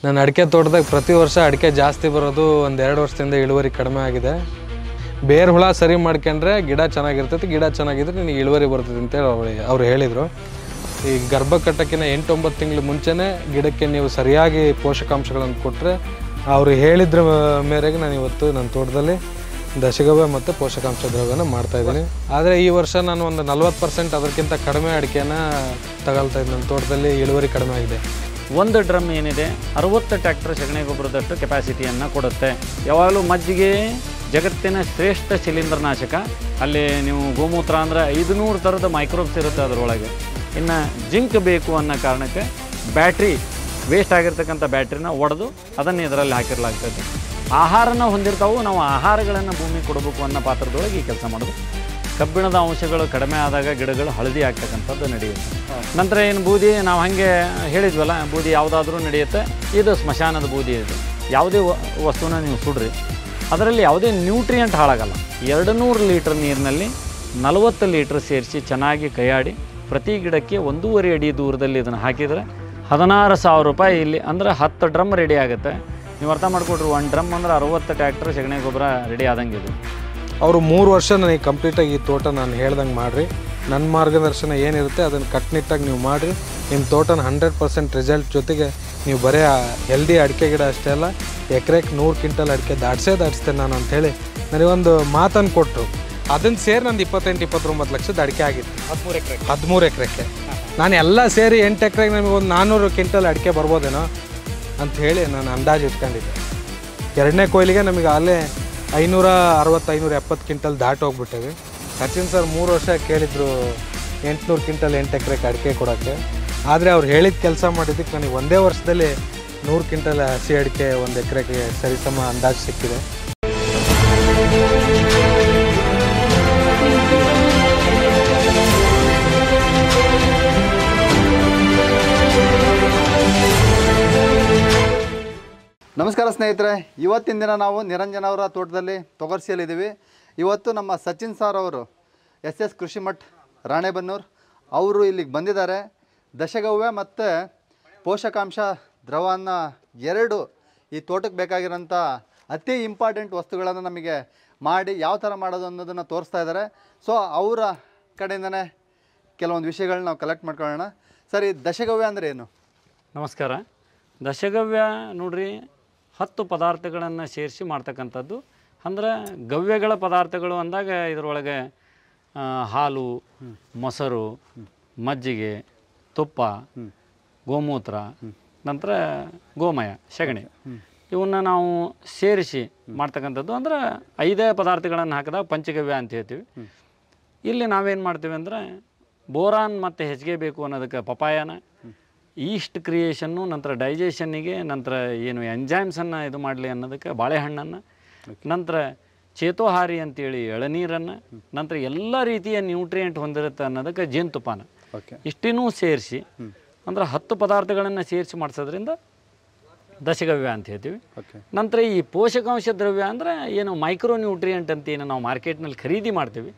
ನನ್ನ ಅಡಿಕೆ ತೋಟದಾಗ ಪ್ರತಿ ವರ್ಷ ಅಡಿಕೆ ಜಾಸ್ತಿ ಬರೋದು ಒಂದು 2 ವರ್ಷದಿಂದ ಇಳುವರಿ ಕಡಿಮೆ ಆಗಿದೆ. ಬೇರು ಹುಳ ಸರಿ ಮಾಡ್ಕೊಂಡ್ರೆ ಗಿಡ ಚೆನ್ನಾಗಿರ್ತೈತಿ, ಗಿಡ ಚೆನ್ನಾಗಿದ್ರೆ ನಿನಗೆ ಇಳುವರಿ ಬರ್ತೈತಿ ಅಂತೇಳಿ ಅವ್ರು ಹೇಳಿದರು. ಈ ಗರ್ಭ ಕಟ್ಟಕ್ಕಿಂತ 8-9 ತಿಂಗಳು ಮುಂಚೆನೇ ಗಿಡಕ್ಕೆ ನೀವು ಸರಿಯಾಗಿ ಪೋಷಕಾಂಶಗಳನ್ನು ಕೊಟ್ಟರೆ ಅವರು ಹೇಳಿದ್ರ ಮೇರೆಗೆ ನಾನು ಇವತ್ತು ನನ್ನ ತೋಟದಲ್ಲಿ ದಶಗವ್ಯ ಮತ್ತು ಪೋಷಕಾಂಶ ದ್ರವ್ಯನ ಮಾಡ್ತಾಯಿದ್ದೀನಿ. ಆದರೆ ಈ ವರ್ಷ ನಾನು ಒಂದು 40% ಅದಕ್ಕಿಂತ ಕಡಿಮೆ ಅಡಿಕೆನ ತಗೊಳ್ತಾ ಇದ್ದೀನಿ. ನನ್ನ ತೋಟದಲ್ಲಿ ಇಳುವರಿ ಕಡಿಮೆ ಆಗಿದೆ. ಒಂದು ಡ್ರಮ್ ಏನಿದೆ 60 ಟ್ರ್ಯಾಕ್ಟರ್ ಸಗಣಿ ಗೊಬ್ಬರದಷ್ಟು ಕೆಪಾಸಿಟಿಯನ್ನು ಕೊಡುತ್ತೆ. ಯಾವಾಗಲೂ ಮಜ್ಜಿಗೆ ಜಗತ್ತಿನ ಶ್ರೇಷ್ಠ ಶಿಲೀಂಧ್ರನಾಶಕ. ಅಲ್ಲಿ ನೀವು ಗೋಮೂತ್ರ ಅಂದರೆ 500 ಥರದ ಮೈಕ್ರೋಬ್ಸ್ ಇರುತ್ತೆ ಅದರೊಳಗೆ. ಇನ್ನು ಜಿಂಕ್ ಬೇಕು ಅನ್ನೋ ಕಾರಣಕ್ಕೆ ಬ್ಯಾಟ್ರಿ ವೇಸ್ಟ್ ಆಗಿರ್ತಕ್ಕಂಥ ಬ್ಯಾಟ್ರಿನ ಒಡೆದು ಅದನ್ನು ಇದರಲ್ಲಿ ಹಾಕಿರಲಾಗ್ತದೆ. ಆಹಾರನ ಹೊಂದಿರ್ತಾವೆ, ನಾವು ಆಹಾರಗಳನ್ನು ಭೂಮಿ ಕೊಡಬೇಕು ಅನ್ನೋ ಪಾತ್ರದೊಳಗೆ ಈ ಕೆಲಸ ಮಾಡೋದು. ಕಬ್ಬಿಣದ ಅಂಶಗಳು ಕಡಿಮೆ ಆದಾಗ ಗಿಡಗಳು ಹಳದಿ ಆಗ್ತಕ್ಕಂಥದ್ದು ನಡೆಯುತ್ತೆ. ನಂತರ ಏನು ಬೂದಿ ನಾವು ಹಾಗೆ ಹೇಳಿದ್ವಲ್ಲ, ಬೂದಿ ಯಾವುದಾದ್ರೂ ನಡೆಯುತ್ತೆ. ಇದು ಸ್ಮಶಾನದ ಬೂದಿ. ಇದು ಯಾವುದೇ ವಸ್ತುನ ನೀವು ಸುಡ್ರಿ, ಅದರಲ್ಲಿ ಯಾವುದೇ ನ್ಯೂಟ್ರಿಯೆಂಟ್ ಹಾಳಾಗಲ್ಲ. 200 ಲೀಟ್ರ್ ನೀರಿನಲ್ಲಿ 40 ಲೀಟ್ರ್ ಸೇರಿಸಿ ಚೆನ್ನಾಗಿ ಕೈಯಾಡಿ ಪ್ರತಿ ಗಿಡಕ್ಕೆ 1.5 ಅಡಿ ದೂರದಲ್ಲಿ ಇದನ್ನು ಹಾಕಿದರೆ 16,000 ರೂಪಾಯಿ ಇಲ್ಲಿ ಅಂದರೆ 10 ಡ್ರಮ್ ರೆಡಿ ಆಗುತ್ತೆ. ನೀವು ಅರ್ಥ ಮಾಡಿಕೊಡ್ರಿ, 1 ಡ್ರಮ್ ಅಂದರೆ 60 ಟ್ರ್ಯಾಕ್ಟರ್ ಸಗಣಿ ಗೊಬ್ಬರ ರೆಡಿ ಆದಂಗೆ ಇದು. ಅವರು 3 ವರ್ಷ ನನಗೆ ಕಂಪ್ಲೀಟಾಗಿ ಈ ತೋಟ ನಾನು ಹೇಳ್ದಂಗೆ ಮಾಡಿರಿ. ನನ್ನ ಮಾರ್ಗದರ್ಶನ ಏನಿರುತ್ತೆ ಅದನ್ನು ಕಟ್ಟುನಿಟ್ಟಾಗಿ ನೀವು ಮಾಡಿರಿ. ನಿಮ್ಮ ತೋಟನ 100% ರಿಸಲ್ಟ್ ಜೊತೆಗೆ ನೀವು ಬರೀ ಹೆಲ್ದಿ ಅಡಿಕೆ ಗಿಡ ಅಷ್ಟೇ ಅಲ್ಲ, ಎಕರೆಗೆ 100 ಕ್ವಿಂಟಲ್ ಅಡಿಕೆ ದಾಟಿಸ್ತೇನೆ ನಾನು ಅಂಥೇಳಿ ನನಗೊಂದು ಮಾತನ್ನು ಕೊಟ್ಟರು. ಅದನ್ನು ಸೇರಿ ನಂದು 28-29 ಲಕ್ಷದ ಅಡಿಕೆ ಆಗಿತ್ತು 13 ಎಕರೆಗೆ. ನಾನು ಎಲ್ಲ ಸೇರಿ 8 ಎಕರೆಗೆ ನಮಗೆ ಒಂದು 400 ಕ್ವಿಂಟಲ್ ಅಡಿಕೆ ಬರ್ಬೋದೇನೋ ಅಂಥೇಳಿ ನಾನು ಅಂದಾಜು ಇಟ್ಕೊಂಡಿದ್ದೆ. 2ನೇ ಕೊಯ್ಲಿಗೆ ನಮಗೆ ಅಲ್ಲೇ 560-570 ಕ್ವಿಂಟಲ್ ದಾಟಿ ಹೋಗ್ಬಿಟ್ಟೇವೆ. ಸಚಿನ್ ಸರ್ 3 ವರ್ಷ ಕೇಳಿದ್ರು 800 ಕ್ವಿಂಟಲ್ 8 ಎಕರೆಗೆ ಅಡಿಕೆ ಕೊಡೋಕ್ಕೆ. ಆದರೆ ಅವ್ರು ಹೇಳಿದ ಕೆಲಸ ಮಾಡಿದ್ದಕ್ಕೆ ನನಗೆ ಒಂದೇ ವರ್ಷದಲ್ಲಿ 100 ಕ್ವಿಂಟಲ್ ಹಸಿ ಅಡಿಕೆ 1 ಎಕರೆಗೆ ಸರಿಸಮ ಅಂದಾಜು ಸಿಕ್ಕಿದೆ. ನಮಸ್ಕಾರ ಸ್ನೇಹಿತರೆ, ಇವತ್ತಿನ ದಿನ ನಾವು ನಿರಂಜನ್ ಅವರ ತೋಟದಲ್ಲಿ ತೊಗರ್ಸಿಯಲ್ಲಿದ್ದೀವಿ. ಇವತ್ತು ನಮ್ಮ ಸಚಿನ್ ಸಾರ್ ಅವರು SS ಕೃಷಿ ಮಠ್ ರಾಣೆಬೆನ್ನೂರು ಅವರು ಇಲ್ಲಿಗೆ ಬಂದಿದ್ದಾರೆ. ದಶಗವ್ಯ ಮತ್ತು ಪೋಷಕಾಂಶ ದ್ರವವನ್ನು 2 ಈ ತೋಟಕ್ಕೆ ಬೇಕಾಗಿರೋಂಥ ಅತಿ ಇಂಪಾರ್ಟೆಂಟ್ ವಸ್ತುಗಳನ್ನು ನಮಗೆ ಮಾಡಿ ಯಾವ ಥರ ಮಾಡೋದು ಅನ್ನೋದನ್ನು ತೋರಿಸ್ತಾ ಇದ್ದಾರೆ. ಸೊ ಅವರ ಕಡೆಯಿಂದನೇ ಕೆಲವೊಂದು ವಿಷಯಗಳನ್ನ ನಾವು ಕಲೆಕ್ಟ್ ಮಾಡ್ಕೊಳ್ಳೋಣ. ಸರ್, ಈ ದಶಗವ್ಯ ಅಂದರೆ ಏನು? ನಮಸ್ಕಾರ. ದಶಗವ್ಯ ನೋಡ್ರಿ, 10 ಪದಾರ್ಥಗಳನ್ನು ಸೇರಿಸಿ ಮಾಡ್ತಕ್ಕಂಥದ್ದು. ಅಂದ್ರೆ ಗವ್ಯಗಳ ಪದಾರ್ಥಗಳು ಅಂದಾಗ ಇದರೊಳಗೆ ಹಾಲು, ಮೊಸರು, ಮಜ್ಜಿಗೆ, ತುಪ್ಪ, ಗೋಮೂತ್ರ, ನಂತರ ಗೋಮಯ, ಸಗಣಿ, ಇವನ್ನ ನಾವು ಸೇರಿಸಿ ಮಾಡ್ತಕ್ಕಂಥದ್ದು. ಅಂದ್ರೆ 5 ಪದಾರ್ಥಗಳನ್ನು ಹಾಕಿದಾಗ ಪಂಚಗವ್ಯ ಅಂತ ಹೇಳ್ತೀವಿ. ಇಲ್ಲಿ ನಾವೇನು ಮಾಡ್ತೀವಿ ಅಂದರೆ ಬೋರಾನ್ ಮತ್ತು ಹೆಚ್ಚಿಗೆ ಬೇಕು ಅನ್ನೋದಕ್ಕೆ ಪಪಾಯನ, ಈಸ್ಟ್ ಕ್ರಿಯೇಷನ್ನು, ನಂತರ ಡೈಜೆಷನ್ನಿಗೆ, ನಂತರ ಏನು ಎಂಜೈಮ್ಸನ್ನು ಇದು ಮಾಡಲಿ ಅನ್ನೋದಕ್ಕೆ ಬಾಳೆಹಣ್ಣನ್ನು, ನಂತರ ಚೇತೋಹಾರಿ ಅಂತೇಳಿ ಎಳನೀರನ್ನು, ನಂತರ ಎಲ್ಲ ರೀತಿಯ ನ್ಯೂಟ್ರಿಯೆಂಟ್ ಹೊಂದಿರುತ್ತೆ ಅನ್ನೋದಕ್ಕೆ ಜೇನುತುಪ್ಪನ, ಇಷ್ಟನ್ನೂ ಸೇರಿಸಿ ಅಂದ್ರೆ 10 ಪದಾರ್ಥಗಳನ್ನು ಸೇರಿಸಿ ಮಾಡಿಸೋದ್ರಿಂದ ದಶಗವ್ಯ ಅಂತ ಹೇಳ್ತೀವಿ. ನಂತರ ಈ ಪೋಷಕಾಂಶ ದ್ರವ್ಯ ಅಂದರೆ ಏನು ಮೈಕ್ರೋ ನ್ಯೂಟ್ರಿಯೆಂಟ್ ಅಂತ ಏನು ನಾವು ಮಾರ್ಕೆಟ್ನಲ್ಲಿ ಖರೀದಿ ಮಾಡ್ತೀವಿ,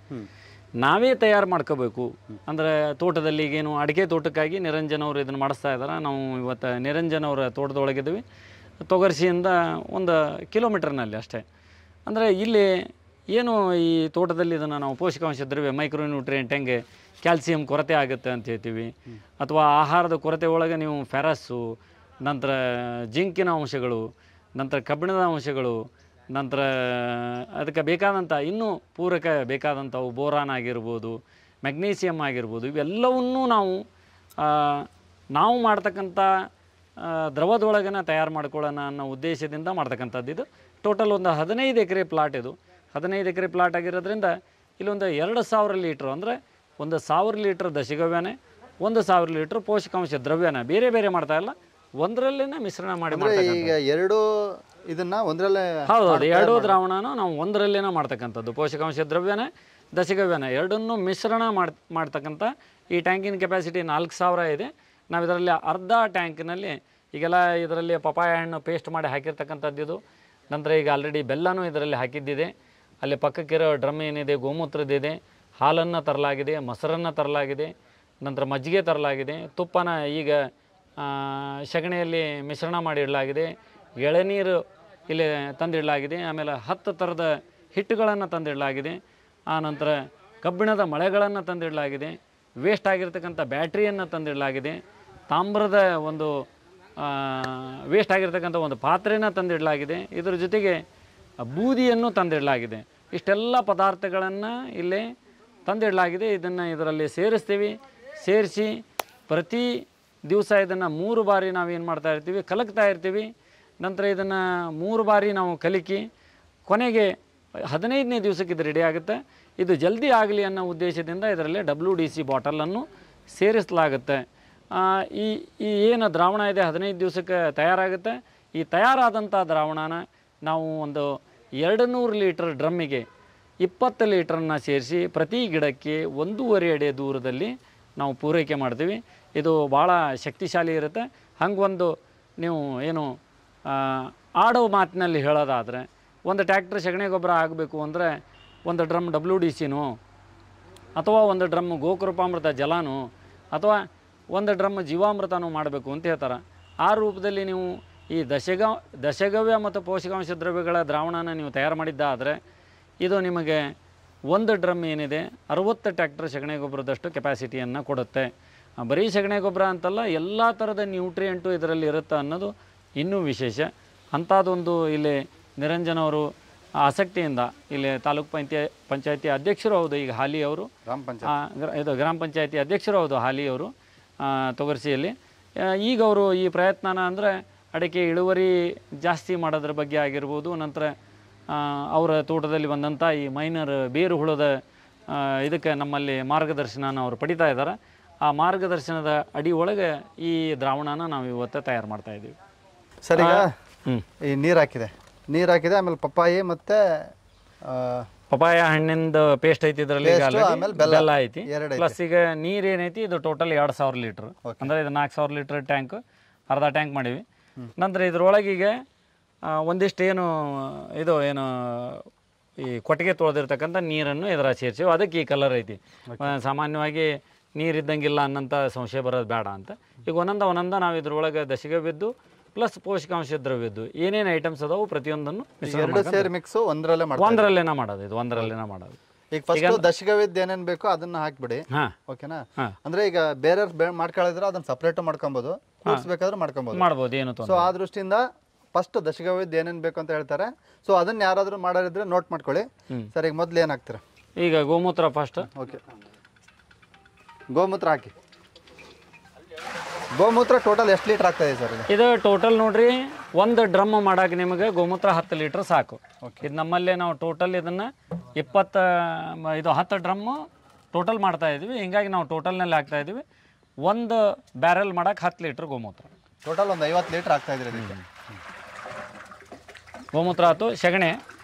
ನಾವೇ ತಯಾರು ಮಾಡ್ಕೋಬೇಕು. ಅಂದರೆ ತೋಟದಲ್ಲಿ ಈಗೇನು ಅಡಿಕೆ ತೋಟಕ್ಕಾಗಿ ನಿರಂಜನ್ ಅವರು ಇದನ್ನು ಮಾಡಿಸ್ತಾ ಇದ್ದಾರೆ. ನಾವು ಇವತ್ತು ನಿರಂಜನ್ ಅವರ ತೋಟದೊಳಗಿದ್ದೀವಿ, ತೊಗರ್ಸಿಯಿಂದ 1 ಕಿಲೋಮೀಟರ್ನಲ್ಲಿ ಅಷ್ಟೇ. ಅಂದರೆ ಇಲ್ಲಿ ಏನು ಈ ತೋಟದಲ್ಲಿ ಇದನ್ನು ನಾವು ಪೋಷಕಾಂಶ ದ್ರವ್ಯ ಮೈಕ್ರೋ ನ್ಯೂಟ್ರಿಯೆಂಟ್ ಹೆಂಗೆ ಕ್ಯಾಲ್ಸಿಯಂ ಕೊರತೆ ಆಗುತ್ತೆ ಅಂತ ಹೇಳ್ತೀವಿ, ಅಥವಾ ಆಹಾರದ ಕೊರತೆ ಒಳಗೆ ನೀವು ಫೆರಸ್ಸು, ನಂತರ ಜಿಂಕಿನ ಅಂಶಗಳು, ನಂತರ ಕಬ್ಬಿಣದ ಅಂಶಗಳು, ನಂತರ ಅದಕ್ಕೆ ಬೇಕಾದಂಥ ಇನ್ನೂ ಪೂರಕ ಬೇಕಾದಂಥವು ಬೋರಾನ್ ಆಗಿರ್ಬೋದು, ಮೆಗ್ನೀಸಿಯಮ್ ಆಗಿರ್ಬೋದು, ಇವೆಲ್ಲವನ್ನೂ ನಾವು ಮಾಡ್ತಕ್ಕಂಥ ದ್ರವದೊಳಗನ ತಯಾರು ಮಾಡ್ಕೊಳ್ಳೋಣ ಅನ್ನೋ ಉದ್ದೇಶದಿಂದ ಮಾಡ್ತಕ್ಕಂಥದ್ದು. ಇದು ಟೋಟಲ್ ಒಂದು 15 ಎಕರೆ ಪ್ಲಾಟ್. ಇದು 15 ಎಕರೆ ಪ್ಲಾಟ್ ಆಗಿರೋದ್ರಿಂದ ಇಲ್ಲೊಂದು 2,000 ಲೀಟ್ರು ಅಂದರೆ 1,000 ಲೀಟ್ರ್ ದಶಗವ್ಯನೇ, 1,000 ಲೀಟ್ರ್ ಪೋಷಕಾಂಶ ದ್ರವ್ಯನ ಬೇರೆ ಬೇರೆ ಮಾಡ್ತಾ ಇಲ್ಲ, ಒಂದರಲ್ಲೇ ಮಿಶ್ರಣ ಮಾಡಿ. ಈಗ 2 ಇದನ್ನ ಒಂದರಲ್ಲೇ ಹೌದು, 2 ದ್ರಾವಣನೂ ನಾವು ಒಂದರಲ್ಲೇ ಮಾಡ್ತಕ್ಕಂಥದ್ದು. ಪೋಷಕಾಂಶ ದ್ರವ್ಯನೇ ದಶಗವ್ಯನ ಎರಡನ್ನೂ ಮಿಶ್ರಣ ಮಾಡ್ತಕ್ಕಂಥ ಈ ಟ್ಯಾಂಕಿನ ಕೆಪಾಸಿಟಿ 4,000 ಇದೆ. ನಾವು ಇದರಲ್ಲಿ ಅರ್ಧ ಟ್ಯಾಂಕಿನಲ್ಲಿ ಈಗೆಲ್ಲ ಇದರಲ್ಲಿ ಪಪಾಯ ಹಣ್ಣು ಪೇಸ್ಟ್ ಮಾಡಿ ಹಾಕಿರ್ತಕ್ಕಂಥದ್ದು ಇದು. ನಂತರ ಈಗ ಆಲ್ರೆಡಿ ಬೆಲ್ಲನೂ ಇದರಲ್ಲಿ ಹಾಕಿದ್ದಿದೆ. ಅಲ್ಲಿ ಪಕ್ಕಕ್ಕಿರೋ ಡ್ರಮ್ ಏನಿದೆ ಗೋಮೂತ್ರದಿದೆ, ಹಾಲನ್ನು ತರಲಾಗಿದೆ, ಮೊಸರನ್ನು ತರಲಾಗಿದೆ, ನಂತರ ಮಜ್ಜಿಗೆ ತರಲಾಗಿದೆ, ತುಪ್ಪನ ಈಗ ಸಗಣಿಯಲ್ಲಿ ಮಿಶ್ರಣ ಮಾಡಿ ಇಡಲಾಗಿದೆ. ಎಳೆನೀರು ಇಲ್ಲಿ ತಂದಿಡಲಾಗಿದೆ. ಆಮೇಲೆ 10 ಥರದ ಹಿಟ್ಟುಗಳನ್ನು ತಂದಿಡಲಾಗಿದೆ. ಆನಂತರ ಕಬ್ಬಿಣದ ಮಳೆಗಳನ್ನು ತಂದಿಡಲಾಗಿದೆ. ವೇಸ್ಟ್ ಆಗಿರ್ತಕ್ಕಂಥ ಬ್ಯಾಟ್ರಿಯನ್ನು ತಂದಿಡಲಾಗಿದೆ. ತಾಮ್ರದ ಒಂದು ವೇಸ್ಟ್ ಆಗಿರ್ತಕ್ಕಂಥ ಒಂದು ಪಾತ್ರೆನ ತಂದಿಡಲಾಗಿದೆ. ಇದರ ಜೊತೆಗೆ ಬೂದಿಯನ್ನು ತಂದಿಡಲಾಗಿದೆ. ಇಷ್ಟೆಲ್ಲ ಪದಾರ್ಥಗಳನ್ನು ಇಲ್ಲೇ ತಂದಿಡಲಾಗಿದೆ. ಇದನ್ನು ಇದರಲ್ಲಿ ಸೇರಿಸ್ತೀವಿ. ಸೇರಿಸಿ ಪ್ರತಿ ದಿವಸ ಇದನ್ನು 3 ಬಾರಿ ನಾವೇನು ಮಾಡ್ತಾ ಇರ್ತೀವಿ, ಕಲಕ್ತಾ ಇರ್ತೀವಿ. ನಂತರ ಇದನ್ನು 3 ಬಾರಿ ನಾವು ಕಲಕಿ ಕೊನೆಗೆ 15ನೇ ದಿವಸಕ್ಕೆ ಇದು ರೆಡಿ ಆಗುತ್ತೆ. ಇದು ಜಲ್ದಿ ಆಗಲಿ ಅನ್ನೋ ಉದ್ದೇಶದಿಂದ ಇದರಲ್ಲಿ WDC ಬಾಟಲನ್ನು ಸೇರಿಸಲಾಗುತ್ತೆ. ಈ ಏನು ದ್ರಾವಣ ಇದೆ 15 ದಿವಸಕ್ಕೆ ತಯಾರಾಗುತ್ತೆ. ಈ ತಯಾರಾದಂಥ ದ್ರಾವಣನ ನಾವು ಒಂದು 200 ಲೀಟರ್ ಡ್ರಮ್ಮಿಗೆ 20 ಲೀಟ್ರನ್ನು ಸೇರಿಸಿ ಪ್ರತಿ ಗಿಡಕ್ಕೆ 1.5 ಅಡಿ ದೂರದಲ್ಲಿ ನಾವು ಪೂರೈಕೆ ಮಾಡ್ತೀವಿ. ಇದು ಭಾಳ ಶಕ್ತಿಶಾಲಿ ಇರುತ್ತೆ. ಹಂಗೊಂದು ನೀವು ಏನು ಆಡೋ ಮಾತಿನಲ್ಲಿ ಹೇಳೋದಾದರೆ, ಒಂದು ಟ್ಯಾಕ್ಟ್ರ್ ಸಗಣಿ ಗೊಬ್ಬರ ಆಗಬೇಕು ಅಂದರೆ ಒಂದು ಡ್ರಮ್ WDCನೋ ಅಥವಾ ಒಂದು ಡ್ರಮ್ ಗೋಕೃಪಾಮೃತ ಜಲನೋ ಅಥವಾ ಒಂದು ಡ್ರಮ್ ಜೀವಾಮೃತನೂ ಮಾಡಬೇಕು ಅಂತ ಹೇಳ್ತಾರೆ. ಆ ರೂಪದಲ್ಲಿ ನೀವು ಈ ದಶಗವ್ಯ ಮತ್ತು ಪೋಷಕಾಂಶ ದ್ರವ್ಯಗಳ ದ್ರಾವಣನ ನೀವು ತಯಾರು ಮಾಡಿದ್ದಾದರೆ ಇದು ನಿಮಗೆ ಒಂದು ಡ್ರಮ್ ಏನಿದೆ 60 ಟ್ಯಾಕ್ಟರ್ ಸಗಣಿ ಗೊಬ್ಬರದಷ್ಟು ಕೆಪಾಸಿಟಿಯನ್ನು ಕೊಡುತ್ತೆ. ಬರೀ ಸಗಣಿ ಗೊಬ್ಬರ ಅಂತಲ್ಲ, ಎಲ್ಲ ಥರದ ನ್ಯೂಟ್ರಿಯೆಂಟು ಇದರಲ್ಲಿ ಇರುತ್ತೆ ಅನ್ನೋದು ಇನ್ನೂ ವಿಶೇಷ. ಅಂಥದ್ದೊಂದು ಇಲ್ಲಿ ನಿರಂಜನ್ ಅವರು ಆಸಕ್ತಿಯಿಂದ ಇಲ್ಲಿ ತಾಲೂಕು ಪಂಚಾಯತಿ ಅಧ್ಯಕ್ಷರು ಹೌದು, ಈಗ ಹಾಲಿ ಅವರು ಇದು ಗ್ರಾಮ ಪಂಚಾಯತಿ ಅಧ್ಯಕ್ಷರು ಹೌದು ಹಾಲಿ ಅವರು ತೊಗರ್ಸಿಯಲ್ಲಿ. ಈಗ ಅವರು ಈ ಪ್ರಯತ್ನನ ಅಂದರೆ ಅಡಿಕೆ ಇಳುವರಿ ಜಾಸ್ತಿ ಮಾಡೋದ್ರ ಬಗ್ಗೆ ಆಗಿರ್ಬೋದು, ನಂತರ ಅವರ ತೋಟದಲ್ಲಿ ಬಂದಂಥ ಈ ಮೈನರ್ ಬೇರು ಹುಳದ ಇದಕ್ಕೆ ನಮ್ಮಲ್ಲಿ ಮಾರ್ಗದರ್ಶನನ ಅವರು ಪಡಿತಾ ಇದ್ದಾರೆ. ಆ ಮಾರ್ಗದರ್ಶನದ ಅಡಿ ಒಳಗೆ ಈ ದ್ರಾವಣನ ನಾವು ಇವತ್ತು ತಯಾರು ಮಾಡ್ತಾ ಇದ್ದೀವಿ. ಸರ್, ಈಗ ಈ ನೀರು ಹಾಕಿದೆ ಆಮೇಲೆ ಪಪ್ಪಾಯಿ ಮತ್ತು ಪಪಾಯ ಹಣ್ಣಿಂದ ಪೇಸ್ಟ್ ಐತಿ, ಇದರಲ್ಲಿ ಬೆಲ್ಲ ಐತಿ, ಪ್ಲಸ್ ಈಗ ನೀರು ಏನೈತಿ ಇದು ಟೋಟಲ್ 2000 ಲೀಟ್ರ್, ಅಂದರೆ ಇದು 4000 ಲೀಟ್ರ್ ಟ್ಯಾಂಕ್, ಅರ್ಧ ಟ್ಯಾಂಕ್ ಮಾಡೀವಿ. ನಂತರ ಇದ್ರೊಳಗೆ ಈಗ ಒಂದಿಷ್ಟು ಏನು ಈ ಕೊಟ್ಟಿಗೆ ತೊಳೆದಿರ್ತಕ್ಕಂಥ ನೀರನ್ನು ಇದರ ಸೇರಿಸಿವಿ. ಅದಕ್ಕೆ ಈ ಕಲರ್ ಐತಿ. ಸಾಮಾನ್ಯವಾಗಿ ನೀರಿದ್ದಂಗಿಲ್ಲ ಅನ್ನೋಂಥ ಸಂಶಯ ಬರೋದು ಬೇಡ ಅಂತ ಈಗ ಒಂದೊಂದ ನಾವು ಇದ್ರೊಳಗೆ ದಶಗವ್ಯದ್ದು ಪ್ಲಸ್ ಪೋಷಕಾಂಶ ದ್ರವ್ಯದ್ದು ಏನೇನು ಐಟಮ್ಸ್ ಅದಾವು ಪ್ರತಿಯೊಂದನ್ನು ಮಿಕ್ಸು ಒಂದರಲ್ಲೇ ಮಾಡೋದು. ಇದು ಒಂದರಲ್ಲೇನ ಮಾಡೋದು. ಈಗ ಫಸ್ಟ್ ದಶಗವ್ಯದ್ದು ಏನೇನು ಬೇಕೋ ಅದನ್ನ ಹಾಕ್ಬಿಡಿ, ಓಕೆನಾ? ಅಂದ್ರೆ ಈಗ ಬೇರೆ ಮಾಡ್ಕೊಳ್ಳಿದ್ರೆ ಅದನ್ನ ಸಪ್ರೇಟ್ ಮಾಡ್ಕೊಬೋದು, ಕೂಡಿಸ್ಬೇಕಾದ್ರೆ ಮಾಡ್ಬೋದು ಏನು. ಸೊ ಆ ದೃಷ್ಟಿಯಿಂದ ಫಸ್ಟ್ ದಶಗವ್ಯದ್ದು ಏನೇನು ಬೇಕು ಅಂತ ಹೇಳ್ತಾರೆ. ಸೊ ಅದನ್ನ ಯಾರಾದ್ರೂ ಮಾಡೋರಿದ್ರೆ ನೋಟ್ ಮಾಡ್ಕೊಳ್ಳಿ. ಸರ್, ಈಗ ಮೊದಲು ಏನು ಹಾಕ್ತೀರಾ? ಈಗ ಗೋಮೂತ್ರ ಫಸ್ಟ್. ಓಕೆ, ಗೋಮೂತ್ರ ಹಾಕಿ. ಗೋಮೂತ್ರ ಟೋಟಲ್ ಎಷ್ಟು ಲೀಟರ್ ಆಗ್ತಾ ಇದೆ ಸರ್? ಇದು ಟೋಟಲ್ ನೋಡ್ರಿ, ಒಂದು ಡ್ರಮ್ ಮಾಡಕ್ಕೆ ನಿಮಗೆ ಗೋಮೂತ್ರ 10 ಲೀಟರ್ ಸಾಕು. ಇದು ನಮ್ಮಲ್ಲೇ ನಾವು ಟೋಟಲ್ ಇದನ್ನು 10 ಡ್ರಮ್ಮು ಟೋಟಲ್ ಮಾಡ್ತಾ ಇದ್ವಿ. ಹಿಂಗಾಗಿ ನಾವು ಟೋಟಲ್ನಲ್ಲಿ ಹಾಕ್ತಾ ಇದ್ವಿ. ಒಂದು ಬ್ಯಾರೆಲ್ ಮಾಡಕ್ಕೆ 10 ಲೀಟರ್ ಗೋಮೂತ್ರ, ಟೋಟಲ್ ಒಂದು 50 ಲೀಟರ್ ಆಗ್ತಾ ಇದ್ರಿ ಇದಕ್ಕೆ. ಗೋಮೂತ್ರ ಆಯ್ತು. ಸಗಣಿ,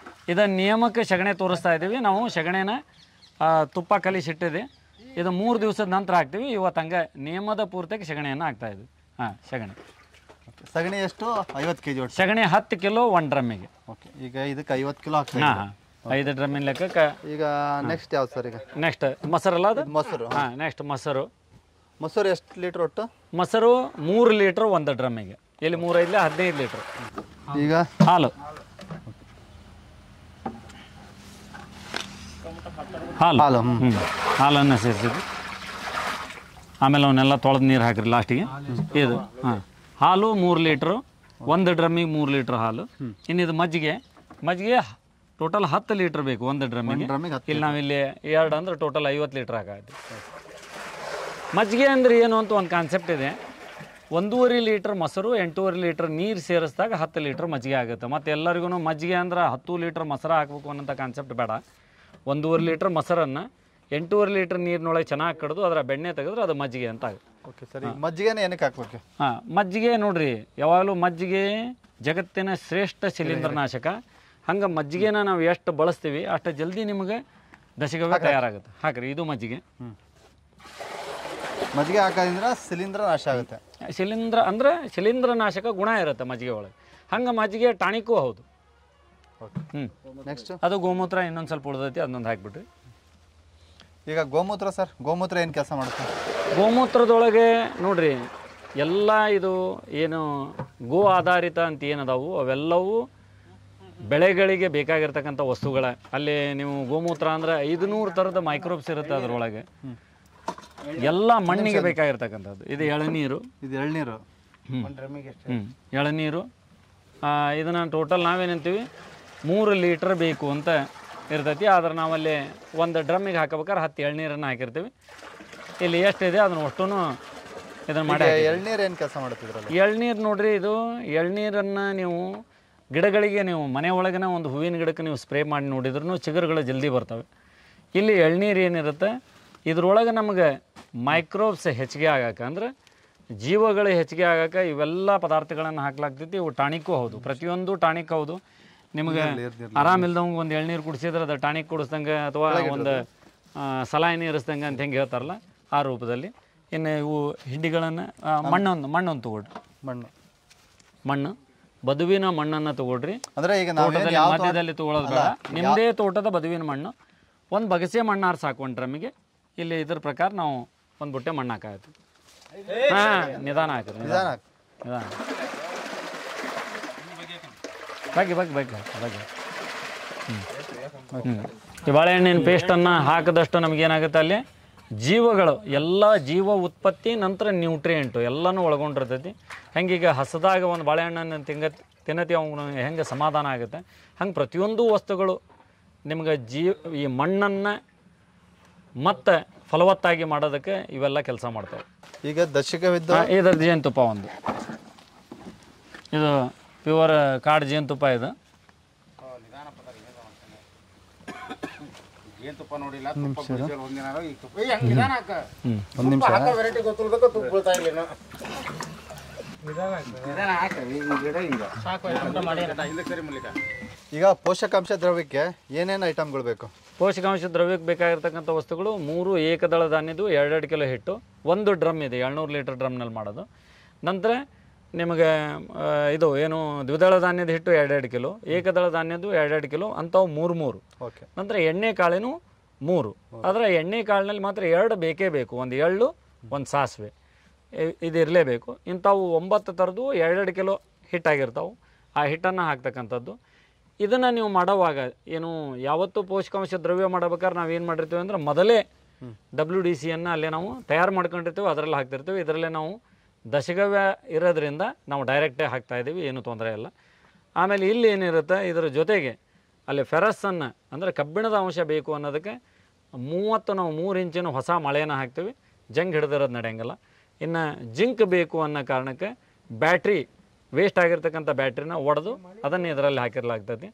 ಇದನ್ನು ನಿಯಮಕ್ಕೆ ಸಗಣಿ ತೋರಿಸ್ತಾ ಇದ್ದೀವಿ ನಾವು. ಸಗಣಿನ ತುಪ್ಪ ಕಲಿಸಿಟ್ಟಿದೆ, ಇದು 3 ದಿವಸದ ನಂತರ ಹಾಕ್ತೀವಿ. ಇವತ್ತು ಹಂಗೆ ನಿಯಮದ ಪೂರ್ತಿಗೆ ಸಗಣಿಯನ್ನು ಹಾಕ್ತಾ ಇದ್ವಿ. ಸಗಣಿ ಎಷ್ಟು? 50 kg ಸಗಣಿ 10 ಕಿಲೋ 1 ಡ್ರಮ್ಮಿಗೆ. ಓಕೆ, ಈಗ ಇದಕ್ಕೆ 50 ಕಿಲೋ ಹಾಕ್ತೀವಿ. 5 ಡ್ರಮ್ಮಿನ ಲೆಕ್ಕಕ್ಕೆ. ಈಗ ನೆಕ್ಸ್ಟ್ ಯಾವ್ದು ಸರ್? ಈಗ ನೆಕ್ಸ್ಟ್ ಮೊಸರಲ್ಲ ಅದು? ಮೊಸರು. ನೆಕ್ಸ್ಟ್ ಮೊಸರು ಎಷ್ಟು ಲೀಟ್ರ್ ಒಟ್ಟು? ಮೊಸರು 3 ಲೀಟ್ರ್ 1 ಡ್ರಮ್ಮಿಗೆ. ಇಲ್ಲಿ 3 5 15 ಲೀಟ್ರ್. ಈಗ ಹಾಲು ಹಾಲನ್ನು ಸೇರಿಸಿದ್ವಿ. ಆಮೇಲೆ ಅವನ್ನೆಲ್ಲ ತೊಳೆದು ನೀರು ಹಾಕಿರಿ ಲಾಸ್ಟಿಗೆ. ಇದು ಹಾಲು 3 ಲೀಟ್ರು, 1 ಡ್ರಮ್ಮಿಗೆ 3 ಲೀಟ್ರ್ ಹಾಲು. ಇನ್ನಿದು ಮಜ್ಜಿಗೆ ಟೋಟಲ್ 10 ಲೀಟ್ರ್ ಬೇಕು 1 ಡ್ರಮ್ಮಿಗೆ. ಇಲ್ಲಿ ನಾವಿಲ್ಲಿ 2 ಅಂದ್ರೆ ಟೋಟಲ್ 50 ಲೀಟ್ರ್ ಹಾಕಾಯ್ತು. ಮಜ್ಜಿಗೆ ಅಂದರೆ ಏನು ಅಂತ ಒಂದು ಕಾನ್ಸೆಪ್ಟ್ ಇದೆ. 1.5 ಲೀಟ್ರ್ ಮೊಸರು 8.5 ಲೀಟ್ರ್ ನೀರು ಸೇರಿಸಿದಾಗ 10 ಲೀಟ್ರ್ ಮಜ್ಜಿಗೆ ಆಗುತ್ತೆ. ಮತ್ತು ಎಲ್ಲರಿಗೂ ಮಜ್ಜಿಗೆ ಅಂದ್ರೆ 10 ಲೀಟ್ರ್ ಮೊಸರು ಹಾಕ್ಬೇಕು ಅನ್ನೋಂಥ ಕಾನ್ಸೆಪ್ಟ್ ಬೇಡ. 1.5 ಲೀಟ್ರ್ ಮೊಸರನ್ನು 8.5 ಲೀಟ್ರ್ ನೀರಿನೊಳಗೆ ಚೆನ್ನಾಗಿ ಕಡಿದು ಅದರ ಬೆಣ್ಣೆ ತೆಗೆದ್ರೆ ಅದು ಮಜ್ಜಿಗೆ ಅಂತ ಆಗುತ್ತೆ. ಓಕೆ ಸರಿ, ಮಜ್ಜಿಗೆನ ಏನಕ್ಕೆ ಹಾಕ್ಬೇಕು? ಮಜ್ಜಿಗೆ ನೋಡ್ರಿ, ಯಾವಾಗಲೂ ಮಜ್ಜಿಗೆ ಜಗತ್ತಿನ ಶ್ರೇಷ್ಠ ಶಿಲೀಂಧ್ರನಾಶಕ. ಹಂಗೆ ಮಜ್ಜಿಗೆನ ನಾವು ಎಷ್ಟು ಬಳಸ್ತೀವಿ ಅಷ್ಟು ಜಲ್ದಿ ನಿಮಗೆ ದಶಗವ್ಯ ತಯಾರಾಗುತ್ತೆ. ಹಾಕ್ರಿ, ಇದು ಮಜ್ಜಿಗೆ. ಮಜ್ಜಿಗೆ ಹಾಕೋದ್ರಿಂದ ಶಿಲೀಂಧ್ರ ನಾಶ ಆಗುತ್ತೆ. ಶಿಲೀಂಧ್ರನಾಶಕ ಗುಣ ಇರುತ್ತೆ ಮಜ್ಜಿಗೆ ಒಳಗೆ. ಹಂಗೆ ಮಜ್ಜಿಗೆ ಟಾಣಿಕೂ ಹೌದು. ನೆಕ್ಸ್ಟ್ ಅದು ಗೋಮೂತ್ರ ಇನ್ನೊಂದು ಸ್ವಲ್ಪ ಉಳಿದೈತಿ, ಅದನ್ನೊಂದು ಹಾಕ್ಬಿಟ್ರಿ. ಈಗ ಗೋಮೂತ್ರ ಸರ್, ಗೋಮೂತ್ರ ಏನು ಕೆಲಸ ಮಾಡುತ್ತೆ? ಗೋಮೂತ್ರದೊಳಗೆ ನೋಡ್ರಿ, ಎಲ್ಲ ಇದು ಏನು ಗೋ ಆಧಾರಿತ ಅಂತ ಏನದಾವು ಅವೆಲ್ಲವೂ ಬೆಳೆಗಳಿಗೆ ಬೇಕಾಗಿರ್ತಕ್ಕಂಥ ವಸ್ತುಗಳ ಅಲ್ಲಿ ನೀವು ಗೋಮೂತ್ರ ಅಂದರೆ 500 ಥರದ ಮೈಕ್ರೋಬ್ಸ್ ಇರುತ್ತೆ ಅದರೊಳಗೆ. ಎಲ್ಲ ಮಣ್ಣಿಗೆ ಬೇಕಾಗಿರ್ತಕ್ಕಂಥದ್ದು. ಇದು ಎಳನೀರು, ಎಳನೀರು. ಇದನ್ನು ಟೋಟಲ್ ನಾವೇನಂತೀವಿ 3 ಲೀಟ್ರ್ ಬೇಕು ಅಂತ ಇರ್ತೈತಿ. ಆದ್ರೆ ನಾವಲ್ಲಿ ಒಂದು ಡ್ರಮ್ಮಿಗೆ ಹಾಕಬೇಕಾದ್ರೆ 10 ಎಳ್ನೀರನ್ನು ಹಾಕಿರ್ತೀವಿ. ಇಲ್ಲಿ ಎಷ್ಟಿದೆ ಅದನ್ನು ಅಷ್ಟೂ ಇದನ್ನು ಮಾಡಿ. ಎಳ್ನೀರು ಏನು ಕೆಲಸ ಮಾಡ್ತಿದ್ರಲ್ಲ? ಎಳ್ನೀರು ನೋಡ್ರಿ, ಇದು ಎಳ್ನೀರನ್ನು ನೀವು ಗಿಡಗಳಿಗೆ ನೀವು ಮನೆ ಒಳಗಿನ ಒಂದು ಹೂವಿನ ಗಿಡಕ್ಕೆ ನೀವು ಸ್ಪ್ರೇ ಮಾಡಿ ನೋಡಿದ್ರೂ ಚಿಗುರುಗಳು ಜಲ್ದಿ ಬರ್ತವೆ. ಇಲ್ಲಿ ಎಳ್ನೀರು ಏನಿರುತ್ತೆ ಇದ್ರೊಳಗೆ ನಮಗೆ ಮೈಕ್ರೋಬ್ಸ್ ಹೆಚ್ಚಿಗೆ ಆಗಕ್ಕೆ ಅಂದ್ರೆ ಜೀವಗಳು ಹೆಚ್ಚಿಗೆ ಆಗಕ್ಕೆ ಇವೆಲ್ಲ ಪದಾರ್ಥಗಳನ್ನು ಹಾಕ್ಲಾಗ್ತೈತಿ. ಇವು ಟಾನಿಕ್ಕು ಹೌದು, ಪ್ರತಿಯೊಂದು ಟಾನಿಕ್ ಹೌದು. ನಿಮಗೆ ಆರಾಮಿಲ್ದವಂಗೆ ಒಂದು ಎಳ್ನೀರು ಕುಡಿಸಿದ್ರೆ ಅದು ಟಾನಿಕ್ ಕುಡಿಸ್ದಂಗೆ ಅಥವಾ ಒಂದು ಸಲಾಯಿನಿ ಇರಿಸ್ದಂಗೆ ಅಂತ ಹೆಂಗೆ ಹೇಳ್ತಾರಲ್ಲ ಆ ರೂಪದಲ್ಲಿ. ಇನ್ನು ಇವು ಹಿಂಡಿಗಳನ್ನು ಮಣ್ಣೊಂದು ತೊಗೊಳ್ರಿ. ಮಣ್ಣು ಬದುವಿನ ಮಣ್ಣನ್ನು ತೊಗೊಳ್ರಿ. ಅಂದರೆ ಈಗ ಮಧ್ಯದಲ್ಲಿ ತೊಗೊಳೋದು ಬೇಡ. ನಿಮ್ಮದೇ ತೋಟದ ಬದುವಿನ ಮಣ್ಣು ಒಂದು ಬಗಸೆ ಮಣ್ಣು ಆರು ಸಾಕು ಒಂದು ಡ್ರಮ್ಮಿಗೆ. ಇಲ್ಲಿ ಇದ್ರ ಪ್ರಕಾರ ನಾವು ಒಂದು ಬುಟ್ಟೆ ಮಣ್ಣು ಹಾಕಾಯ್ತು. ನಿಧಾನ ಹಾಕಿರಿ, ನಿಧಾನ. ಬಗ್ಗೆ ಈ ಬಾಳೆಹಣ್ಣಿನ ಪೇಸ್ಟನ್ನು ಹಾಕಿದಷ್ಟು ನಮಗೇನಾಗುತ್ತೆ ಅಲ್ಲಿ ಜೀವಗಳು ಎಲ್ಲ ಜೀವ ಉತ್ಪತ್ತಿ ನಂತರ ನ್ಯೂಟ್ರಿಯೆಂಟು ಎಲ್ಲನೂ ಒಳಗೊಂಡಿರ್ತೈತಿ. ಹೆಂಗೀಗ ಹಸದಾಗ ಒಂದು ಬಾಳೆಹಣ್ಣನ್ನು ತಿನ್ನತಿ ಅವ್ನು ಹೆಂಗೆ ಸಮಾಧಾನ ಆಗುತ್ತೆ ಹಂಗೆ ಪ್ರತಿಯೊಂದು ವಸ್ತುಗಳು ನಿಮ್ಗೆ ಈ ಮಣ್ಣನ್ನು ಮತ್ತೆ ಫಲವತ್ತಾಗಿ ಮಾಡೋದಕ್ಕೆ ಇವೆಲ್ಲ ಕೆಲಸ ಮಾಡ್ತವೆ. ಈಗ ದಶಕವಿದ್ದ ಇದರ ಜೇನುತುಪ್ಪ ಒಂದು, ಇದು ಪ್ಯೂರ್ ಕಾಡು ಜೇನುತುಪ್ಪ. ಇದು ಈಗ ಪೋಷಕಾಂಶ ದ್ರವ್ಯಕ್ಕೆ ಏನೇನು ಐಟಮ್ಗಳು ಬೇಕು? ಪೋಷಕಾಂಶ ದ್ರವ್ಯಕ್ಕೆ ಬೇಕಾಗಿರ್ತಕ್ಕಂಥ ವಸ್ತುಗಳು 3 ಏಕದಳ ಧಾನ್ಯದ್ದು 2 ಕಿಲೋ ಹಿಟ್ಟು, 1 ಡ್ರಮ್ ಇದೆ 700 ಲೀಟರ್ ಡ್ರಮ್ನಲ್ಲಿ ಮಾಡೋದು. ನಂತರ ನಿಮಗೆ ಇದು ಏನು ದ್ವಿದಳ ಧಾನ್ಯದ ಹಿಟ್ಟು 2 ಕಿಲೋ, ಏಕದಳ ಧಾನ್ಯದ್ದು 2 ಕಿಲೋ ಅಂಥವು 3. ನಂತರ ಎಣ್ಣೆ ಕಾಳಿನೂ 3. ಆದರೆ ಎಣ್ಣೆ ಕಾಳಿನಲ್ಲಿ ಮಾತ್ರ 2 ಬೇಕೇ ಬೇಕು. ಒಂದು ಎಳ್ಳು, ಒಂದು ಸಾಸಿವೆ, ಇದು ಇರಲೇಬೇಕು. ಇಂಥವು 9 ಥರದ್ದು 2 ಕಿಲೋ ಹಿಟ್ಟಾಗಿರ್ತಾವೆ. ಆ ಹಿಟ್ಟನ್ನು ಹಾಕ್ತಕ್ಕಂಥದ್ದು. ಇದನ್ನು ನೀವು ಮಾಡೋವಾಗ ಏನು ಯಾವತ್ತೂ ಪೋಷಕಾಂಶ ದ್ರವ್ಯ ಮಾಡಬೇಕಾದ್ರೆ ನಾವೇನು ಮಾಡಿರ್ತೀವಿ ಅಂದರೆ ಮೊದಲೇ WDCಯನ್ನು ಅಲ್ಲೇ ನಾವು ತಯಾರು ಮಾಡ್ಕೊಂಡಿರ್ತೀವಿ, ಅದರಲ್ಲಿ ಹಾಕ್ತಿರ್ತೀವಿ. ಇದರಲ್ಲೇ ನಾವು ದಶಗವ್ಯ ಇರೋದ್ರಿಂದ ನಾವು ಡೈರೆಕ್ಟೇ ಹಾಕ್ತಾಯಿದ್ದೀವಿ, ಏನೂ ತೊಂದರೆ ಇಲ್ಲ. ಆಮೇಲೆ ಇಲ್ಲಿ ಏನಿರುತ್ತೆ ಇದರ ಜೊತೆಗೆ ಅಲ್ಲಿ ಫೆರಸ್ಸನ್ನು ಅಂದರೆ ಕಬ್ಬಿಣದ ಅಂಶ ಬೇಕು ಅನ್ನೋದಕ್ಕೆ 30 ನಾವು 3 ಇಂಚಿನ ಹೊಸ ಮಳೆಯನ್ನು ಹಾಕ್ತೀವಿ. ಜಂಗ್ ಹಿಡಿದಿರೋದು ನಡೆಯಂಗಿಲ್ಲ. ಇನ್ನು ಜಿಂಕ್ ಬೇಕು ಅನ್ನೋ ಕಾರಣಕ್ಕೆ ಬ್ಯಾಟ್ರಿ ವೇಸ್ಟ್ ಆಗಿರ್ತಕ್ಕಂಥ ಬ್ಯಾಟ್ರಿನ ಒಡೆದು ಅದನ್ನು ಇದರಲ್ಲಿ ಹಾಕಿರಲಾಗ್ತೈತಿ.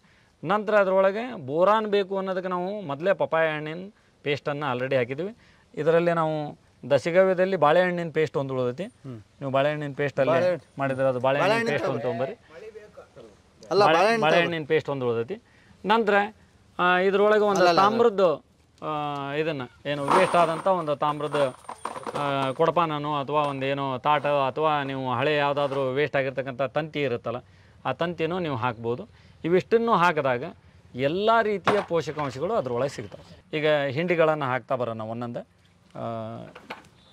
ನಂತರ ಅದರೊಳಗೆ ಬೋರಾನ್ ಬೇಕು ಅನ್ನೋದಕ್ಕೆ ನಾವು ಮೊದಲೇ ಪಪಾಯ ಹಣ್ಣಿನ ಪೇಸ್ಟನ್ನು ಆಲ್ರೆಡಿ ಹಾಕಿದ್ದೀವಿ. ಇದರಲ್ಲಿ ನಾವು ದಶಗವ್ಯದಲ್ಲಿ ಬಾಳೆಹಣ್ಣಿನ ಪೇಸ್ಟ್ ಒಂದು ಉಳಿದೈತಿ. ನೀವು ಬಾಳೆಹಣ್ಣಿನ ಪೇಸ್ಟಲ್ಲಿ ಮಾಡಿದ್ರೆ ಅದು ಬಾಳೆಹಣ್ಣಿನ ಪೇಸ್ಟ್ ಒಂದು ತೊಗೊಂಬರಿ. ಬಾಳೆಹಣ್ಣಿನ ಪೇಸ್ಟ್ ಒಂದು ಉಳಿದೈತಿ. ನಂತರ ಇದರೊಳಗೆ ಒಂದು ತಾಮ್ರದ್ದು ಇದನ್ನು ಏನು ವೇಸ್ಟ್ ಆದಂಥ ಒಂದು ತಾಮ್ರದ ಕೊಡಪಾನೋ ಅಥವಾ ಒಂದು ಏನೋ ತಾಟ ಅಥವಾ ನೀವು ಹಳೆ ಯಾವುದಾದ್ರೂ ವೇಸ್ಟ್ ಆಗಿರ್ತಕ್ಕಂಥ ತಂತಿ ಇರುತ್ತಲ್ಲ ಆ ತಂತಿನೂ ನೀವು ಹಾಕ್ಬೋದು. ಇವಿಷ್ಟನ್ನು ಹಾಕಿದಾಗ ಎಲ್ಲ ರೀತಿಯ ಪೋಷಕಾಂಶಗಳು ಅದರೊಳಗೆ ಸಿಗ್ತವೆ. ಈಗ ಹಿಂಡಿಗಳನ್ನು ಹಾಕ್ತಾ ಬರೋಣ ಒಂದೊಂದು.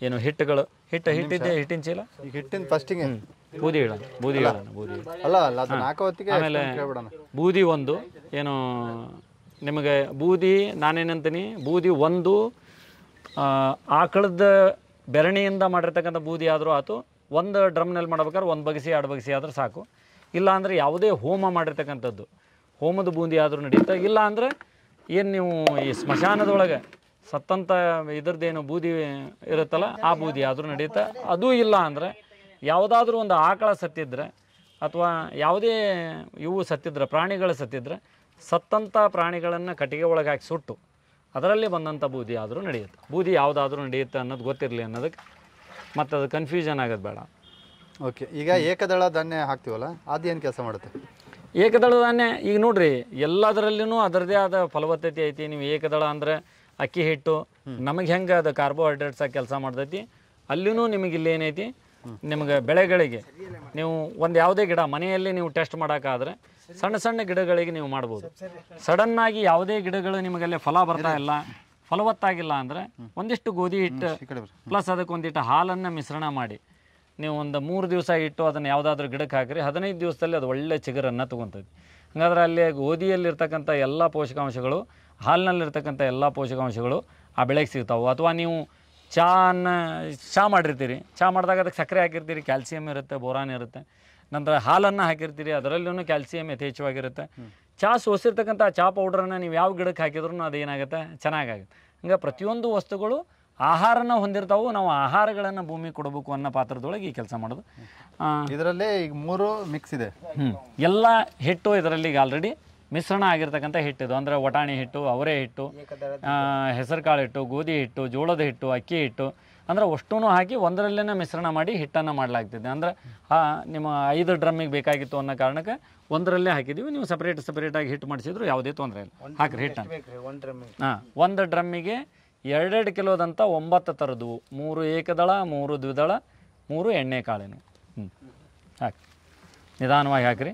ಏನು ಹಿಟ್ಟುಗಳು ಹಿಟ್ಟಿದ್ದೆ ಹಿಟ್ಟಿನ ಚೀಲ ಹಿಟ್ಟಿನ ಫಸ್ಟಿಗೆ ಬೂದಿ ಆಮೇಲೆ ಬೂದಿ ಒಂದು ಏನು ನಿಮಗೆ ಬೂದಿ ನಾನೇನಂತೀನಿ ಬೂದಿ ಒಂದು ಆಕಳದ ಬೆರಣಿಯಿಂದ ಮಾಡಿರ್ತಕ್ಕಂಥ ಬೂದಿ ಆದರೂ ಆಯ್ತು. ಒಂದು ಡ್ರಮ್ನಲ್ಲಿ ಮಾಡ್ಬೇಕಾದ್ರೆ 1 ಬಗಸಿ 2 ಬಗಸಿ ಆದರೂ ಸಾಕು. ಇಲ್ಲ ಅಂದರೆ ಯಾವುದೇ ಹೋಮ ಮಾಡಿರ್ತಕ್ಕಂಥದ್ದು ಹೋಮದ ಬೂಂದಿ ಆದರೂ ನಡೆಯುತ್ತೆ. ಇಲ್ಲ ಅಂದರೆ ಏನು ನೀವು ಈ ಸ್ಮಶಾನದೊಳಗೆ ಸತ್ತಂಥ ಇದ್ರದ್ದೇನು ಬೂದಿ ಇರುತ್ತಲ್ಲ ಆ ಬೂದಿ ಆದರೂ ನಡೆಯುತ್ತೆ. ಅದೂ ಇಲ್ಲ ಅಂದರೆ ಯಾವುದಾದ್ರೂ ಒಂದು ಆಕಳ ಸತ್ತಿದ್ರೆ ಅಥವಾ ಯಾವುದೇ ಇವು ಸತ್ತಿದ್ರೆ ಪ್ರಾಣಿಗಳು ಸತ್ತಿದ್ರೆ ಸತ್ತಂಥ ಪ್ರಾಣಿಗಳನ್ನು ಕಟ್ಟಿಗೆ ಒಳಗೆ ಹಾಕಿ ಸುಟ್ಟು ಅದರಲ್ಲಿ ಬಂದಂಥ ಬೂದಿ ಆದರೂ ನಡೆಯುತ್ತೆ. ಬೂದಿ ಯಾವುದಾದ್ರೂ ನಡೆಯುತ್ತೆ ಅನ್ನೋದು ಗೊತ್ತಿರಲಿ ಅನ್ನೋದಕ್ಕೆ ಮತ್ತು ಅದು ಕನ್ಫ್ಯೂಷನ್ ಆಗೋದು ಬೇಡ. ಓಕೆ, ಈಗ ಏಕದಳ ಧಾನ್ಯ ಹಾಕ್ತೀವಲ್ಲ ಅದೇನು ಕೆಲಸ ಮಾಡುತ್ತೆ? ಏಕದಳ ಧಾನ್ಯ ಈಗ ನೋಡ್ರಿ ಎಲ್ಲದರಲ್ಲೂ ಅದರದೇ ಆದ ಫಲವತ್ತತೆ ಐತಿ. ನೀವು ಏಕದಳ ಅಂದರೆ ಅಕ್ಕಿ ಹಿಟ್ಟು ನಮಗೆ ಹೆಂಗೆ ಅದು ಕಾರ್ಬೋಹೈಡ್ರೇಟ್ಸ್ ಆಗಿ ಕೆಲಸ ಮಾಡ್ತೈತಿ, ಅಲ್ಲಿನೂ ನಿಮಗೆ ಇಲ್ಲಿ ಏನೈತಿ ನಿಮಗೆ ಬೆಳೆಗಳಿಗೆ ನೀವು ಒಂದು ಯಾವುದೇ ಗಿಡ ಮನೆಯಲ್ಲಿ ನೀವು ಟೆಸ್ಟ್ ಮಾಡೋಕ್ಕಾದ್ರೆ ಸಣ್ಣ ಸಣ್ಣ ಗಿಡಗಳಿಗೆ ನೀವು ಮಾಡ್ಬೋದು. ಸಡನ್ನಾಗಿ ಯಾವುದೇ ಗಿಡಗಳು ನಿಮಗಲ್ಲೇ ಫಲ ಬರ್ತಾ ಇಲ್ಲ, ಫಲವತ್ತಾಗಿಲ್ಲ ಅಂದರೆ ಒಂದಿಷ್ಟು ಗೋಧಿ ಹಿಟ್ಟು ಪ್ಲಸ್ ಅದಕ್ಕೆ ಒಂದಿಟ್ಟು ಹಾಲನ್ನು ಮಿಶ್ರಣ ಮಾಡಿ ನೀವು ಒಂದು 3 ದಿವಸ ಇಟ್ಟು ಅದನ್ನು ಯಾವುದಾದ್ರೂ ಗಿಡಕ್ಕೆ ಹಾಕಿರಿ 15 ದಿವಸದಲ್ಲಿ ಅದು ಒಳ್ಳೆ ಚಿಗುರನ್ನು ತೊಗೊತೈತಿ. ಹಾಗಾದ್ರೆ ಅಲ್ಲಿ ಗೋಧಿಯಲ್ಲಿರ್ತಕ್ಕಂಥ ಎಲ್ಲ ಪೋಷಕಾಂಶಗಳು, ಹಾಲಿನಲ್ಲಿರ್ತಕ್ಕಂಥ ಎಲ್ಲ ಪೋಷಕಾಂಶಗಳು ಆ ಬೆಳೆಗೆ ಸಿಗ್ತಾವೆ. ಅಥವಾ ನೀವು ಚಹಾ ಮಾಡಿರ್ತೀರಿ, ಚಹಾ ಮಾಡಿದಾಗ ಅದಕ್ಕೆ ಸಕ್ಕರೆ ಹಾಕಿರ್ತೀರಿ, ಕ್ಯಾಲ್ಸಿಯಂ ಇರುತ್ತೆ, ಬೋರಾನ್ ಇರುತ್ತೆ. ನಂತರ ಹಾಲನ್ನು ಹಾಕಿರ್ತೀರಿ, ಅದರಲ್ಲೂ ಕ್ಯಾಲ್ಸಿಯಂ ಯಥೇಚ್ಛವಾಗಿರುತ್ತೆ. ಚಹಾ ಸೋಸಿರ್ತಕ್ಕಂಥ ಚಹಾ ಪೌಡ್ರನ್ನು ನೀವು ಯಾವ ಗಿಡಕ್ಕೆ ಹಾಕಿದ್ರೂ ಅದು ಏನಾಗುತ್ತೆ, ಚೆನ್ನಾಗಾಗುತ್ತೆ. ಹಂಗೆ ಪ್ರತಿಯೊಂದು ವಸ್ತುಗಳು ಆಹಾರನ ಹೊಂದಿರ್ತಾವೆ. ನಾವು ಆಹಾರಗಳನ್ನು ಭೂಮಿ ಕೊಡಬೇಕು ಅನ್ನೋ ಪಾತ್ರದೊಳಗೆ ಈ ಕೆಲಸ ಮಾಡೋದು. ಇದರಲ್ಲಿ ಈಗ 3 ಮಿಕ್ಸ್ ಇದೆ. ಎಲ್ಲ ಹಿಟ್ಟು ಇದರಲ್ಲಿ ಈಗ ಆಲ್ರೆಡಿ ಮಿಶ್ರಣ ಆಗಿರ್ತಕ್ಕಂಥ ಹಿಟ್ಟಿದು. ಅಂದರೆ ವಟಾಣಿ ಹಿಟ್ಟು, ಅವರೆ ಹಿಟ್ಟು, ಹೆಸರು ಕಾಳು ಹಿಟ್ಟು, ಗೋಧಿ ಹಿಟ್ಟು, ಜೋಳದ ಹಿಟ್ಟು, ಅಕ್ಕಿ ಹಿಟ್ಟು, ಅಂದರೆ ಅಷ್ಟೂ ಹಾಕಿ ಒಂದರಲ್ಲೇ ಮಿಶ್ರಣ ಮಾಡಿ ಹಿಟ್ಟನ್ನು ಮಾಡಲಾಗ್ತಿದೆ. ಅಂದರೆ ನಿಮ್ಮ 5 ಡ್ರಮ್ಮಿಗೆ ಬೇಕಾಗಿತ್ತು ಅನ್ನೋ ಕಾರಣಕ್ಕೆ ಒಂದರಲ್ಲೇ ಹಾಕಿದ್ದೀವಿ. ನೀವು ಸಪ್ರೇಟಾಗಿ ಹಿಟ್ಟು ಮಾಡಿಸಿದ್ರು ಯಾವುದೇ ತೊಂದರೆ ಇಲ್ಲ. ಹಾಕಿರಿ ಹಿಟ್ಟನ್ನು. ಒಂದು ಡ್ರಮ್ಮಿಗೆ 2 ಕಿಲೋದಂಥ 9 ಥರದ್ದು, 3 ಏಕದಳ, 3 ದ್ವಿದಳ, 3 ಎಣ್ಣೆ ಕಾಳಿನ. ಹಾಕಿ ನಿಧಾನವಾಗಿ ಹಾಕಿರಿ.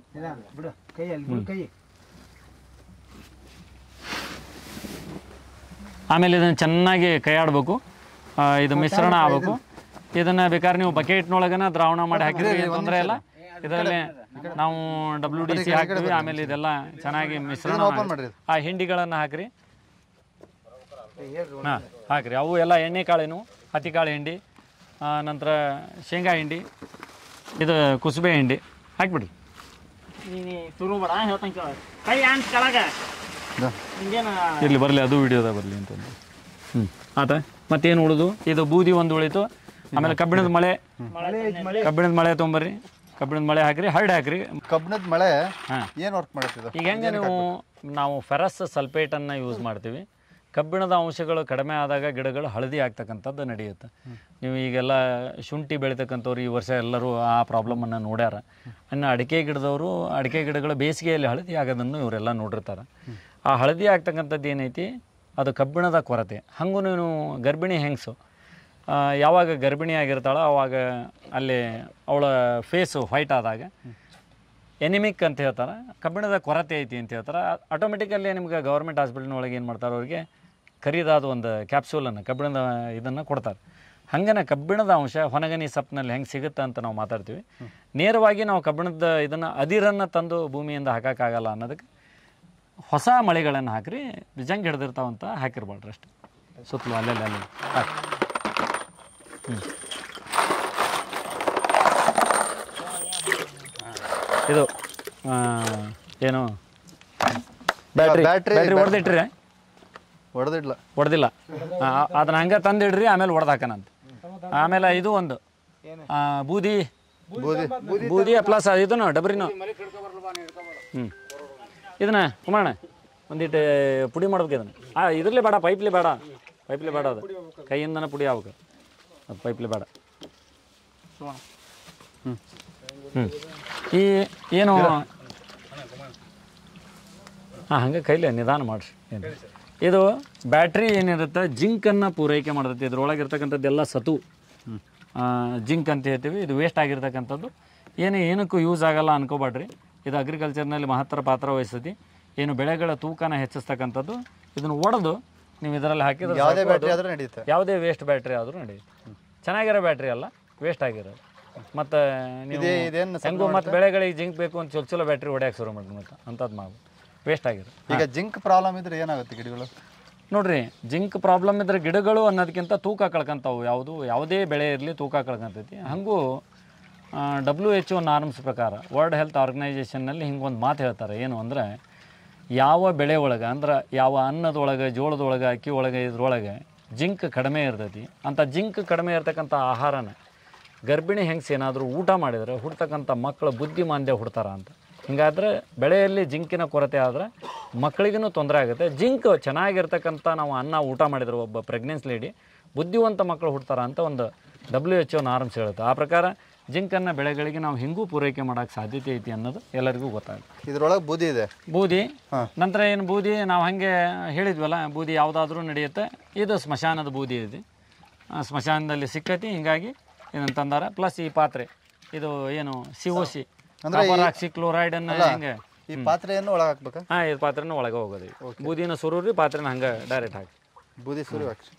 ಆಮೇಲೆ ಇದನ್ನು ಚೆನ್ನಾಗಿ ಕೈ ಆಡಬೇಕು. ಇದು ಮಿಶ್ರಣ ಆಗಬೇಕು. ಇದನ್ನು ಬೇಕಾದ್ರೆ ನೀವು ಬಕೆಟ್ನೊಳಗನ ದ್ರಾವಣ ಮಾಡಿ ಹಾಕಿದ್ರಿ, ತೊಂದರೆ ಇಲ್ಲ. ಇದರಲ್ಲಿ ನಾವು WDC ಹಾಕ್ತೀವಿ. ಆಮೇಲೆ ಇದೆಲ್ಲ ಚೆನ್ನಾಗಿ ಮಿಶ್ರಣ ಆ ಹಿಂಡಿಗಳನ್ನು ಹಾಕಿರಿ. ಹಾಂ ಹಾಕಿರಿ. ಅವು ಎಲ್ಲ ಎಣ್ಣೆ ಕಾಳಿನವು, ಹತ್ತಿ ಕಾಳು ಹಿಂಡಿ, ನಂತರ ಶೇಂಗಾ ಹಿಂಡಿ, ಇದು ಕುಸುಬೆ ಹಿಂಡಿ ಹಾಕಿಬಿಡ್ರಿ. ಇರಲಿ ಬರಲಿ, ಅದು ವಿಡಿಯೋದಾಗ ಬರಲಿ ಅಂತಂದು. ಆತ ಮತ್ತೇನು ಉಳಿದು ಇದು ಬೂದಿ ಒಂದು ಉಳಿತು. ಆಮೇಲೆ ಕಬ್ಬಿಣದ ಮಳೆ ತೊಗೊಂಬರ್ರಿ. ಕಬ್ಬಿಣದ ಮಳೆ ಹಾಕಿರಿ, ಹರಡಿ ಹಾಕಿರಿ. ಕಬ್ಬಿಣದ ಮಳೆ ಏನು ವರ್ಕ್ ಮಾಡುತ್ತೆ? ಈಗ ಹೆಂಗೆ ನಾವು ಫೆರಸ್ ಸಲ್ಫೇಟನ್ನು ಯೂಸ್ ಮಾಡ್ತೀವಿ. ಕಬ್ಬಿಣದ ಅಂಶಗಳು ಕಡಿಮೆ ಆದಾಗ ಗಿಡಗಳು ಹಳದಿ ಆಗ್ತಕ್ಕಂಥದ್ದು ನಡೆಯುತ್ತೆ. ನೀವು ಈಗೆಲ್ಲ ಶುಂಠಿ ಬೆಳೀತಕ್ಕಂಥವ್ರು ಈ ವರ್ಷ ಎಲ್ಲರೂ ಆ ಪ್ರಾಬ್ಲಮನ್ನು ನೋಡ್ಯಾರ. ಇನ್ನು ಅಡಿಕೆ ಗಿಡಗಳು ಬೇಸಿಗೆಯಲ್ಲಿ ಹಳದಿ ಆಗೋದನ್ನು ಇವರೆಲ್ಲ ನೋಡಿರ್ತಾರೆ. ಆ ಹಳದಿ ಆಗ್ತಕ್ಕಂಥದ್ದು ಏನೈತಿ, ಅದು ಕಬ್ಬಿಣದ ಕೊರತೆ. ಹಾಗೂ ನೀನು ಗರ್ಭಿಣಿ ಹೆಂಗಸು ಯಾವಾಗ ಗರ್ಭಿಣಿ ಆಗಿರ್ತಾಳೋ ಆವಾಗ ಅಲ್ಲಿ ಅವಳ ಫೇಸು ವೈಟ್ ಆದಾಗ ಎನಿಮಿಕ್ ಅಂತ ಹೇಳ್ತಾರೆ, ಕಬ್ಬಿಣದ ಕೊರತೆ ಐತಿ ಅಂತ ಹೇಳ್ತಾರೆ. ಆಟೋಮೆಟಿಕಲ್ಲಿ ನಿಮ್ಗೆ ಗೌರ್ಮೆಂಟ್ ಹಾಸ್ಪಿಟಲ್ನೊಳಗೆ ಏನು ಮಾಡ್ತಾರೆ, ಅವ್ರಿಗೆ ಖರೀದಾದ ಒಂದು ಕ್ಯಾಪ್ಸೂಲನ್ನು, ಕಬ್ಬಿಣದ ಇದನ್ನು ಕೊಡ್ತಾರೆ. ಹಂಗನೆ ಕಬ್ಬಿಣದ ಅಂಶ ಹೊನಗನಿ ಸಪ್ನಲ್ಲಿ ಹೆಂಗೆ ಸಿಗುತ್ತೆ ಅಂತ ನಾವು ಮಾತಾಡ್ತೀವಿ. ನೇರವಾಗಿ ನಾವು ಕಬ್ಬಿಣದ ಇದನ್ನು ಅದಿರನ್ನು ತಂದು ಭೂಮಿಯಿಂದ ಹಾಕೋಕ್ಕಾಗಲ್ಲ ಅನ್ನೋದಕ್ಕೆ ಹೊಸ ಮಳೆಗಳನ್ನು ಹಾಕಿರಿ. ಜಂಗ್ ಹಿಡ್ದಿರ್ತಾವಂತ ಹಾಕಿರ್ಬಾರ್ದು ಅಷ್ಟೇ. ಸುತ್ತಲೂ ಅಲ್ಲೆಲ್ಲ ಹಾಕಿ. ಇದು ಏನು ಬ್ಯಾಟ್ರಿ ಹೊಡೆದಿಲ್ಲ. ಅದನ್ನ ಹಂಗೆ ತಂದಿಡ್ರಿ, ಆಮೇಲೆ ಹೊಡೆದಾಕನಂತ. ಆಮೇಲೆ ಇದು ಒಂದು ಬೂದಿ ಪ್ಲಸ್ ಇದನ್ನು ಡಬ್ರಿನೂ. ಇದನ್ನ ಕುಮಾರಣ್ಣ ಒಂದಿಟ್ಟು ಪುಡಿ ಮಾಡ್ಬೇಕು. ಇದನ್ನು ಇದ್ರಲ್ಲೇ ಬೇಡ, ಪೈಪ್ಲಿ ಬೇಡ ಅದು ಕೈಯಿಂದನೇ ಪುಡಿ ಆಗ್ಬೇಕು. ಅದು ಪೈಪ್ಲಿ ಬೇಡ. ಈ ಏನು ಹಂಗೆ ಕೈಲೇ ನಿಧಾನ ಮಾಡಿರಿ. ಇದು ಬ್ಯಾಟ್ರಿ ಏನಿರುತ್ತೆ ಜಿಂಕನ್ನು ಪೂರೈಕೆ ಮಾಡ್ತೈತಿ. ಇದ್ರೊಳಗಿರ್ತಕ್ಕಂಥದ್ದೆಲ್ಲ ಸತು ಜಿಂಕ್ ಅಂತ ಹೇಳ್ತೀವಿ. ಇದು ವೇಸ್ಟ್ ಆಗಿರ್ತಕ್ಕಂಥದ್ದು ಏನಕ್ಕೂ ಯೂಸ್ ಆಗಲ್ಲ ಅನ್ಕೋಬೇಡ್ರಿ. ಇದು ಅಗ್ರಿಕಲ್ಚರ್ನಲ್ಲಿ ಮಹತ್ತರ ಪಾತ್ರ ವಹಿಸ್ತೈತಿ. ಏನು ಬೆಳೆಗಳ ತೂಕನ ಹೆಚ್ಚಿಸ್ತಕ್ಕಂಥದ್ದು. ಇದನ್ನು ಒಡೆದು ನೀವು ಇದರಲ್ಲಿ ಹಾಕಿದ್ರೆ ಯಾವುದೇ ವೇಸ್ಟ್ ಬ್ಯಾಟ್ರಿ ಆದರೂ ನಡೆಯುತ್ತೆ. ಚೆನ್ನಾಗಿರೋ ಬ್ಯಾಟ್ರಿ ಅಲ್ಲ, ವೇಸ್ಟ್ ಆಗಿರೋದು. ಮತ್ತು ನೀವು ಹೆಂಗು ಮತ್ತು ಬೆಳೆಗಳಿಗೆ ಜಿಂಕ್ ಬೇಕು ಅಂತ ಚಲೋ ಬ್ಯಾಟ್ರಿ ಹೊಡೆಯಕ್ಕೆ ಶುರು ಮಾಡಿ ಮತ್ತು ಅಂಥದ್ದು ನಾವು ವೇಸ್ಟ್ ಆಗಿರೋದು. ಈಗ ಜಿಂಕ್ ಪ್ರಾಬ್ಲಮ್ ಇದ್ರೆ ಏನಾಗುತ್ತೆ ಗಿಡಗಳು? ನೋಡಿರಿ, ಜಿಂಕ್ ಪ್ರಾಬ್ಲಮ್ ಇದ್ದರೆ ಗಿಡಗಳು ಅನ್ನೋದಕ್ಕಿಂತ ತೂಕ ಕಳ್ಕೊಂತಾವು. ಯಾವುದೇ ಬೆಳೆ ಇರಲಿ ತೂಕ ಕಳ್ಕೊಂತೈತಿ. ಹಾಗೂ WHO ನಾರ್ಮ್ಸ್ ಪ್ರಕಾರ, ವರ್ಲ್ಡ್ ಹೆಲ್ತ್ ಆರ್ಗನೈಜೇಷನ್ನಲ್ಲಿ ಹಿಂಗೊಂದು ಮಾತು ಹೇಳ್ತಾರೆ. ಏನು ಅಂದರೆ, ಯಾವ ಬೆಳೆ ಒಳಗೆ ಅಂದ್ರೆ ಯಾವ ಅನ್ನದೊಳಗೆ, ಜೋಳದೊಳಗೆ, ಅಕ್ಕಿ ಒಳಗೆ, ಇದ್ರೊಳಗೆ ಜಿಂಕ್ ಕಡಿಮೆ ಇರ್ತೈತಿ. ಅಂಥ ಜಿಂಕ್ ಕಡಿಮೆ ಇರ್ತಕ್ಕಂಥ ಆಹಾರನ ಗರ್ಭಿಣಿ ಹೆಂಗಸ ಏನಾದರೂ ಊಟ ಮಾಡಿದರೆ ಹುಡ್ತಕ್ಕಂಥ ಮಕ್ಕಳ ಬುದ್ಧಿಮಾಂದ್ಯ ಹುಡ್ತಾರ ಅಂತ. ಹಿಂಗಾದ್ರೆ ಬೆಳೆಯಲ್ಲಿ ಜಿಂಕಿನ ಕೊರತೆ ಆದರೆ ಮಕ್ಕಳಿಗೂ ತೊಂದರೆ ಆಗುತ್ತೆ. ಜಿಂಕ್ ಚೆನ್ನಾಗಿರ್ತಕ್ಕಂಥ ನಾವು ಅನ್ನ ಊಟ ಮಾಡಿದ್ರೆ ಒಬ್ಬ ಪ್ರೆಗ್ನೆನ್ಸಿ ಲೇಡಿ ಬುದ್ಧಿವಂತ ಮಕ್ಕಳು ಹುಡ್ತಾರ ಅಂತ ಒಂದು WHO ನಾರ್ಮ್ಸ್ ಹೇಳುತ್ತೆ. ಆ ಪ್ರಕಾರ ಜಿಂಕನ್ನು ಬೆಳೆಗಳಿಗೆ ನಾವು ಹಿಂಗೂ ಪೂರೈಕೆ ಮಾಡೋಕ್ಕೆ ಸಾಧ್ಯತೆ ಐತಿ ಅನ್ನೋದು ಎಲ್ಲರಿಗೂ ಗೊತ್ತಾಗುತ್ತೆ. ಇದರೊಳಗೆ ಬೂದಿ ಇದೆ. ಬೂದಿ ನಂತರ ಏನು ಬೂದಿ ನಾವು ಹಾಗೆ ಹೇಳಿದ್ವಲ್ಲ, ಬೂದಿ ಯಾವುದಾದ್ರೂ ನಡೆಯುತ್ತೆ. ಇದು ಸ್ಮಶಾನದ ಬೂದಿ ಇದೆ, ಸ್ಮಶಾನದಲ್ಲಿ ಸಿಕ್ಕತಿ. ಹಿಂಗಾಗಿ ಇದನ್ನು ತಂದಾರ. ಪ್ಲಸ್ ಈ ಪಾತ್ರೆ, ಇದು ಏನು COC ಆಕ್ಸಿಕ್ಲೋರೈಡ್ ಅನ್ನು ಹಿಂಗೆ ಈ ಪಾತ್ರೆಯನ್ನು ಒಳಗೆ ಹಾಕ್ಬೇಕಾ? ಈ ಪಾತ್ರೆನ ಒಳಗೆ ಹೋಗೋದು. ಬೂದಿನ ಸುರುರಿ ಪಾತ್ರೆನ ಹಂಗೆ ಡೈರೆಕ್ಟ್ ಹಾಕಿ ಬೂದಿ ಸುರಿ ಹಾಕಿ.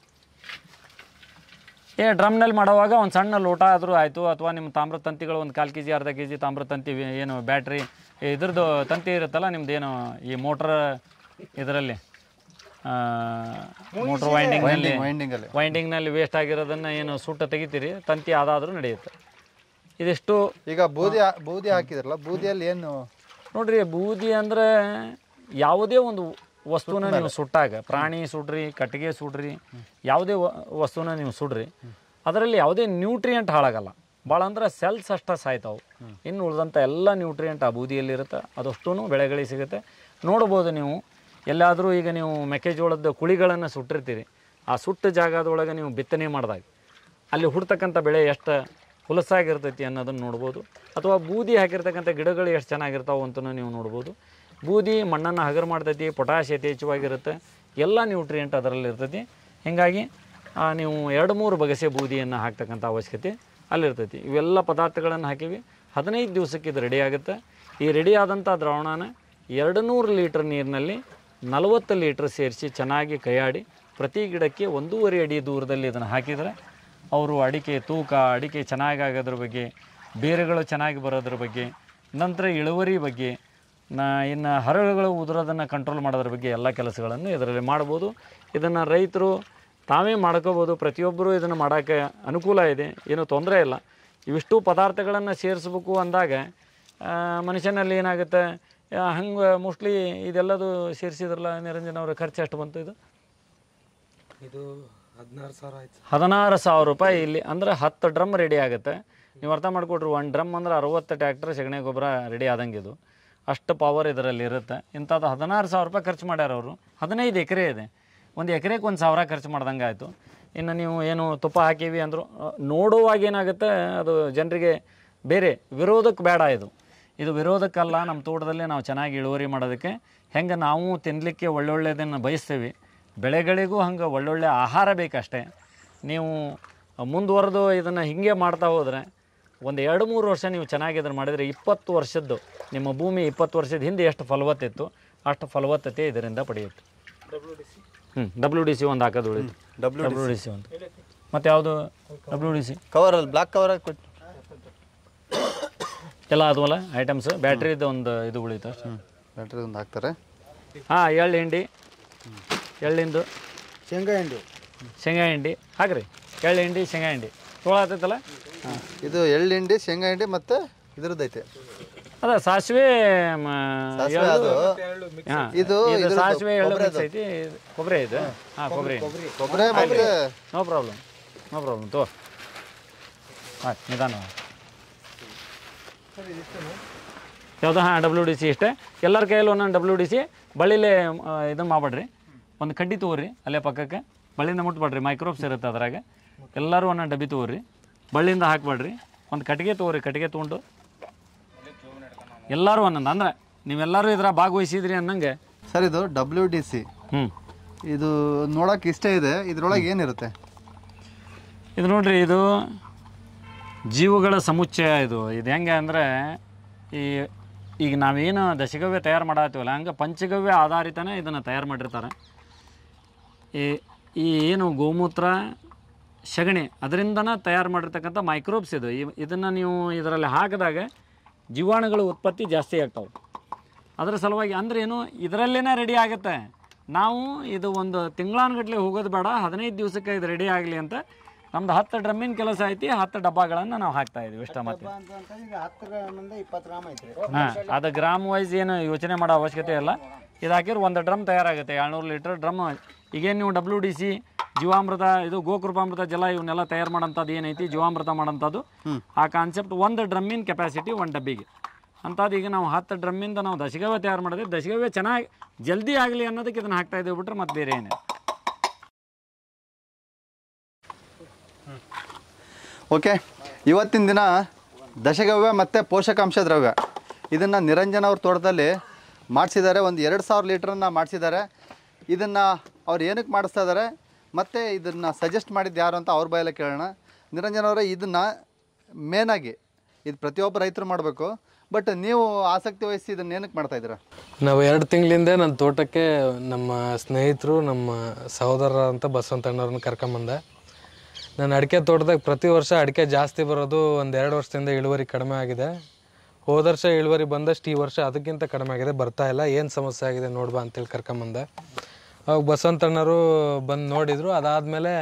ಡ್ರಮ್ನಲ್ಲಿ ಮಾಡುವಾಗ ಒಂದು ಸಣ್ಣ ಲೋಟ ಆದರೂ ಆಯಿತು, ಅಥವಾ ನಿಮ್ಮ ತಾಮ್ರದ ತಂತಿಗಳು ಒಂದು 1/4 kg ಅರ್ಧ kg ತಾಮ್ರದ ತಂತಿ ಏನು ಬ್ಯಾಟ್ರಿ ಇದ್ರದ್ದು ತಂತಿ ಇರುತ್ತಲ್ಲ ನಿಮ್ದು ಏನು ಈ ಮೋಟ್ರ್ ಇದರಲ್ಲಿ ಮೋಟ್ರ್ ವೈಂಡಿಂಗ್ನಲ್ಲಿ ವೇಸ್ಟ್ ಆಗಿರೋದನ್ನು ಏನು ಸುಟ್ಟು ತೆಗಿತೀರಿ, ತಂತಿ ಅದಾದರೂ ನಡೆಯುತ್ತೆ. ಇದಿಷ್ಟು ಈಗ ಬೂದಿ ಹಾಕಿದ್ರಲ್ಲ, ಬೂದಿಯಲ್ಲಿ ಏನು ನೋಡ್ರಿ, ಬೂದಿ ಅಂದರೆ ಯಾವುದೇ ಒಂದು ವಸ್ತುನ ನೀವು ಸುಟ್ಟಾಗ, ಪ್ರಾಣಿ ಸುಡ್ರಿ, ಕಟ್ಟಿಗೆ ಸುಡ್ರಿ, ಯಾವುದೇ ವಸ್ತುನ ನೀವು ಸುಡ್ರಿ, ಅದರಲ್ಲಿ ಯಾವುದೇ ನ್ಯೂಟ್ರಿಯೆಂಟ್ ಹಾಳಾಗಲ್ಲ. ಭಾಳ ಅಂದ್ರೆ ಸೆಲ್ಸ್ ಅಷ್ಟೇ ಸಾಯ್ತಾವೆ. ಇನ್ನು ಉಳಿದಂಥ ಎಲ್ಲ ನ್ಯೂಟ್ರಿಯೆಂಟ್ ಆ ಬೂದಿಯಲ್ಲಿರುತ್ತೆ. ಅದಷ್ಟು ಬೆಳೆಗಳಿಗೆ ಸಿಗುತ್ತೆ. ನೋಡ್ಬೋದು ನೀವು ಎಲ್ಲಾದರೂ ಈಗ ನೀವು ಮೆಕ್ಕೆಜೋಳದ ಕುಳಿಗಳನ್ನು ಸುಟ್ಟಿರ್ತೀರಿ, ಆ ಸುಟ್ಟ ಜಾಗದೊಳಗೆ ನೀವು ಬಿತ್ತನೆ ಮಾಡಿದಾಗ ಅಲ್ಲಿ ಹುಡ್ತಕ್ಕಂಥ ಬೆಳೆ ಎಷ್ಟು ಹುಲಸಾಗಿರ್ತೈತಿ ಅನ್ನೋದನ್ನು ನೋಡ್ಬೋದು. ಅಥವಾ ಬೂದಿ ಹಾಕಿರ್ತಕ್ಕಂಥ ಗಿಡಗಳು ಎಷ್ಟು ಚೆನ್ನಾಗಿರ್ತಾವೆ ಅಂತಲೂ ನೀವು ನೋಡ್ಬೋದು. ಬೂದಿ ಮಣ್ಣನ್ನು ಹಗರು ಮಾಡ್ತೈತಿ, ಪೊಟ್ಯಾಷ್ ಯಥೇಚ್ಛವಾಗಿರುತ್ತೆ, ಎಲ್ಲ ನ್ಯೂಟ್ರಿಯೆಂಟ್ ಅದರಲ್ಲಿ ಇರ್ತೈತಿ. ಹೀಗಾಗಿ ನೀವು 2-3 ಬಗೆಸೆ ಬೂದಿಯನ್ನು ಹಾಕ್ತಕ್ಕಂಥ ಅವಶ್ಯಕತೆ ಅಲ್ಲಿರ್ತೈತಿ. ಇವೆಲ್ಲ ಪದಾರ್ಥಗಳನ್ನು ಹಾಕಿವಿ. 15 ದಿವಸಕ್ಕೆ ಇದು ರೆಡಿ ಆಗುತ್ತೆ. ಈ ರೆಡಿ ಆದಂಥ ದ್ರಾವಣನ 200 ಲೀಟ್ರ್ ನೀರಿನಲ್ಲಿ 40 ಲೀಟ್ರ್ ಸೇರಿಸಿ ಚೆನ್ನಾಗಿ ಕೈಯಾಡಿ ಪ್ರತಿ ಗಿಡಕ್ಕೆ 1.5 ಅಡಿ ದೂರದಲ್ಲಿ ಇದನ್ನು ಹಾಕಿದರೆ ಅವರು ಅಡಿಕೆ ತೂಕ, ಅಡಿಕೆ ಚೆನ್ನಾಗಿ ಆಗೋದ್ರ ಬಗ್ಗೆ, ಬೇರುಗಳು ಚೆನ್ನಾಗಿ ಬರೋದ್ರ ಬಗ್ಗೆ, ನಂತರ ಇಳುವರಿ ಬಗ್ಗೆ, ಇನ್ನು ಹರಳುಗಳು ಉದುರೋದನ್ನು ಕಂಟ್ರೋಲ್ ಮಾಡೋದ್ರ ಬಗ್ಗೆ ಎಲ್ಲ ಕೆಲಸಗಳನ್ನು ಇದರಲ್ಲಿ ಮಾಡ್ಬೋದು. ಇದನ್ನು ರೈತರು ತಾವೇ ಮಾಡ್ಕೋಬೋದು. ಪ್ರತಿಯೊಬ್ಬರು ಇದನ್ನು ಮಾಡೋಕ್ಕೆ ಅನುಕೂಲ ಇದೆ, ಏನೂ ತೊಂದರೆ ಇಲ್ಲ. ಇವಿಷ್ಟು ಪದಾರ್ಥಗಳನ್ನು ಸೇರಿಸ್ಬೇಕು ಅಂದಾಗ ಮನುಷ್ಯನಲ್ಲಿ ಏನಾಗುತ್ತೆ, ಹಂಗೆ ಮೋಸ್ಟ್ಲಿ ಇದೆಲ್ಲದು ಸೇರಿಸಿದ್ರಲ್ಲ ನಿರಂಜನ್ ಅವರ ಖರ್ಚು ಎಷ್ಟು ಬಂತು? ಇದು 16,000 ಆಯ್ತು. 16,000 ರೂಪಾಯಿ ಇಲ್ಲಿ ಅಂದರೆ 10 ಡ್ರಮ್ ರೆಡಿ ಆಗುತ್ತೆ. ನೀವು ಅರ್ಥ ಮಾಡಿಕೊಡ್ರಿ, 1 ಡ್ರಮ್ ಅಂದ್ರೆ 60 ಟ್ರ್ಯಾಕ್ಟರ್ ಸಗಣಿ ಗೊಬ್ಬರ ರೆಡಿ ಆದಂಗೆ. ಇದು ಅಷ್ಟು ಪವರ್ ಇದರಲ್ಲಿ ಇರುತ್ತೆ. ಇಂಥದ್ದು 16,000 ರೂಪಾಯಿ ಖರ್ಚು ಮಾಡ್ಯಾರ ಅವರು. 15 ಎಕರೆ ಇದೆ. 1 ಎಕರೆಗೆ 1,000 ಖರ್ಚು ಮಾಡ್ದಂಗೆ ಆಯಿತು. ಇನ್ನು ನೀವು ಏನು ತುಪ್ಪ ಹಾಕೀವಿ ಅಂದರು ನೋಡುವಾಗ ಏನಾಗುತ್ತೆ, ಅದು ಜನರಿಗೆ ಬೇರೆ ವಿರೋಧಕ್ಕೆ ಬೇಡ. ಇದು ವಿರೋಧಕ್ಕಲ್ಲ. ನಮ್ಮ ತೋಟದಲ್ಲಿ ನಾವು ಚೆನ್ನಾಗಿ ಇಳುವರಿ ಮಾಡೋದಕ್ಕೆ ಹೆಂಗೆ ನಾವು ತಿನ್ನಲಿಕ್ಕೆ ಒಳ್ಳೊಳ್ಳೆಯದನ್ನು ಬಯಸ್ತೀವಿ, ಬೆಳೆಗಳಿಗೂ ಹಂಗೆ ಒಳ್ಳೊಳ್ಳೆ ಆಹಾರ ಬೇಕಷ್ಟೇ. ನೀವು ಮುಂದುವರೆದು ಇದನ್ನು ಹೀಗೆ ಮಾಡ್ತಾ ಹೋದರೆ ಒಂದು 2-3 ವರ್ಷ ನೀವು ಚೆನ್ನಾಗಿ ಇದನ್ನು ಮಾಡಿದರೆ 20 ವರ್ಷದ್ದು ನಿಮ್ಮ ಭೂಮಿ 20 ವರ್ಷದ ಹಿಂದೆ ಎಷ್ಟು ಫಲವತ್ತಿತ್ತು ಅಷ್ಟು ಫಲವತ್ತತೆ ಇದರಿಂದ ಪಡೆಯುತ್ತೆ. WDC ಒಂದು ಹಾಕೋದು ಉಳಿತು. WDC ಒಂದು ಮತ್ತು ಯಾವುದು WDC ಕವರಲ್ಲಿ ಬ್ಲಾಕ್ ಕವರ್ ಕೊಟ್ಟು ಎಲ್ಲ ಆದ್ವಲ್ಲ ಐಟಮ್ಸ್. ಬ್ಯಾಟ್ರಿದು ಒಂದು ಇದು ಉಳಿತು ಅಷ್ಟು. ಬ್ಯಾಟ್ರಿ ಒಂದು ಹಾಕ್ತಾರೆ. ಹಾಂ, ಎಳ್ಳು ಹಿಂಡಿ, ಎಳ್ಳಿಂದು ಶೇಂಗಾ ಹಿಂಡಿ ಹಾಕ್ರಿ. ಎಳ್ಳು ಹಿಂಡಿ, ಶೇಂಗಾ ಹಿಂಡಿ ತೊಗೊಳತ್ತೈತಲ್ಲ. ಹಾಂ, ಇದು ಎಳ್ಳು ಹಿಂಡಿ, ಶೇಂಗಾ ಹಿಂಡಿ ಮತ್ತು ಇದ್ರದ್ದೈತೆ ಅದ ಸಾಸಿವೆ, ಇದು ಸಾಸಿವೆ ಎಳ್ಳು ಮಿಕ್ಸ್ ಐತಿ. ಕೊಬ್ಬರಿ ಇದು. ಹಾಂ, ಕೊಬ್ಬರಿ ನೋ ಪ್ರಾಬ್ಲಮ್ ತೋ. ಹಾಂ, ನಿಧಾನ ಯಾವುದು? ಹಾಂ, WDC ಇಷ್ಟೇ. ಎಲ್ಲರ ಕೈಯಲ್ಲಿ ಒಂದೊಂದು WDC. ಬಳ್ಳಿಲೇ ಇದನ್ನು ಮಾಡಬೇಡ್ರಿ, ಒಂದು ಕಡ್ಡಿ ತೊಗೊರಿ ಅಲ್ಲೇ ಪಕ್ಕಕ್ಕೆ. ಬಳ್ಳಿಯಿಂದ ಮುಟ್ಬೇಡ್ರಿ, ಮೈಕ್ರೋಬ್ಸ್ ಇರುತ್ತೆ ಅದ್ರಾಗ. ಎಲ್ಲರೂ ಒಂದೊಂದು ಡಬ್ಬಿ ತೊಗೊರಿ, ಬಳ್ಳಿಯಿಂದ ಹಾಕ್ಬೇಡ್ರಿ. ಒಂದು ಕಟ್ಟಿಗೆ ತೊಗೊರಿ, ಕಟ್ಟಿಗೆ ತೊಗೊಂಡು ಎಲ್ಲರೂ ಒಂದೊಂದು, ಅಂದ್ರೆ ನೀವೆಲ್ಲರೂ ಇದ್ರ ಭಾಗವಹಿಸಿದ್ರಿ ಅನ್ನಂಗೆ. ಸರ್, ಇದು WDC. ಇದು ನೋಡೋಕೆ ಇಷ್ಟ ಇದೆ. ಇದ್ರೊಳಗೆ ಏನಿರುತ್ತೆ? ಇದು ನೋಡ್ರಿ, ಇದು ಜೀವಗಳ ಸಮುಚ್ಚಯ. ಇದು ಹೆಂಗೆ ಅಂದರೆ ಈಗ ನಾವೇನು ದಶಗವ್ಯ ತಯಾರು ಮಾಡತ್ತೀವಲ್ಲ, ಹಂಗೆ ಪಂಚಗವ್ಯ ಆಧಾರಿತನೇ ಇದನ್ನು ತಯಾರು ಮಾಡಿರ್ತಾರೆ. ಈ ಏನು ಗೋಮೂತ್ರ, ಸಗಣಿ ಅದರಿಂದನೇ ತಯಾರು ಮಾಡಿರ್ತಕ್ಕಂಥ ಮೈಕ್ರೋಬ್ಸ್ ಇದು. ಇದನ್ನು ನೀವು ಇದರಲ್ಲಿ ಹಾಕಿದಾಗ ಜೀವಾಣುಗಳ ಉತ್ಪತ್ತಿ ಜಾಸ್ತಿ ಆಗ್ತಾವೆ. ಅದರ ಸಲುವಾಗಿ ಅಂದ್ರೆ ಏನು, ಇದರಲ್ಲೇ ರೆಡಿ ಆಗುತ್ತೆ. ನಾವು ಇದು ಒಂದು ತಿಂಗಳಾನುಗಟ್ಟಲೆ ಹೋಗೋದು ಬೇಡ, 15 ದಿವಸಕ್ಕೆ ಇದು ರೆಡಿ ಆಗಲಿ ಅಂತ ನಮ್ದು 10 ಡ್ರಮ್ಮಿನ ಕೆಲಸ ಐತಿ. 10 ಡಬ್ಬಗಳನ್ನು ನಾವು ಹಾಕ್ತಾ ಇದೀವಿ ಇಷ್ಟ. ಮತ್ತೆ ಹಾಂ, ಅದು ಗ್ರಾಮ್ ವೈಸ್ ಏನು ಯೋಚನೆ ಮಾಡೋ ಅವಶ್ಯಕತೆ ಇಲ್ಲ. ಇದು ಹಾಕಿದ್ರೆ 1 ಡ್ರಮ್ ತಯಾರಾಗುತ್ತೆ. 200 litre drum. ಈಗೇನು ನೀವು WDC, ಜೀವಾಮೃತ, ಇದು ಗೋಕೃಪಾಮೃತ ಜಲ ಇವನ್ನೆಲ್ಲ ತಯಾರು ಮಾಡೋಂಥದ್ದು ಏನೈತಿ, ಜೀವಾಮೃತ ಮಾಡೋಂಥದ್ದು, ಆ ಕಾನ್ಸೆಪ್ಟ್ 1 ಡ್ರಮ್ಮಿನ ಕೆಪಾಸಿಟಿ 1 ಡಬ್ಬಿಗೆ ಅಂಥದ್ದು. ಈಗ ನಾವು 10 ಡ್ರಮ್ಮಿಂದ ನಾವು ದಶಗವ್ಯ ತಯಾರು ಮಾಡಿದ್ವಿ. ದಶಗವ್ಯ ಚೆನ್ನಾಗಿ ಜಲ್ದಿ ಆಗಲಿ ಅನ್ನೋದಕ್ಕೆ ಇದನ್ನು ಹಾಕ್ತಾ ಇದ್ದೀವಿ ಬಿಟ್ರೆ ಮತ್ತೆ ಬೇರೆ ಏನೇ. ಓಕೆ, ಇವತ್ತಿನ ದಿನ ದಶಗವ್ಯ ಮತ್ತು ಪೋಷಕಾಂಶ ದ್ರವ್ಯ ಇದನ್ನು ನಿರಂಜನ್ ಅವ್ರ ತೋಟದಲ್ಲಿ ಮಾಡಿಸಿದ್ದಾರೆ. ಒಂದು 2,000 ಲೀಟ್ರನ್ನು ಮಾಡಿಸಿದ್ದಾರೆ. ಇದನ್ನು ಅವ್ರು ಏನಕ್ಕೆ ಮಾಡಿಸ್ತಾ ಇದ್ದಾರೆ ಮತ್ತು ಇದನ್ನು ಸಜೆಸ್ಟ್ ಮಾಡಿದ್ದು ಯಾರು ಅಂತ ಅವ್ರ ಬಾಯಲ್ಲೇ ಕೇಳೋಣ. ನಿರಂಜನ್ ಅವರೇ, ಇದನ್ನು ಮೇನಾಗಿ ಇದು ಪ್ರತಿಯೊಬ್ಬ ರೈತರು ಮಾಡಬೇಕು, ಬಟ್ ನೀವು ಆಸಕ್ತಿ ವಹಿಸಿ ಇದನ್ನು ಏನಕ್ಕೆ ಮಾಡ್ತಾಯಿದ್ದೀರಾ? ನಾವು 2 ತಿಂಗಳಿಂದ ನನ್ನ ತೋಟಕ್ಕೆ ನಮ್ಮ ಸ್ನೇಹಿತರು, ನಮ್ಮ ಸಹೋದರ ಅಂತ ಬಸವಂತಣ್ಣವ್ರನ್ನ ಕರ್ಕೊಂಬಂದೆ. ನನ್ನ ಅಡಿಕೆ ತೋಟದಾಗ ಪ್ರತಿ ವರ್ಷ ಅಡಿಕೆ ಜಾಸ್ತಿ ಬರೋದು 1-2 ವರ್ಷದಿಂದ ಇಳುವರಿ ಕಡಿಮೆ ಆಗಿದೆ. ಹೋದ ವರ್ಷ ಇಳುವರಿ ಬಂದಷ್ಟು ಈ ವರ್ಷ ಅದಕ್ಕಿಂತ ಕಡಿಮೆ ಆಗಿದೆ, ಬರ್ತಾ ಇಲ್ಲ. ಏನು ಸಮಸ್ಯೆ ಆಗಿದೆ ನೋಡ್ಬಾ ಅಂತೇಳಿ ಕರ್ಕೊಂಬಂದೆ. ಅವಾಗ ಬಸವಂತಣ್ಣರು ಬಂದು ನೋಡಿದರು. ಅದಾದಮೇಲೆ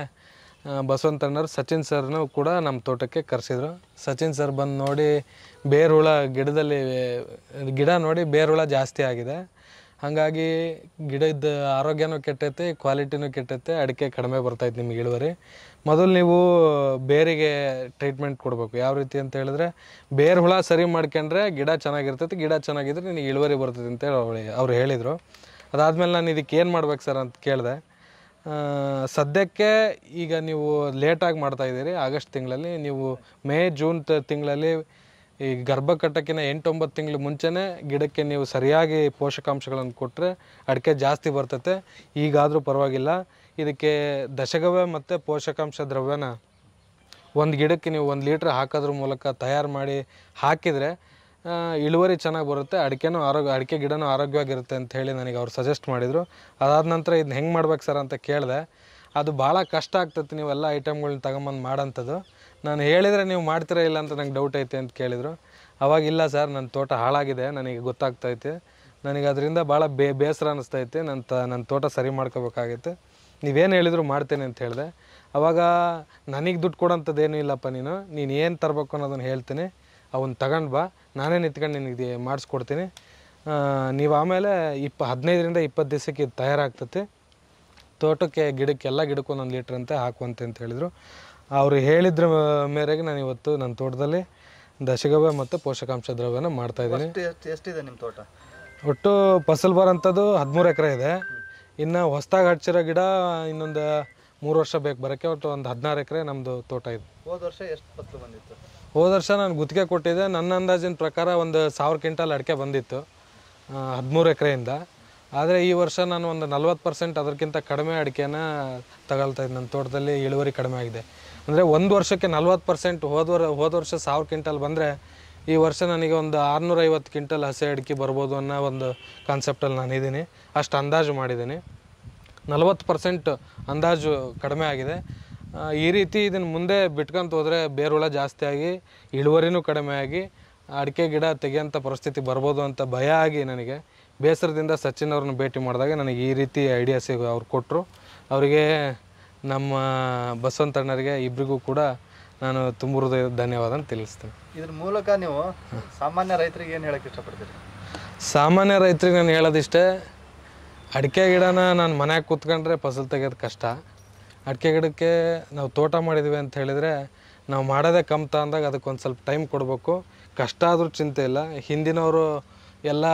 ಬಸವಂತಣ್ಣರು ಸಚಿನ್ ಸರ್ನು ಕೂಡ ನಮ್ಮ ತೋಟಕ್ಕೆ ಕರೆಸಿದ್ರು. ಸಚಿನ್ ಸರ್ ಬಂದು ನೋಡಿ ಬೇರುಹುಳ ಗಿಡ ನೋಡಿ ಬೇರುಹುಳ ಜಾಸ್ತಿ ಆಗಿದೆ, ಹಾಗಾಗಿ ಗಿಡದ ಆರೋಗ್ಯನೂ ಕೆಟ್ಟೈತೆ, ಕ್ವಾಲಿಟಿನೂ ಕೆಟ್ಟೈತೆ, ಅಡಿಕೆ ಕಡಿಮೆ ಬರ್ತೈತೆ ನಿಮ್ಗೆ ಇಳುವರಿ. ಮೊದಲು ನೀವು ಬೇರಿಗೆ ಟ್ರೀಟ್ಮೆಂಟ್ ಕೊಡಬೇಕು. ಯಾವ ರೀತಿ ಅಂತ ಹೇಳಿದ್ರೆ ಬೇರು ಹುಳ ಸರಿ ಮಾಡ್ಕೊಂಡ್ರೆ ಗಿಡ ಚೆನ್ನಾಗಿರ್ತೈತಿ, ಗಿಡ ಚೆನ್ನಾಗಿದ್ರೆ ನಿನಗೆ ಇಳುವರಿ ಬರ್ತೈತೆ ಅಂತೇಳಿ ಅವ್ರು ಹೇಳಿದರು. ಅದಾದಮೇಲೆ ನಾನು ಇದಕ್ಕೆ ಏನು ಮಾಡ್ಬೇಕು ಸರ್ ಅಂತ ಕೇಳಿದೆ. ಸದ್ಯಕ್ಕೆ ಈಗ ನೀವು ಲೇಟಾಗಿ ಮಾಡ್ತಾಯಿದ್ದೀರಿ. ಆಗಸ್ಟ್ ತಿಂಗಳಲ್ಲಿ ನೀವು ಮೇ ಜೂನ್ ತಿಂಗಳಲ್ಲಿ ಈ ಗರ್ಭ ಕಟ್ಟೋಕ್ಕಿಂತ 8-9 ತಿಂಗಳು ಮುಂಚೆನೇ ಗಿಡಕ್ಕೆ ನೀವು ಸರಿಯಾಗಿ ಪೋಷಕಾಂಶಗಳನ್ನು ಕೊಟ್ಟರೆ ಅಡಿಕೆ ಜಾಸ್ತಿ ಬರ್ತೈತೆ. ಈಗಾದರೂ ಪರವಾಗಿಲ್ಲ. ಇದಕ್ಕೆ ದಶಗವ್ಯ ಮತ್ತು ಪೋಷಕಾಂಶ ದ್ರವ್ಯನ ಒಂದು ಗಿಡಕ್ಕೆ ನೀವು 1 ಲೀಟ್ರ್ ಹಾಕೋದ್ರ ಮೂಲಕ ತಯಾರು ಮಾಡಿ ಹಾಕಿದರೆ ಇಳುವರಿ ಚೆನ್ನಾಗಿ ಬರುತ್ತೆ, ಅಡಿಕೆ ಗಿಡನೂ ಆರೋಗ್ಯವಾಗಿರುತ್ತೆ ಅಂತ ಹೇಳಿ ನನಗೆ ಅವ್ರು ಸಜೆಸ್ಟ್ ಮಾಡಿದರು. ಅದಾದ ನಂತರ ಇದನ್ನ ಹೆಂಗೆ ಮಾಡ್ಬೇಕು ಸರ್ ಅಂತ ಕೇಳಿದೆ. ಅದು ಭಾಳ ಕಷ್ಟ ಆಗ್ತೈತೆ ನೀವೆಲ್ಲ ಐಟಮ್ಗಳ್ನ ತಗೊಂಬಂದು ಮಾಡೋಂಥದ್ದು. ನಾನು ಹೇಳಿದರೆ ನೀವು ಮಾಡ್ತೀರಾ ಇಲ್ಲ ಅಂತ ನಂಗೆ ಡೌಟ್ ಐತೆ ಅಂತ ಕೇಳಿದರು. ಅವಾಗಿಲ್ಲ ಸರ್, ನನ್ನ ತೋಟ ಹಾಳಾಗಿದೆ, ನನಗೆ ಗೊತ್ತಾಗ್ತೈತೆ, ನನಗೆ ಅದರಿಂದ ಭಾಳ ಬೇಸರ ಅನ್ನಿಸ್ತೈತೆ, ನನ್ನ ತೋಟ ಸರಿ ಮಾಡ್ಕೋಬೇಕಾಗೈತೆ, ನೀವೇನು ಹೇಳಿದ್ರು ಮಾಡ್ತೇನೆ ಅಂತ ಹೇಳಿದೆ. ಆವಾಗ ನನಗೆ ದುಡ್ಡು ಕೊಡೋಂಥದ್ದೇನೂ ಇಲ್ಲಪ್ಪ, ನೀನು ಏನು ತರಬೇಕು ಅನ್ನೋದನ್ನು ಹೇಳ್ತೀನಿ, ಅವನ್ನ ತಗೊಂಡು ಬಾ, ನಾನೇ ನಿಂತ್ಕೊಂಡು ನಿನಗೆ ಮಾಡಿಸ್ಕೊಡ್ತೀನಿ, ನೀವು ಆಮೇಲೆ 15-20 ದಿವಸಕ್ಕೆ ಇದು ತಯಾರಾಗ್ತೈತಿ, ತೋಟಕ್ಕೆ ಎಲ್ಲ ಗಿಡಕ್ಕೂ 1 ಲೀಟ್ರ್ ಅಂತ ಹಾಕುವಂತೆ ಅಂತ ಹೇಳಿದರು. ಅವರು ಹೇಳಿದ್ರ ಮೇರೆಗೆ ನಾನು ಇವತ್ತು ನನ್ನ ತೋಟದಲ್ಲಿ ದಶಗವ್ಯ ಮತ್ತು ಪೋಷಕಾಂಶ ದ್ರವ್ಯನ ಮಾಡ್ತಾಯಿದ್ದೀನಿ. ಎಷ್ಟಿದೆ ನಿಮ್ಮ ತೋಟ? ಒಟ್ಟು ಫಸಲು ಬರೋಂಥದ್ದು 13 ಎಕರೆ ಇದೆ. ಇನ್ನು ಹೊಸದಾಗಿ ಹಚ್ಚಿರೋ ಗಿಡ ಇನ್ನೊಂದು 3 ವರ್ಷ ಬೇಕು ಬರೋಕ್ಕೆ. ಒಟ್ಟು ಒಂದು 16 ಎಕರೆ ನಮ್ಮದು ತೋಟ ಇದೆ. ಹೋದ ವರ್ಷ ಎಷ್ಟು ಫಸಲು ಬಂದಿತ್ತು? ಹೋದ ವರ್ಷ ನಾನು ಗುತ್ತಿಗೆ ಕೊಟ್ಟಿದ್ದೆ. ನನ್ನ ಅಂದಾಜಿನ ಪ್ರಕಾರ ಒಂದು 1000 ಕ್ವಿಂಟಲ್ ಅಡಿಕೆ ಬಂದಿತ್ತು 13 ಎಕರೆಯಿಂದ. ಆದರೆ ಈ ವರ್ಷ ನಾನು ಒಂದು 40% ಅದಕ್ಕಿಂತ ಕಡಿಮೆ ಅಡಿಕೆನ ತಗೊಳ್ತಾಯಿದ್ದೆ. ನನ್ನ ತೋಟದಲ್ಲಿ ಇಳುವರಿ ಕಡಿಮೆ ಆಗಿದೆ. ಅಂದರೆ ಒಂದು ವರ್ಷಕ್ಕೆ 40%. ಹೋದ ವರ್ಷ 1000 ಕ್ವಿಂಟಲ್ ಬಂದರೆ ಈ ವರ್ಷ ನನಗೆ ಒಂದು 650 ಕ್ವಿಂಟಲ್ ಹಸಿ ಅಡಿಕೆ ಬರ್ಬೋದು ಅನ್ನೋ ಒಂದು ಕಾನ್ಸೆಪ್ಟಲ್ಲಿ ನಾನು ಇದ್ದೀನಿ. ಅಷ್ಟು ಅಂದಾಜು ಮಾಡಿದ್ದೀನಿ. 40% ಅಂದಾಜು ಕಡಿಮೆ ಆಗಿದೆ. ಈ ರೀತಿ ಇದನ್ನು ಮುಂದೆ ಬಿಟ್ಕೊಂತ ಹೋದರೆ ಬೇರುಹುಳ ಜಾಸ್ತಿ ಆಗಿ ಇಳುವರಿನೂ ಕಡಿಮೆ ಆಗಿ ಅಡಿಕೆ ಗಿಡ ತೆಗೆಯೋಂಥ ಪರಿಸ್ಥಿತಿ ಬರ್ಬೋದು ಅಂತ ಭಯ ಆಗಿ ನನಗೆ ಬೇಸರದಿಂದ ಸಚಿನ್ ಅವ್ರನ್ನ ಭೇಟಿ ಮಾಡಿದಾಗ ನನಗೆ ಈ ರೀತಿ ಐಡಿಯಾಸ್ ಅವ್ರು ಕೊಟ್ಟರು. ಅವರಿಗೆ ನಮ್ಮ ಬಸವಂತಣ್ಣರಿಗೆ ಇಬ್ಬರಿಗೂ ಕೂಡ ನಾನು ತುಂಬ ಹೃದಯದ ಧನ್ಯವಾದ ತಿಳಿಸ್ತೇನೆ. ಇದ್ರ ಮೂಲಕ ನೀವು ಸಾಮಾನ್ಯ ರೈತರಿಗೆ ಏನು ಹೇಳೋಕ್ಕೆ ಇಷ್ಟಪಡ್ತೀರಿ? ಸಾಮಾನ್ಯ ರೈತರಿಗೆ ನಾನು ಹೇಳೋದಿಷ್ಟೇ, ಅಡಿಕೆ ಗಿಡನ ನಾನು ಮನ್ಯಾಗ ಕೂತ್ಕೊಂಡ್ರೆ ಫಸಲು ತೆಗೆಯೋದು ಕಷ್ಟ. ಅಡಿಕೆ ಗಿಡಕ್ಕೆ ನಾವು ತೋಟ ಮಾಡಿದ್ವಿ ಅಂತ ಹೇಳಿದರೆ ನಾವು ಮಾಡೋದೇ ಕಮ್ತ ಅಂದಾಗ ಅದಕ್ಕೊಂದು ಸ್ವಲ್ಪ ಟೈಮ್ ಕೊಡಬೇಕು. ಕಷ್ಟ ಆದರೂ ಚಿಂತೆ ಇಲ್ಲ. ಹಿಂದಿನವರು ಎಲ್ಲ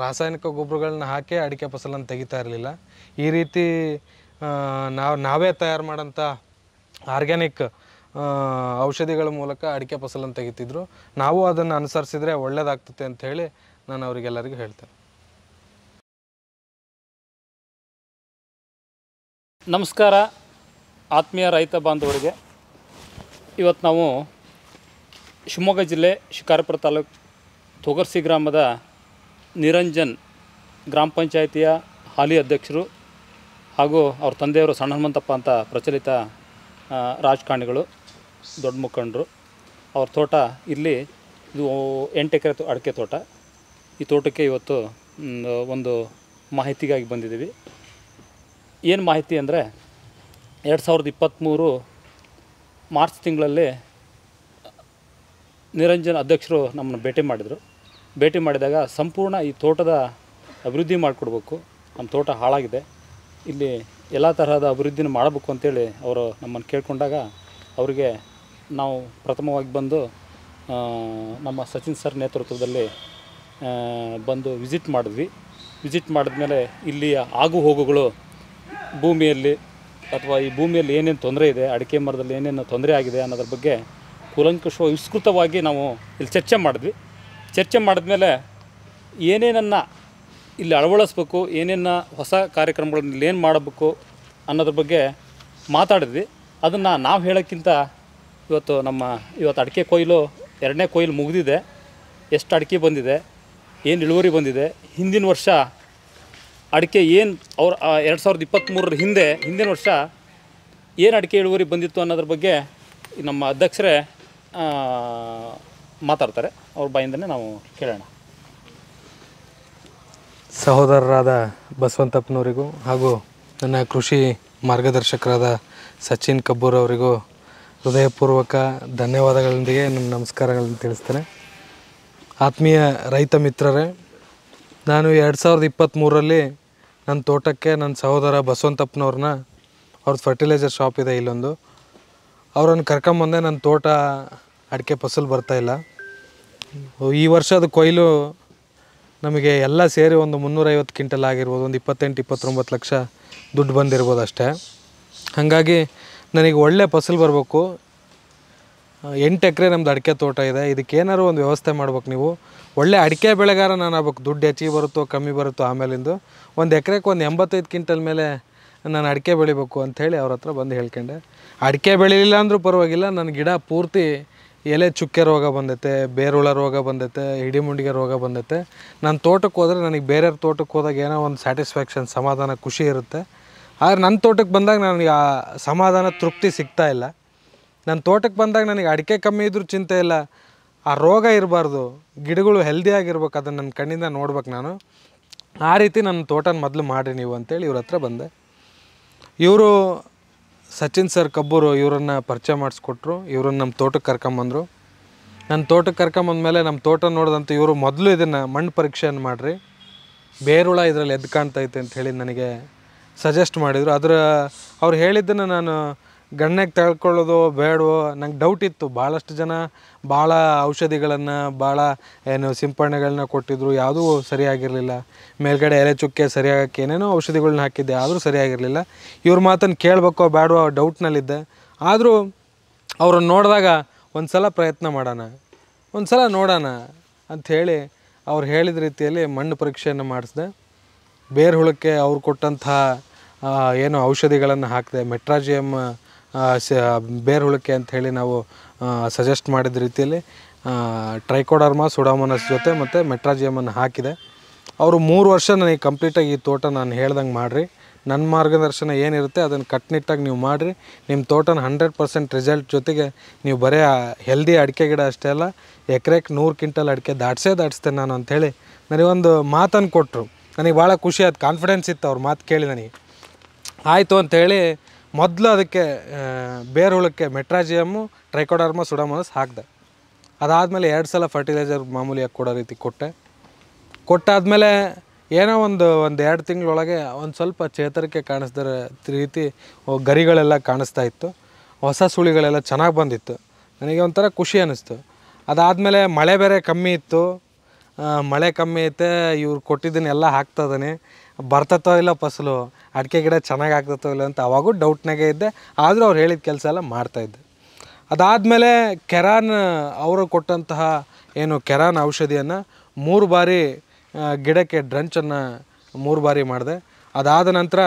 ರಾಸಾಯನಿಕ ಗೊಬ್ಬರಗಳನ್ನ ಹಾಕಿ ಅಡಿಕೆ ಫಸಲನ್ನು ತೆಗಿತಾ ಇರಲಿಲ್ಲ. ಈ ರೀತಿ ನಾವೇ ತಯಾರು ಮಾಡೋಂಥ ಆರ್ಗ್ಯಾನಿಕ್ ಔಷಧಿಗಳ ಮೂಲಕ ಅಡಿಕೆ ಫಸಲನ್ನು ತೆಗಿತಿದ್ರು. ನಾವು ಅದನ್ನು ಅನುಸರಿಸಿದರೆ ಒಳ್ಳೆಯದಾಗ್ತದೆ ಅಂತ ಹೇಳಿ ನಾನು ಅವರಿಗೆಲ್ಲರಿಗೂ ಹೇಳ್ತೇನೆ. ನಮಸ್ಕಾರ ಆತ್ಮೀಯ ರೈತ ಬಾಂಧವರಿಗೆ. ಇವತ್ತು ನಾವು ಶಿವಮೊಗ್ಗ ಜಿಲ್ಲೆ ಶಿಕಾರಿಪುರ ತಾಲೂಕು ತೊಗರ್ಸಿ ಗ್ರಾಮದ ನಿರಂಜನ್ ಗ್ರಾಮ ಪಂಚಾಯಿತಿಯ ಹಾಲಿ ಅಧ್ಯಕ್ಷರು ಹಾಗೂ ಅವ್ರ ತಂದೆಯವರು ಸಣ್ಣ ಹನುಮಂತಪ್ಪ ಅಂತ ಪ್ರಚಲಿತ ರಾಜಕಾರಣಿಗಳು, ದೊಡ್ಡ ಮುಖಂಡರು. ಅವ್ರ ತೋಟ ಇಲ್ಲಿ ಇದು 8 ಎಕರೆ ಅಡಿಕೆ ತೋಟ. ಈ ತೋಟಕ್ಕೆ ಇವತ್ತು ಒಂದು ಮಾಹಿತಿಗಾಗಿ ಬಂದಿದ್ದೀವಿ. ಏನು ಮಾಹಿತಿ ಅಂದರೆ 2023 ಮಾರ್ಚ್ ತಿಂಗಳಲ್ಲಿ ನಿರಂಜನ್ ಅಧ್ಯಕ್ಷರು ನಮ್ಮನ್ನು ಭೇಟಿ ಮಾಡಿದಾಗ ಸಂಪೂರ್ಣ ಈ ತೋಟದ ಅಭಿವೃದ್ಧಿ ಮಾಡಿಕೊಡ್ಬೇಕು, ನಮ್ಮ ತೋಟ ಹಾಳಾಗಿದೆ, ಇಲ್ಲಿ ಎಲ್ಲ ತರಹದ ಅಭಿವೃದ್ಧಿನ ಮಾಡಬೇಕು ಅಂತೇಳಿ ಅವರು ನಮ್ಮನ್ನು ಕೇಳಿಕೊಂಡಾಗ ಅವರಿಗೆ ನಾವು ಪ್ರಥಮವಾಗಿ ಬಂದು ನಮ್ಮ ಸಚಿನ್ ಸರ್ ನೇತೃತ್ವದಲ್ಲಿ ಬಂದು ವಿಸಿಟ್ ಮಾಡಿದ್ಮೇಲೆ ಇಲ್ಲಿಯ ಆಗು ಹೋಗುಗಳು, ಭೂಮಿಯಲ್ಲಿ ಅಥವಾ ಈ ಭೂಮಿಯಲ್ಲಿ ಏನೇನು ತೊಂದರೆ ಇದೆ, ಅಡಿಕೆ ಮರದಲ್ಲಿ ಏನೇನು ತೊಂದರೆ ಆಗಿದೆ ಅನ್ನೋದ್ರ ಬಗ್ಗೆ ಕೂಲಂಕಷವಾಗಿ ವಿಸ್ತೃತವಾಗಿ ನಾವು ಇಲ್ಲಿ ಚರ್ಚೆ ಮಾಡಿದ್ಮೇಲೆ ಏನೇನನ್ನು ಇಲ್ಲಿ ಅಳವಡಿಸ್ಬೇಕು, ಏನೇನು ಹೊಸ ಕಾರ್ಯಕ್ರಮಗಳನ್ನ ಇಲ್ಲಿ ಏನು ಮಾಡಬೇಕು ಅನ್ನೋದ್ರ ಬಗ್ಗೆ ಮಾತಾಡಿದ್ವಿ. ಅದನ್ನು ನಾವು ಹೇಳೋಕ್ಕಿಂತ ಇವತ್ತು ಅಡಿಕೆ ಕೊಯ್ಲು 2ನೇ ಕೊಯ್ಲು ಮುಗಿದಿದೆ. ಎಷ್ಟು ಅಡಿಕೆ ಬಂದಿದೆ, ಏನು ಇಳುವರಿ ಬಂದಿದೆ, ಹಿಂದಿನ ವರ್ಷ ಅಡಿಕೆ ಏನು 2023 ಹಿಂದಿನ ವರ್ಷ ಏನು ಅಡಿಕೆ ಇಳುವರಿ ಬಂದಿತ್ತು ಅನ್ನೋದ್ರ ಬಗ್ಗೆ ನಮ್ಮ ಅಧ್ಯಕ್ಷರೇ ಮಾತಾಡ್ತಾರೆ. ಅವ್ರ ಬಾಯಿಂದನೇ ನಾವು ಕೇಳೋಣ. ಸಹೋದರರಾದ ಬಸವಂತಪ್ಪನವರಿಗೂ ಹಾಗೂ ನನ್ನ ಕೃಷಿ ಮಾರ್ಗದರ್ಶಕರಾದ ಸಚಿನ್ ಕಬ್ಬೂರ್ ಅವರಿಗೂ ಹೃದಯಪೂರ್ವಕ ಧನ್ಯವಾದಗಳೊಂದಿಗೆ ನನ್ನ ನಮಸ್ಕಾರಗಳನ್ನು ತಿಳಿಸ್ತೇನೆ. ಆತ್ಮೀಯ ರೈತ ಮಿತ್ರರೇ, ನಾನು 2023ರಲ್ಲಿ ನನ್ನ ತೋಟಕ್ಕೆ ನನ್ನ ಸಹೋದರ ಬಸವಂತಪ್ಪನವ್ರನ್ನ, ಅವ್ರದ್ದು ಫರ್ಟಿಲೈಸರ್ ಶಾಪ್ ಇದೆ ಇಲ್ಲೊಂದು, ಅವರನ್ನು ಕರ್ಕೊಂಬಂದೆ. ನನ್ನ ತೋಟ ಅಡಿಕೆ ಫಸಲು ಬರ್ತಾಯಿಲ್ಲ. ಈ ವರ್ಷದ ಕೊಯ್ಲು ನಮಗೆ ಎಲ್ಲ ಸೇರಿ ಒಂದು 350 ಕ್ವಿಂಟಲ್ ಆಗಿರ್ಬೋದು, ಒಂದು 28-29 ಲಕ್ಷ ದುಡ್ಡು ಬಂದಿರ್ಬೋದು ಅಷ್ಟೇ. ಹಾಗಾಗಿ ನನಗೆ ಒಳ್ಳೆ ಫಸಲು ಬರಬೇಕು. 8 ಎಕರೆ ನಮ್ಮದು ಅಡಿಕೆ ತೋಟ ಇದೆ. ಇದಕ್ಕೇನಾದ್ರು ಒಂದು ವ್ಯವಸ್ಥೆ ಮಾಡ್ಬೇಕು. ನೀವು ಒಳ್ಳೆ ಅಡಿಕೆ ಬೆಳೆಗಾರ ನಾನು ಆಗ್ಬೇಕು. ದುಡ್ಡು ಹೆಚ್ಚಿಗೆ ಬರುತ್ತೋ ಕಮ್ಮಿ ಬರುತ್ತೋ ಆಮೇಲಿಂದು, ಒಂದು ಎಕರೆಗೆ ಒಂದು 85 ಕ್ವಿಂಟಲ್ ಮೇಲೆ ನಾನು ಅಡಿಕೆ ಬೆಳಿಬೇಕು ಅಂಥೇಳಿ ಅವ್ರ ಹತ್ರ ಬಂದು ಹೇಳ್ಕೊಂಡೆ. ಅಡಿಕೆ ಬೆಳಿಲಿಲ್ಲ ಅಂದರೂ ಪರವಾಗಿಲ್ಲ, ನನ್ನ ಗಿಡ ಪೂರ್ತಿ ಎಲೆ ಚುಕ್ಕೆ ರೋಗ ಬಂದೈತೆ, ಬೇರುಳ ರೋಗ ಬಂದೈತೆ, ಹಿಡಿಮುಂಡಿಗೆ ರೋಗ ಬಂದೈತೆ. ನಾನು ತೋಟಕ್ಕೆ ಹೋದರೆ ನನಗೆ ಬೇರೆಯವ್ರ ತೋಟಕ್ಕೆ ಹೋದಾಗ ಏನೋ ಒಂದು ಸ್ಯಾಟಿಸ್ಫ್ಯಾಕ್ಷನ್, ಸಮಾಧಾನ, ಖುಷಿ ಇರುತ್ತೆ. ಆದರೆ ನನ್ನ ತೋಟಕ್ಕೆ ಬಂದಾಗ ನನಗೆ ಆ ಸಮಾಧಾನ, ತೃಪ್ತಿ ಸಿಗ್ತಾ ಇಲ್ಲ. ನನ್ನ ತೋಟಕ್ಕೆ ಬಂದಾಗ ನನಗೆ ಅಡಿಕೆ ಕಮ್ಮಿ ಇದ್ರೂ ಚಿಂತೆ ಇಲ್ಲ, ಆ ರೋಗ ಇರಬಾರ್ದು, ಗಿಡಗಳು ಹೆಲ್ದಿಯಾಗಿರ್ಬೇಕು, ಅದನ್ನು ನನ್ನ ಕಣ್ಣಿಂದ ನೋಡ್ಬೇಕು ನಾನು. ಆ ರೀತಿ ನನ್ನ ತೋಟನ ಮೊದಲು ಮಾಡಿರಿ ನೀವು ಅಂತೇಳಿ ಇವ್ರ ಹತ್ರ ಬಂದೆ. ಇವರು ಸಚಿನ್ ಸರ್ ಕಬ್ಬೂರು ಇವರನ್ನು ಪರಿಚಯ ಮಾಡಿಸ್ಕೊಟ್ರು. ಇವ್ರನ್ನ ನಮ್ಮ ತೋಟಕ್ಕೆ ಕರ್ಕೊಂಬಂದರು. ನನ್ನ ತೋಟಕ್ಕೆ ಕರ್ಕೊಂಬಂದ್ಮೇಲೆ ನಮ್ಮ ತೋಟ ನೋಡಿದಂಥ ಇವರು ಮೊದಲು ಇದನ್ನು ಮಣ್ಣು ಪರೀಕ್ಷೆಯನ್ನು ಮಾಡಿರಿ, ಬೇರುಳ ಇದರಲ್ಲಿ ಎದ್ದು ಕಾಣ್ತೈತೆ ಅಂತ ಹೇಳಿ ನನಗೆ ಸಜೆಸ್ಟ್ ಮಾಡಿದರು. ಅವ್ರು ಹೇಳಿದ್ದನ್ನು ನಾನು ಗಣ್ಯಕ್ಕೆ ತೆಗೆದುಕೊಳ್ಳೋದು ಬೇಡವೋ ನಂಗೆ ಡೌಟ್ ಇತ್ತು. ಭಾಳಷ್ಟು ಜನ ಭಾಳ ಔಷಧಿಗಳನ್ನು, ಭಾಳ ಸಿಂಪರಣೆಗಳನ್ನ ಕೊಟ್ಟಿದ್ದರು, ಯಾವುದೂ ಸರಿಯಾಗಿರಲಿಲ್ಲ. ಮೇಲ್ಗಡೆ ಎಲೆ ಚುಕ್ಕೆ ಸರಿಯಾಗಕ್ಕೆ ಏನೇನೋ ಔಷಧಿಗಳನ್ನ ಹಾಕಿದ್ದೆ, ಆದರೂ ಸರಿಯಾಗಿರಲಿಲ್ಲ. ಇವ್ರ ಮಾತನ್ನು ಕೇಳಬೇಕೋ ಬೇಡವೋ ಡೌಟ್ನಲ್ಲಿದ್ದೆ. ಆದರೂ ಅವ್ರನ್ನ ನೋಡಿದಾಗ ಒಂದು ಸಲ ಪ್ರಯತ್ನ ಮಾಡೋಣ, ಒಂದು ಸಲ ನೋಡೋಣ ಅಂಥೇಳಿ ಅವ್ರು ಹೇಳಿದ ರೀತಿಯಲ್ಲಿ ಮಣ್ಣು ಪರೀಕ್ಷೆಯನ್ನು ಮಾಡಿಸಿದೆ. ಬೇರು ಹುಳಕ್ಕೆ ಅವ್ರು ಕೊಟ್ಟಂಥ ಏನು ಔಷಧಿಗಳನ್ನು ಹಾಕಿದೆ. ಮೆಟ್ರಾಜಿಯಮ್ ಬೇರು ಹುಳಕ್ಕೆ ಅಂಥೇಳಿ ನಾವು ಸಜೆಸ್ಟ್ ಮಾಡಿದ ರೀತಿಯಲ್ಲಿ ಟ್ರೈಕೋಡರ್ಮಾ, ಸುಡಾಮೋನಸ್ ಜೊತೆ ಮತ್ತು ಮೆಟ್ರಾಜಿಯಮನ್ನು ಹಾಕಿದೆ. ಅವರು 3 ವರ್ಷ ನನಗೆ ಕಂಪ್ಲೀಟಾಗಿ ಈ ತೋಟ ನಾನು ಹೇಳ್ದಂಗೆ ಮಾಡಿರಿ, ನನ್ನ ಮಾರ್ಗದರ್ಶನ ಏನಿರುತ್ತೆ ಅದನ್ನು ಕಟ್ಟುನಿಟ್ಟಾಗಿ ನೀವು ಮಾಡಿರಿ. ನಿಮ್ಮ ತೋಟನ 100% ರಿಸಲ್ಟ್ ಜೊತೆಗೆ ನೀವು ಬರೀ ಹೆಲ್ದಿ ಅಡಿಕೆ ಗಿಡ ಅಷ್ಟೇ ಅಲ್ಲ, ಎಕರೆಗೆ 100 ಕ್ವಿಂಟಲ್ ಅಡಿಕೆ ದಾಟಿಸ್ತೇನೆ ನಾನು ಅಂಥೇಳಿ ನನಗೊಂದು ಮಾತನ್ನು ಕೊಟ್ಟರು. ನನಗೆ ಭಾಳ ಖುಷಿ ಆಯ್ತು, ಕಾನ್ಫಿಡೆನ್ಸ್ ಇತ್ತು ಅವ್ರ ಮಾತು ಕೇಳಿ ನನಗೆ. ಆಯಿತು ಅಂಥೇಳಿ ಮೊದಲು ಅದಕ್ಕೆ ಬೇರು ಹುಳಕ್ಕೆ ಮೆಟ್ರಾಜಿಯಮ್ಮು, ಟ್ರೈಕೋಡರ್ಮಾ, ಸುಡಾಮೋನಸ್ ಹಾಕಿದೆ. ಅದಾದಮೇಲೆ 2 ಸಲ ಫರ್ಟಿಲೈಸರ್ ಮಾಮೂಲಿಯಾಗಿ ಕೊಡೋ ರೀತಿ ಕೊಟ್ಟಾದಮೇಲೆ ಏನೋ ಒಂದು 2 ತಿಂಗಳೊಳಗೆ ಒಂದು ಸ್ವಲ್ಪ ಚೇತರಿಕೆ ಕಾಣಿಸ್ದ ರೀತಿ ಗರಿಗಳೆಲ್ಲ ಕಾಣಿಸ್ತಾ ಇತ್ತು, ಹೊಸ ಸುಳಿಗಳೆಲ್ಲ ಚೆನ್ನಾಗಿ ಬಂದಿತ್ತು. ನನಗೆ ಒಂಥರ ಖುಷಿ ಅನ್ನಿಸ್ತು. ಅದಾದಮೇಲೆ ಮಳೆ ಬೇರೆ ಕಮ್ಮಿ ಇತ್ತು. ಮಳೆ ಕಮ್ಮಿ ಐತೆ, ಇವ್ರು ಕೊಟ್ಟಿದ್ದನ್ನೆಲ್ಲ ಹಾಕ್ತದಾನೆ, ಬರ್ತತೋ ಇಲ್ಲ ಫಸಲು, ಅಡಿಕೆ ಗಿಡ ಚೆನ್ನಾಗಿ ಆಗ್ತತೋ ಇಲ್ಲ ಅಂತ ಅವಾಗೂ ಡೌಟ್ನಾಗೆ ಇದ್ದೆ. ಆದರೂ ಅವ್ರು ಹೇಳಿದ ಕೆಲಸ ಎಲ್ಲ ಮಾಡ್ತಾಯಿದ್ದೆ. ಅದಾದಮೇಲೆ ಕೆರಾನ್ ಅವರು ಕೊಟ್ಟಂತಹ ಕೆರಾನ್ ಔಷಧಿಯನ್ನು 3 ಬಾರಿ ಗಿಡಕ್ಕೆ ಡ್ರಂಚನ್ನು 3 ಬಾರಿ ಮಾಡಿದೆ. ಅದಾದ ನಂತರ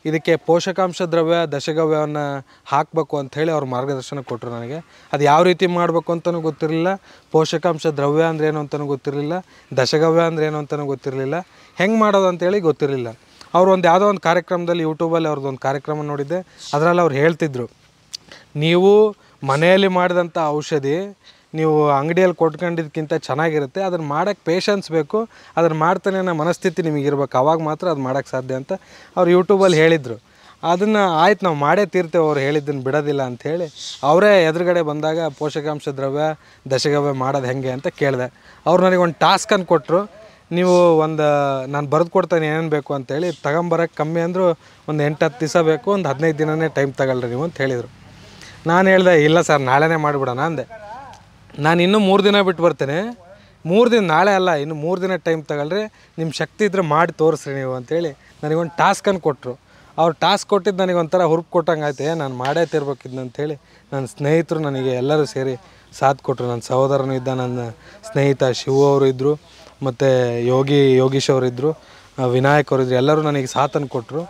ಇದಕ್ಕೆ ಪೋಷಕಾಂಶ ದ್ರವ್ಯ, ದಶಗವ್ಯವನ್ನು ಹಾಕಬೇಕು ಅಂಥೇಳಿ ಅವ್ರು ಮಾರ್ಗದರ್ಶನ ಕೊಟ್ಟರು ನನಗೆ. ಅದು ಯಾವ ರೀತಿ ಮಾಡಬೇಕು ಅಂತಲೂ ಗೊತ್ತಿರಲಿಲ್ಲ, ಪೋಷಕಾಂಶ ದ್ರವ್ಯ ಅಂದ್ರೇನು ಅಂತಲೂ ಗೊತ್ತಿರಲಿಲ್ಲ, ದಶಗವ್ಯ ಅಂದ್ರೇನು ಅಂತಲೂ ಗೊತ್ತಿರಲಿಲ್ಲ, ಹೆಂಗೆ ಮಾಡೋದು ಅಂತೇಳಿ ಗೊತ್ತಿರಲಿಲ್ಲ. ಅವರು ಯಾವುದೋ ಒಂದು ಕಾರ್ಯಕ್ರಮದಲ್ಲಿ, ಯೂಟ್ಯೂಬಲ್ಲಿ ಅವ್ರದ್ದೊಂದು ಕಾರ್ಯಕ್ರಮ ನೋಡಿದ್ದೆ. ಅದರಲ್ಲಿ ಅವ್ರು ಹೇಳ್ತಿದ್ರು, ನೀವು ಮನೆಯಲ್ಲಿ ಮಾಡಿದಂಥ ಔಷಧಿ ನೀವು ಅಂಗಡಿಯಲ್ಲಿ ಕೊಟ್ಕೊಂಡಿದ್ದಕ್ಕಿಂತ ಚೆನ್ನಾಗಿರುತ್ತೆ, ಅದನ್ನು ಮಾಡೋಕ್ಕೆ ಪೇಷನ್ಸ್ ಬೇಕು, ಅದನ್ನು ಮಾಡ್ತಾನೆ ಅನ್ನೋ ಮನಸ್ಥಿತಿ ನಿಮಗಿರ್ಬೇಕು, ಆವಾಗ ಮಾತ್ರ ಅದು ಮಾಡೋಕ್ಕೆ ಸಾಧ್ಯ ಅಂತ ಅವ್ರು ಯೂಟ್ಯೂಬಲ್ಲಿ ಹೇಳಿದರು. ಅದನ್ನು ಆಯ್ತು ನಾವು ಮಾಡೇ ತೀರ್ತೇವೆ, ಅವ್ರು ಹೇಳಿದ್ದನ್ನು ಬಿಡೋದಿಲ್ಲ ಅಂಥೇಳಿ ಅವರೇ ಎದುರುಗಡೆ ಬಂದಾಗ ಪೋಷಕಾಂಶ ದ್ರವ್ಯ, ದಶಗವ್ಯ ಮಾಡೋದು ಹೆಂಗೆ ಅಂತ ಕೇಳಿದೆ. ಅವ್ರು ನನಗೆ ಒಂದು ಟಾಸ್ಕನ್ನು ಕೊಟ್ಟರು. ನೀವು ನಾನು ಬರೆದು ಕೊಡ್ತೇನೆ ಏನೇನು ಬೇಕು ಅಂತೇಳಿ, ತಗೊಂಬರೋಕ್ಕೆ ಕಮ್ಮಿ ಅಂದರೂ ಒಂದು 8-10 ದಿವಸ ಬೇಕು, ಒಂದು 15 ದಿನನೇ ಟೈಮ್ ತಗೊಳ್ರಿ ನೀವು ಅಂತ ಹೇಳಿದರು. ನಾನು ಹೇಳಿದೆ, ಇಲ್ಲ ಸರ್ ನಾಳೆನೇ ಮಾಡಿಬಿಡೋಣ ಅಂದೆ. ನಾನು ಇನ್ನೂ 3 ದಿನ ಬಿಟ್ಟು ಬರ್ತೇನೆ, 3 ದಿನ, ನಾಳೆ ಅಲ್ಲ, ಇನ್ನು 3 ದಿನ ಟೈಮ್ ತಗೊಳ್ರಿ, ನಿಮ್ಮ ಶಕ್ತಿ ಇದ್ದರೆ ಮಾಡಿ ತೋರಿಸ್ರಿ ನೀವು ಅಂತೇಳಿ ನನಗೊಂದು ಟಾಸ್ಕನ್ನು ಕೊಟ್ಟರು. ಅವ್ರು ಟಾಸ್ಕ್ ಕೊಟ್ಟಿದ್ದು ನನಗೆ ಒಂಥರ ಹುರುಪು ಕೊಟ್ಟಂಗೆ ಆಯ್ತು, ನಾನು ಮಾಡೇ ತಿರ್ಬೇಕಿದ್ದು ಅಂತೇಳಿ ನನ್ನ ಸ್ನೇಹಿತರು ನನಗೆ ಎಲ್ಲರೂ ಸೇರಿ ಸಾಥ್ ಕೊಟ್ಟರು. ನನ್ನ ಸಹೋದರನೂ ಇದ್ದ, ನನ್ನ ಸ್ನೇಹಿತ ಶಿವು ಅವರು ಇದ್ದರು, ಮತ್ತು ಯೋಗೀಶ್ ಅವರಿದ್ದರು, ವಿನಾಯಕ್ ಅವರಿದ್ದರು, ಎಲ್ಲರೂ ನನಗೆ ಸಾಥನ್ನು ಕೊಟ್ಟರು.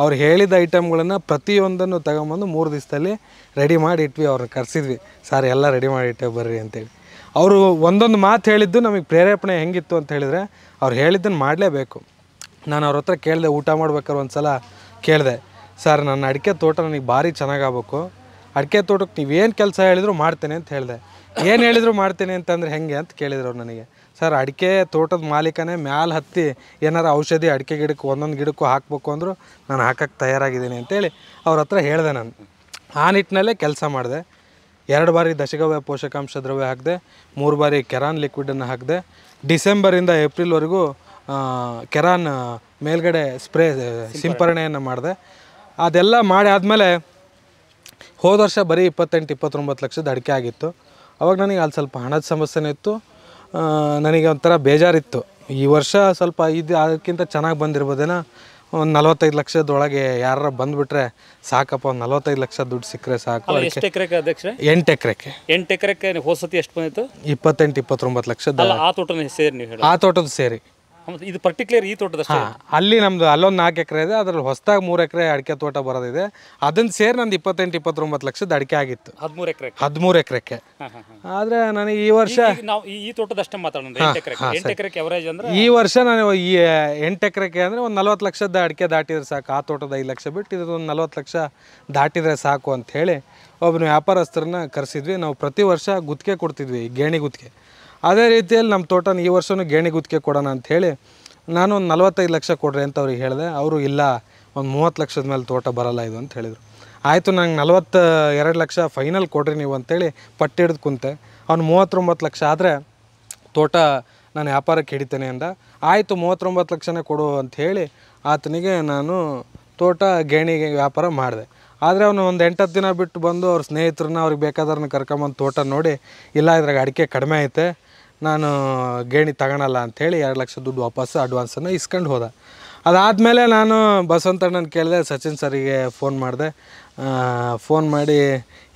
ಅವ್ರು ಹೇಳಿದ ಐಟಮ್ಗಳನ್ನು ಪ್ರತಿಯೊಂದನ್ನು ತಗೊಂಬಂದು 3 ದಿವಸದಲ್ಲಿ ರೆಡಿ ಮಾಡಿ ಇಟ್ವಿ. ಅವ್ರನ್ನ ಕರೆಸಿದ್ವಿ, ಸರ್ ಎಲ್ಲ ರೆಡಿ ಮಾಡಿ ಇಟ್ಟೆ ಬರ್ರಿ ಅಂತೇಳಿ. ಅವರು ಒಂದೊಂದು ಮಾತು ಹೇಳಿದ್ದು ನಮಗೆ ಪ್ರೇರೇಪಣೆ ಹೆಂಗಿತ್ತು ಅಂತ ಹೇಳಿದ್ರೆ, ಅವ್ರು ಹೇಳಿದ್ದನ್ನು ಮಾಡಲೇಬೇಕು. ನಾನು ಅವ್ರ ಹತ್ರ ಕೇಳಿದೆ, ಊಟ ಮಾಡ್ಬೇಕಾದ್ರೆ ಒಂದು ಸಲ ಕೇಳಿದೆ, ಸರ್ ನನ್ನ ಅಡಿಕೆ ತೋಟ ನನಗೆ ಭಾರಿ ಚೆನ್ನಾಗಾಗಬೇಕು, ಅಡಿಕೆ ತೋಟಕ್ಕೆ ನೀವೇನು ಕೆಲಸ ಹೇಳಿದ್ರು ಮಾಡ್ತೇನೆ ಅಂತ ಹೇಳಿದೆ. ಏನು ಹೇಳಿದ್ರು ಮಾಡ್ತೇನೆ ಅಂತಂದರೆ ಹೆಂಗೆ ಅಂತ ಕೇಳಿದ್ರು ಅವ್ರು ನನಗೆ. ಸರ್ ಅಡಿಕೆ ತೋಟದ ಮಾಲೀಕನೇ ಮ್ಯಾಲೆ ಹತ್ತಿ ಏನಾರು ಔಷಧಿ ಅಡಿಕೆ ಗಿಡಕ್ಕೆ ಒಂದೊಂದು ಗಿಡಕ್ಕೂ ಹಾಕಬೇಕು ಅಂದರು ನಾನು ಹಾಕಕ್ಕೆ ತಯಾರಾಗಿದ್ದೀನಿ ಅಂತೇಳಿ ಅವ್ರ ಹತ್ರ ಹೇಳಿದೆ. ನಾನು ಆ ನಿಟ್ಟಿನಲ್ಲೇ ಕೆಲಸ ಮಾಡಿದೆ. 2 ಬಾರಿ ದಶಗವ್ಯ ಪೋಷಕಾಂಶ ದ್ರವ್ಯ ಹಾಕಿದೆ, 3 ಬಾರಿ ಕೆರಾನ್ ಲಿಕ್ವಿಡನ್ನು ಹಾಕಿದೆ. ಡಿಸೆಂಬರಿಂದ ಏಪ್ರಿಲ್ವರೆಗೂ ಕೆರಾನ್ ಮೇಲ್ಗಡೆ ಸ್ಪ್ರೇ ಸಿಂಪರಣೆಯನ್ನು ಮಾಡಿದೆ. ಅದೆಲ್ಲ ಮಾಡಿ ಆದಮೇಲೆ ಹೋದ ವರ್ಷ ಬರೀ 28-29 ಲಕ್ಷದ ಅಡಿಕೆ ಆಗಿತ್ತು. ಅವಾಗ ನನಗೆ ಅಲ್ಲಿ ಸ್ವಲ್ಪ ಹಣದ ಸಮಸ್ಯೆನೂ ಇತ್ತು, ನನಗೆ ಒಂಥರ ಬೇಜಾರಿತ್ತು. ಈ ವರ್ಷ ಸ್ವಲ್ಪ ಅದಕ್ಕಿಂತ ಚೆನ್ನಾಗಿ ಬಂದಿರ್ಬೋದೇನೋ, ಒಂದು 45 ಲಕ್ಷದೊಳಗೆ ಯಾರು ಬಂದುಬಿಟ್ರೆ ಸಾಕಪ್ಪ, ಒಂದು 45 ಲಕ್ಷ ದುಡ್ಡು ಸಿಕ್ಕರೆ ಸಾಕು. ಎಷ್ಟು ಎಕರೆಗೆ ಅಧ್ಯಕ್ಷರೇ? 8 ಎಕರೆಗೆ. 8 ಎಕರೆಗೆ ಹೋದ ಸತಿ ಎಷ್ಟು ಬಂದಿತ್ತು? 28-29 ಲಕ್ಷದ. ಆ ತೋಟನ ಸೇರಿ ನೀವು ಹೇಳಿ? ಆ ತೋಟದ ಸೇರಿ. ಇದು ಪರ್ಟಿಕ್ಯುಲರ್ ಈ ತೋಟದಷ್ಟೇ? ಅಲ್ಲಿ ನಮ್ಮದು ಅಲ್ಲೊಂದು 4 ಎಕರೆ ಇದೆ, ಅದರಲ್ಲಿ ಹೊಸದಾಗಿ 3 ಎಕರೆ ಅಡಿಕೆ ತೋಟ ಬರೋದಿದೆ. ಅದನ್ನು ಸೇರಿ ನಂದು 28-29 ಲಕ್ಷದ ಅಡಿಕೆ ಆಗಿತ್ತು. 13 ಎಕರೆ? 13 ಎಕರೆಗೆ. ಆದರೆ ನನಗೆ ಈ ವರ್ಷ ನಾವು ಈ ತೋಟದಷ್ಟೇ ಮಾತಾಡೋಣ. 8 ಎಕರೆಗೆ ಅವರೇಜ್ ಅಂದ್ರೆ ಈ ವರ್ಷ ನಾನು ಈ 8 ಎಕರೆಗೆ ಅಂದರೆ ಒಂದು 40 ಲಕ್ಷದ ಅಡಿಕೆ ದಾಟಿದ್ರೆ ಸಾಕು. ಆ ತೋಟದ 5 ಲಕ್ಷ ಬಿಟ್ಟು ಇದು ಒಂದು 40 ಲಕ್ಷ ದಾಟಿದರೆ ಸಾಕು ಅಂಥೇಳಿ ಒಬ್ಬನ ವ್ಯಾಪಾರಸ್ಥರನ್ನ ಕರೆಸಿದ್ವಿ. ನಾವು ಪ್ರತಿ ವರ್ಷ ಗುತ್ತಿಗೆ ಕೊಡ್ತಿದ್ವಿ, ಗೇಣಿ ಗುತ್ತಿಗೆ. ಅದೇ ರೀತಿಯಲ್ಲಿ ನಮ್ಮ ತೋಟನ ಈ ವರ್ಷವೂ ಗೇಣಿ ಗುತ್ತಿಗೆ ಕೊಡೋಣ ಅಂಥೇಳಿ ನಾನು ಒಂದು 45 ಲಕ್ಷ ಕೊಡ್ರಿ ಅಂತ ಅವ್ರಿಗೆ ಹೇಳಿದೆ. ಅವರು ಇಲ್ಲ, ಒಂದು 30 ಲಕ್ಷದ ಮೇಲೆ ತೋಟ ಬರೋಲ್ಲ ಇದು ಅಂತ ಹೇಳಿದರು. ಆಯಿತು, ನಂಗೆ 42 ಲಕ್ಷ ಫೈನಲ್ ಕೊಡ್ರಿ ನೀವು ಅಂತೇಳಿ ಪಟ್ಟಿ ಹಿಡಿದು ಕುಂತೆ. ಅವ್ನು 39 ಲಕ್ಷ ಆದರೆ ತೋಟ ನಾನು ವ್ಯಾಪಾರಕ್ಕೆ ಹಿಡಿತೇನೆ ಅಂದ. ಆಯಿತು 39 ಲಕ್ಷನೇ ಕೊಡು ಅಂಥೇಳಿ ಆತನಿಗೆ ನಾನು ತೋಟ ಗೇಣಿಗೆ ವ್ಯಾಪಾರ ಮಾಡಿದೆ. ಆದರೆ ಅವನು ಒಂದು 8-10 ದಿನ ಬಿಟ್ಟು ಬಂದು ಅವ್ರ ಸ್ನೇಹಿತರನ್ನ ಅವ್ರಿಗೆ ಬೇಕಾದ್ರನ್ನ ಕರ್ಕೊಂಬಂದು ತೋಟ ನೋಡಿ, ಇಲ್ಲ ಇದ್ರಾಗ ಅಡಿಕೆ ಕಡಿಮೆ ಐತೆ, ನಾನು ಗೇಣಿ ತಗೊಳಲ್ಲ ಅಂಥೇಳಿ 2 ಲಕ್ಷ ದುಡ್ಡು ವಾಪಸ್ಸು ಅಡ್ವಾನ್ಸನ್ನು ಇಸ್ಕೊಂಡು ಹೋದ. ಅದಾದಮೇಲೆ ನಾನು ಬಸವಂತಣ್ಣನ ಕೇಳಿದೆ, ಸಚಿನ್ ಸರಿಗೆ ಫೋನ್ ಮಾಡಿದೆ. ಫೋನ್ ಮಾಡಿ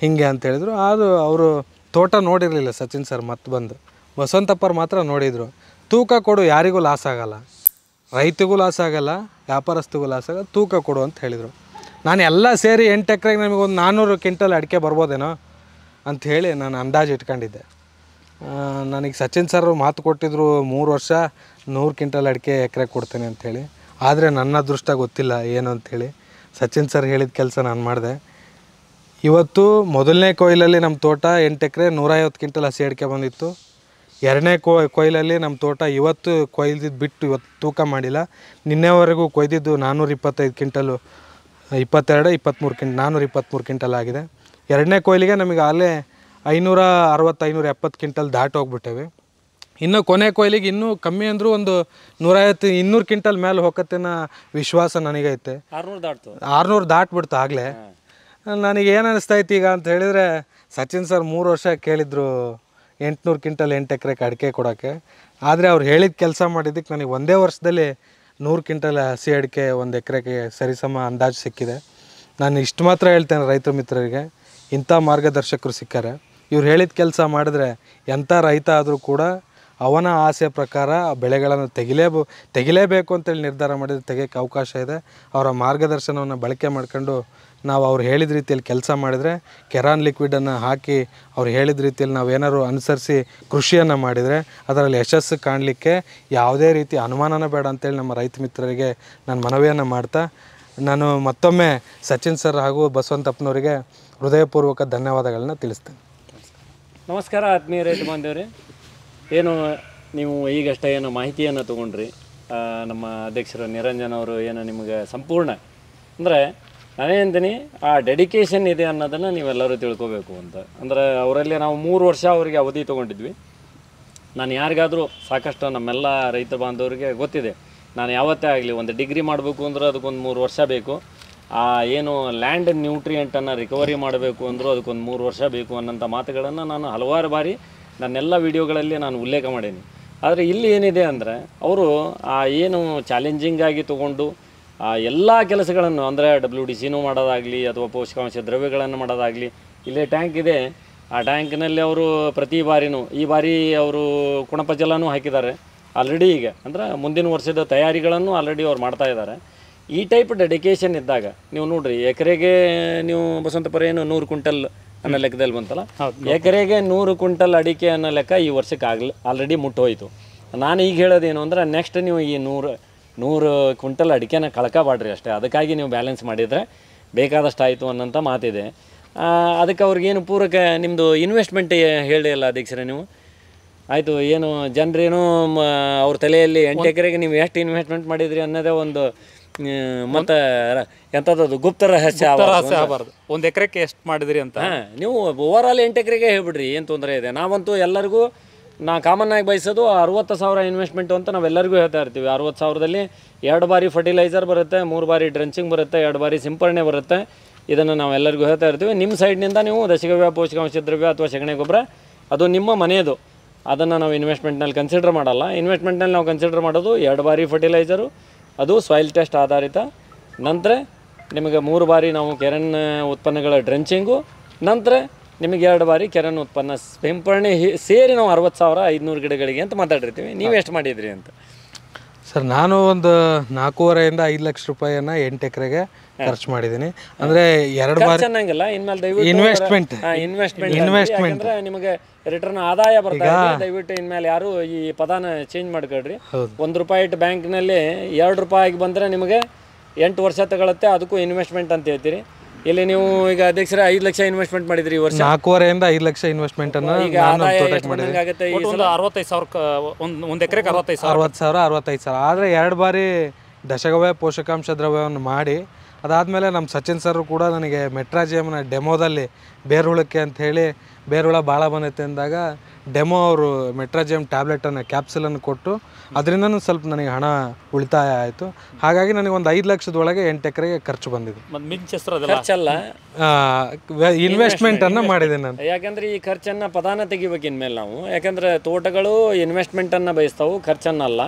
ಹೀಗೆ ಅಂತೇಳಿದ್ರು. ಅದು ಅವರು ತೋಟ ನೋಡಿರಲಿಲ್ಲ ಸಚಿನ್ ಸರ್. ಮತ್ತೆ ಬಂದು ಬಸವಂತಪ್ಪರು ಮಾತ್ರ ನೋಡಿದರು. ತೂಕ ಕೊಡು, ಯಾರಿಗೂ ಲಾಸ್ ಆಗೋಲ್ಲ, ರೈತಗೂ ಲಾಸ್ ಆಗೋಲ್ಲ, ವ್ಯಾಪಾರಸ್ಥಿಗೂ ಲಾಸ್ ಆಗೋಲ್ಲ, ತೂಕ ಕೊಡು ಅಂತ ಹೇಳಿದರು. ನಾನು ಎಲ್ಲ ಸೇರಿ 8 ಎಕರೆಗೆ ನಮಗೆ ಒಂದು 400 ಕ್ವಿಂಟಲ್ ಅಡಿಕೆ ಬರ್ಬೋದೇನೋ ಅಂಥೇಳಿ ನಾನು ಅಂದಾಜು ಇಟ್ಕೊಂಡಿದ್ದೆ. ನನಗೆ ಸಚಿನ್ ಸರ್ ಮಾತು ಕೊಟ್ಟಿದ್ರು 3 ವರ್ಷ 100 ಕ್ವಿಂಟಲ್ ಅಡಿಕೆ ಎಕರೆ ಕೊಡ್ತೇನೆ ಅಂಥೇಳಿ. ಆದರೆ ನನ್ನ ಅದೃಷ್ಟ ಗೊತ್ತಿಲ್ಲ ಏನು ಅಂಥೇಳಿ. ಸಚಿನ್ ಸರ್ ಹೇಳಿದ ಕೆಲಸ ನಾನು ಮಾಡಿದೆ. ಇವತ್ತು ಮೊದಲನೇ ಕೊಯ್ಲಲ್ಲಿ ನಮ್ಮ ತೋಟ 8 ಎಕರೆ 150 ಕ್ವಿಂಟಲ್ ಹಸಿ ಅಡಿಕೆ ಬಂದಿತ್ತು. 2ನೇ ಕೊಯ್ಲಲ್ಲಿ ನಮ್ಮ ತೋಟ ಇವತ್ತು ಕೊಯ್ದಿದ್ದು ಬಿಟ್ಟು ಇವತ್ತು ತೂಕ ಮಾಡಿಲ್ಲ. ನಿನ್ನೆವರೆಗೂ ಕೊಯ್ದಿದ್ದು 425 ಕ್ವಿಂಟಲು, 22-23 423 ಕ್ವಿಂಟಲ್ ಆಗಿದೆ. 2ನೇ ಕೊಯ್ಲಿಗೆ ನಮಗೆ ಅಲ್ಲೇ 560-570 ಕ್ವಿಂಟಲ್ ದಾಟಿ ಹೋಗ್ಬಿಟ್ಟೇವೆ. ಇನ್ನು ಕೊನೆ ಕೊಯ್ಲಿಗೆ ಇನ್ನೂ ಕಮ್ಮಿ ಅಂದರೂ ಒಂದು 150-200 ಕ್ವಿಂಟಲ್ ಮೇಲೆ ಹೋಗತ್ತೇನ ವಿಶ್ವಾಸ ನನಗೈತೆ. 600 ದಾಟ್ಬಿಡ್ತು ಆಗಲೇ. ನನಗೆ ಏನು ಅನ್ನಿಸ್ತೈತಿ ಈಗ ಅಂತ ಹೇಳಿದರೆ, ಸಚಿನ್ ಸರ್ 3 ವರ್ಷ ಕೇಳಿದ್ರು 800 ಕ್ವಿಂಟಲ್ 8 ಎಕರೆಗೆ ಅಡಿಕೆ ಕೊಡೋಕ್ಕೆ. ಆದರೆ ಅವ್ರು ಹೇಳಿದ ಕೆಲಸ ಮಾಡಿದ್ದಕ್ಕೆ ನನಗೆ ಒಂದೇ ವರ್ಷದಲ್ಲಿ 100 ಕ್ವಿಂಟಲ್ ಹಸಿ ಅಡಿಕೆ 1 ಎಕರೆಗೆ ಸರಿಸಮ ಅಂದಾಜು ಸಿಕ್ಕಿದೆ. ನಾನು ಇಷ್ಟು ಮಾತ್ರ ಹೇಳ್ತೇನೆ ರೈತ ಮಿತ್ರರಿಗೆ, ಇಂಥ ಮಾರ್ಗದರ್ಶಕರು ಸಿಕ್ಕಾರೆ. ಇವ್ರು ಹೇಳಿದ ಕೆಲಸ ಮಾಡಿದ್ರೆ ಎಂಥ ರೈತ ಆದರೂ ಕೂಡ ಅವನ ಆಸೆ ಪ್ರಕಾರ ಬೆಳೆಗಳನ್ನು ತೆಗಿಲೇಬೇಕು ಅಂತೇಳಿ ನಿರ್ಧಾರ ಮಾಡಿದ್ರೆ ತೆಗೆಯೋಕ್ಕೆ ಅವಕಾಶ ಇದೆ. ಅವರ ಮಾರ್ಗದರ್ಶನವನ್ನು ಬಳಕೆ ಮಾಡ್ಕೊಂಡು ನಾವು ಅವ್ರು ಹೇಳಿದ ರೀತಿಯಲ್ಲಿ ಕೆಲಸ ಮಾಡಿದರೆ, ಕೆರಾನ್ ಲಿಕ್ವಿಡನ್ನು ಹಾಕಿ ಅವ್ರು ಹೇಳಿದ ರೀತಿಯಲ್ಲಿ ನಾವೇನಾದ್ರು ಅನುಸರಿಸಿ ಕೃಷಿಯನ್ನು ಮಾಡಿದರೆ ಅದರಲ್ಲಿ ಯಶಸ್ಸು ಕಾಣಲಿಕ್ಕೆ ಯಾವುದೇ ರೀತಿ ಅನುಮಾನನೇ ಬೇಡ ಅಂತೇಳಿ ನಮ್ಮ ರೈತ ಮಿತ್ರರಿಗೆ ನಾನು ಮನವಿಯನ್ನು ಮಾಡ್ತಾ, ನಾನು ಮತ್ತೊಮ್ಮೆ ಸಚಿನ್ ಸರ್ ಹಾಗೂ ಬಸವಂತಪ್ಪನವರಿಗೆ ಹೃದಯಪೂರ್ವಕ ಧನ್ಯವಾದಗಳನ್ನ ತಿಳಿಸ್ತೇನೆ. ನಮಸ್ಕಾರ ಆತ್ಮೀಯ ರೈತ ಬಾಂಧವರೇ. ಏನು ನೀವು ಈಗಷ್ಟೇ ಏನು ಮಾಹಿತಿಯನ್ನು ತೊಗೊಂಡ್ರಿ, ನಮ್ಮ ಅಧ್ಯಕ್ಷರು ನಿರಂಜನ್ ಅವರು ಏನು ನಿಮಗೆ ಸಂಪೂರ್ಣ ಅಂದರೆ ನಾನೇಂತೀನಿ ಆ ಡೆಡಿಕೇಶನ್ ಇದೆ ಅನ್ನೋದನ್ನು ನೀವೆಲ್ಲರೂ ತಿಳ್ಕೊಬೇಕು ಅಂತ. ಅಂದರೆ ಅವರಲ್ಲಿ ನಾವು 3 ವರ್ಷ ಅವರಿಗೆ ಅವಧಿ ತೊಗೊಂಡಿದ್ವಿ. ನಾನು ಯಾರಿಗಾದರೂ ಸಾಕಷ್ಟು ನಮ್ಮೆಲ್ಲ ರೈತ ಬಾಂಧವರಿಗೆ ಗೊತ್ತಿದೆ, ನಾನು ಯಾವತ್ತೇ ಆಗಲಿ ಒಂದು ಡಿಗ್ರಿ ಮಾಡಬೇಕು ಅಂದ್ರೆ ಅದಕ್ಕೊಂದು 3 ವರ್ಷ ಬೇಕು. ಏನು ಲ್ಯಾಂಡ್ ನ್ಯೂಟ್ರಿಯೆಂಟನ್ನು ರಿಕವರಿ ಮಾಡಬೇಕು ಅಂದರೂ ಅದಕ್ಕೊಂದು 3 ವರ್ಷ ಬೇಕು ಅನ್ನೋಂಥ ಮಾತುಗಳನ್ನು ನಾನು ಹಲವಾರು ಬಾರಿ ನನ್ನೆಲ್ಲ ವಿಡಿಯೋಗಳಲ್ಲಿ ನಾನು ಉಲ್ಲೇಖ ಮಾಡೀನಿ. ಆದರೆ ಇಲ್ಲಿ ಏನಿದೆ ಅಂದರೆ ಅವರು ಏನು ಚಾಲೆಂಜಿಂಗಾಗಿ ತೊಗೊಂಡು ಎಲ್ಲ ಕೆಲಸಗಳನ್ನು ಅಂದರೆ WDCನೂ ಮಾಡೋದಾಗಲಿ ಅಥವಾ ಪೋಷಕಾಂಶ ದ್ರವ್ಯಗಳನ್ನು ಮಾಡೋದಾಗಲಿ, ಇಲ್ಲೇ ಟ್ಯಾಂಕ್ ಇದೆ, ಆ ಟ್ಯಾಂಕ್ನಲ್ಲಿ ಅವರು ಪ್ರತಿ ಬಾರಿನೂ ಈ ಬಾರಿ ಅವರು ಕುಣಪ ಜಲನೂ ಹಾಕಿದ್ದಾರೆ ಆಲ್ರೆಡಿ. ಈಗ ಅಂದರೆ ಮುಂದಿನ ವರ್ಷದ ತಯಾರಿಗಳನ್ನು ಆಲ್ರೆಡಿ ಅವ್ರು ಮಾಡ್ತಾಯಿದ್ದಾರೆ. ಈ ಟೈಪ್ ಡೆಡಿಕೇಶನ್ ಇದ್ದಾಗ ನೀವು ನೋಡಿರಿ, ಎಕರೆಗೆ ನೀವು ಬಸವಂತಪುರ ಏನು 100 ಕ್ವಿಂಟಲ್ ಅನ್ನೋ ಲೆಕ್ಕದಲ್ಲಿ ಬಂತಲ್ಲ, ಎಕರೆಗೆ 100 ಕ್ವಿಂಟಲ್ ಅಡಿಕೆ ಅನ್ನೋ ಲೆಕ್ಕ ಈ ವರ್ಷಕ್ಕೆ ಆಲ್ರೆಡಿ ಮುಟ್ಟೋಯ್ತು. ನಾನು ಈಗ ಹೇಳೋದೇನು ಅಂದರೆ, ನೆಕ್ಸ್ಟ್ ನೀವು ಈ 100 ಕ್ವಿಂಟಲ್ ಅಡಿಕೆನ ಕಳ್ಕೊಬಾಡ್ರಿ ಅಷ್ಟೇ. ಅದಕ್ಕಾಗಿ ನೀವು ಬ್ಯಾಲೆನ್ಸ್ ಮಾಡಿದರೆ ಬೇಕಾದಷ್ಟು ಆಯಿತು ಅನ್ನೋಂಥ ಮಾತಿದೆ. ಅದಕ್ಕೆ ಅವ್ರಿಗೇನು ಪೂರಕ ನಿಮ್ಮದು ಇನ್ವೆಸ್ಟ್ಮೆಂಟ್ ಹೇಳಿ ಅಲ್ಲ ಅಧ್ಯಕ್ಷರೇ ನೀವು? ಆಯಿತು, ಏನು ಜನರೇನು ಅವ್ರ ತಲೆಯಲ್ಲಿ 8 ಎಕರೆಗೆ ನೀವು ಎಷ್ಟು ಇನ್ವೆಸ್ಟ್ಮೆಂಟ್ ಮಾಡಿದ್ರಿ ಅನ್ನೋದೇ ಒಂದು ಮತ್ತು ಎಂಥದ್ದು ಗುಪ್ತ ರಹಸ್ಯ ಆಗಬಾರ್ದು. 1 ಎಕರೆಗೆ ಎಷ್ಟು ಮಾಡಿದ್ರಿ ಅಂತ. ನೀವು ಓವರ್ ಆಲ್ 8 ಎಕರೆಗೆ ಹೇಳ್ಬಿಡ್ರಿ, ಏನು ತೊಂದರೆ ಇದೆ. ನಾವಂತೂ ಎಲ್ಲರಿಗೂ ಕಾಮನ್ ಆಗಿ ಬಯಸೋದು 60,000 ಇನ್ವೆಸ್ಟ್ಮೆಂಟು ಅಂತ ನಾವೆಲ್ಲರಿಗೂ ಹೇಳ್ತಾ ಇರ್ತೀವಿ. 60,000ದಲ್ಲಿ 2 ಬಾರಿ ಫರ್ಟಿಲೈಸರ್ ಬರುತ್ತೆ, 3 ಬಾರಿ ಡ್ರೆಂಚಿಂಗ್ ಬರುತ್ತೆ, 2 ಬಾರಿ ಸಿಂಪರಣೆ ಬರುತ್ತೆ. ಇದನ್ನು ನಾವು ಎಲ್ಲರಿಗೂ ಹೇಳ್ತಾ ಇರ್ತೀವಿ. ನಿಮ್ಮ ಸೈಡ್ನಿಂದ ನೀವು ದಶಗವ್ಯ, ಪೋಷಕಾಂಶ ದ್ರವ್ಯ ಅಥವಾ ಸಗಣಿ ಗೊಬ್ಬರ ಅದು ನಿಮ್ಮ ಮನೆಯದು, ಅದನ್ನು ನಾವು ಇನ್ವೆಸ್ಟ್ಮೆಂಟ್ನಲ್ಲಿ ಕನ್ಸಿಡರ್ ಮಾಡಲ್ಲ. ಇನ್ವೆಸ್ಟ್ಮೆಂಟ್ನಲ್ಲಿ ನಾವು ಕನ್ಸಿಡರ್ ಮಾಡೋದು 2 ಬಾರಿ ಫರ್ಟಿಲೈಸರು, ಅದು ಸಾಯಿಲ್ ಟೆಸ್ಟ್ ಆಧಾರಿತ. ನಂತರ ನಿಮಗೆ 3 ಬಾರಿ ನಾವು ಕೆರೆನ್ ಉತ್ಪನ್ನಗಳ ಡ್ರೆಂಚಿಂಗು, ನಂತರ ನಿಮಗೆ 2 ಬಾರಿ ಕೆರೆನ್ ಉತ್ಪನ್ನ ಸಿಂಪರಣೆ ಸೇರಿ ನಾವು 60,500 ಗಿಡಗಳಿಗೆ ಅಂತ ಮಾತಾಡಿರ್ತೀವಿ. ನೀವು ಎಷ್ಟು ಮಾಡಿದ್ರಿ ಅಂತ? ಸರ್, ನಾನು ಒಂದು 4.5 5 ಲಕ್ಷ ರೂಪಾಯಿಯನ್ನು 8 ಎಕರೆಗೆ ಖರ್ಚು ಮಾಡಿದ್ದೀನಿ. ಅಂದರೆ 2 ಬಾರಿ ಚೆನ್ನಾಗಿಲ್ಲ. ಇನ್ಮೇಲೆ ದಯವಿಟ್ಟು ಇನ್ವೆಸ್ಟ್ಮೆಂಟ್ ಯಾಕಂದ್ರೆ ನಿಮಗೆ ರಿಟರ್ನ್ ಆದಾಯ ಬರ್ತಾ ಇದೆ. ದಯವಿಟ್ಟು ಇನ್ಮೇಲೆ ಯಾರು ಈ ಪದಾನ ಚೇಂಜ್ ಮಾಡ್ಕೊಳ್ರಿ. 1 ರೂಪಾಯಿ ಇಟ್ಟು ಬ್ಯಾಂಕ್ನಲ್ಲಿ 2 ರೂಪಾಯಿಗೆ ಬಂದರೆ ನಿಮಗೆ 8 ವರ್ಷ ತಗೊಳುತ್ತೆ. ಅದಕ್ಕೂ ಇನ್ವೆಸ್ಟ್ಮೆಂಟ್ ಅಂತ ಹೇಳ್ತೀರಿ. ಇಲ್ಲಿ ನೀವು ಈಗ ಅಧ್ಯಕ್ಷರೇ 5 ಲಕ್ಷ ಇನ್ವೆಸ್ಟ್ಮೆಂಟ್ ಮಾಡಿದ್ರಿ ಈ ವರ್ಷ. 4.5 5 ಲಕ್ಷ ಇನ್ವೆಸ್ಟ್ಮೆಂಟ್ ಅನ್ನು ಈಗ ಆದಾಯ ಎಷ್ಟು ಬಂದಂಗಾಗುತ್ತೆ ಈ ಸಲ? 65,000 1 ಎಕರೆಗೆ 65,000. 60,000 65,000. ಆದರೆ 2 ಬಾರಿ ದಶಗವ್ಯ ಪೋಷಕಾಂಶ ದ್ರವ್ಯವನ್ನು ಮಾಡಿ ಅದಾದಮೇಲೆ ನಮ್ಮ ಸಚಿನ್ ಸರ್ ಕೂಡ ನನಗೆ ಮೆಟ್ರಾಜಿಯಮ್ನ ಡೆಮೋದಲ್ಲಿ ಬೇರುಳಕ್ಕೆ ಅಂಥೇಳಿ ಬೇರುಳ ಭಾಳ ಬಂದೈತೆ ಅಂದಾಗ ಡೆಮೋ ಅವರು ಮೆಟ್ರಾಜಿಯಮ್ ಟ್ಯಾಬ್ಲೆಟನ್ನು ಕ್ಯಾಪ್ಸುಲನ್ನು ಕೊಟ್ಟು ಅದರಿಂದನೂ ಸ್ವಲ್ಪ ನನಗೆ ಹಣ ಉಳಿತಾಯ ಆಯಿತು. ಹಾಗಾಗಿ ನನಗೆ ಒಂದು 5 ಲಕ್ಷದೊಳಗೆ 8 ಎಕರೆಗೆ ಖರ್ಚು ಬಂದಿದೆ. ಖರ್ಚಲ್ಲ, ಇನ್ವೆಸ್ಟ್ಮೆಂಟನ್ನು ಮಾಡಿದೆ ನಾನು. ಯಾಕಂದ್ರೆ ಈ ಖರ್ಚನ್ನು ಪದಾನ ತೆಗಿಬೇಕು ಇನ್ಮೇಲೆ ನಾವು. ಯಾಕಂದ್ರೆ ತೋಟಗಳು ಇನ್ವೆಸ್ಟ್ಮೆಂಟನ್ನು ಬಯಸ್ತಾವು, ಖರ್ಚನ್ನಲ್ಲ.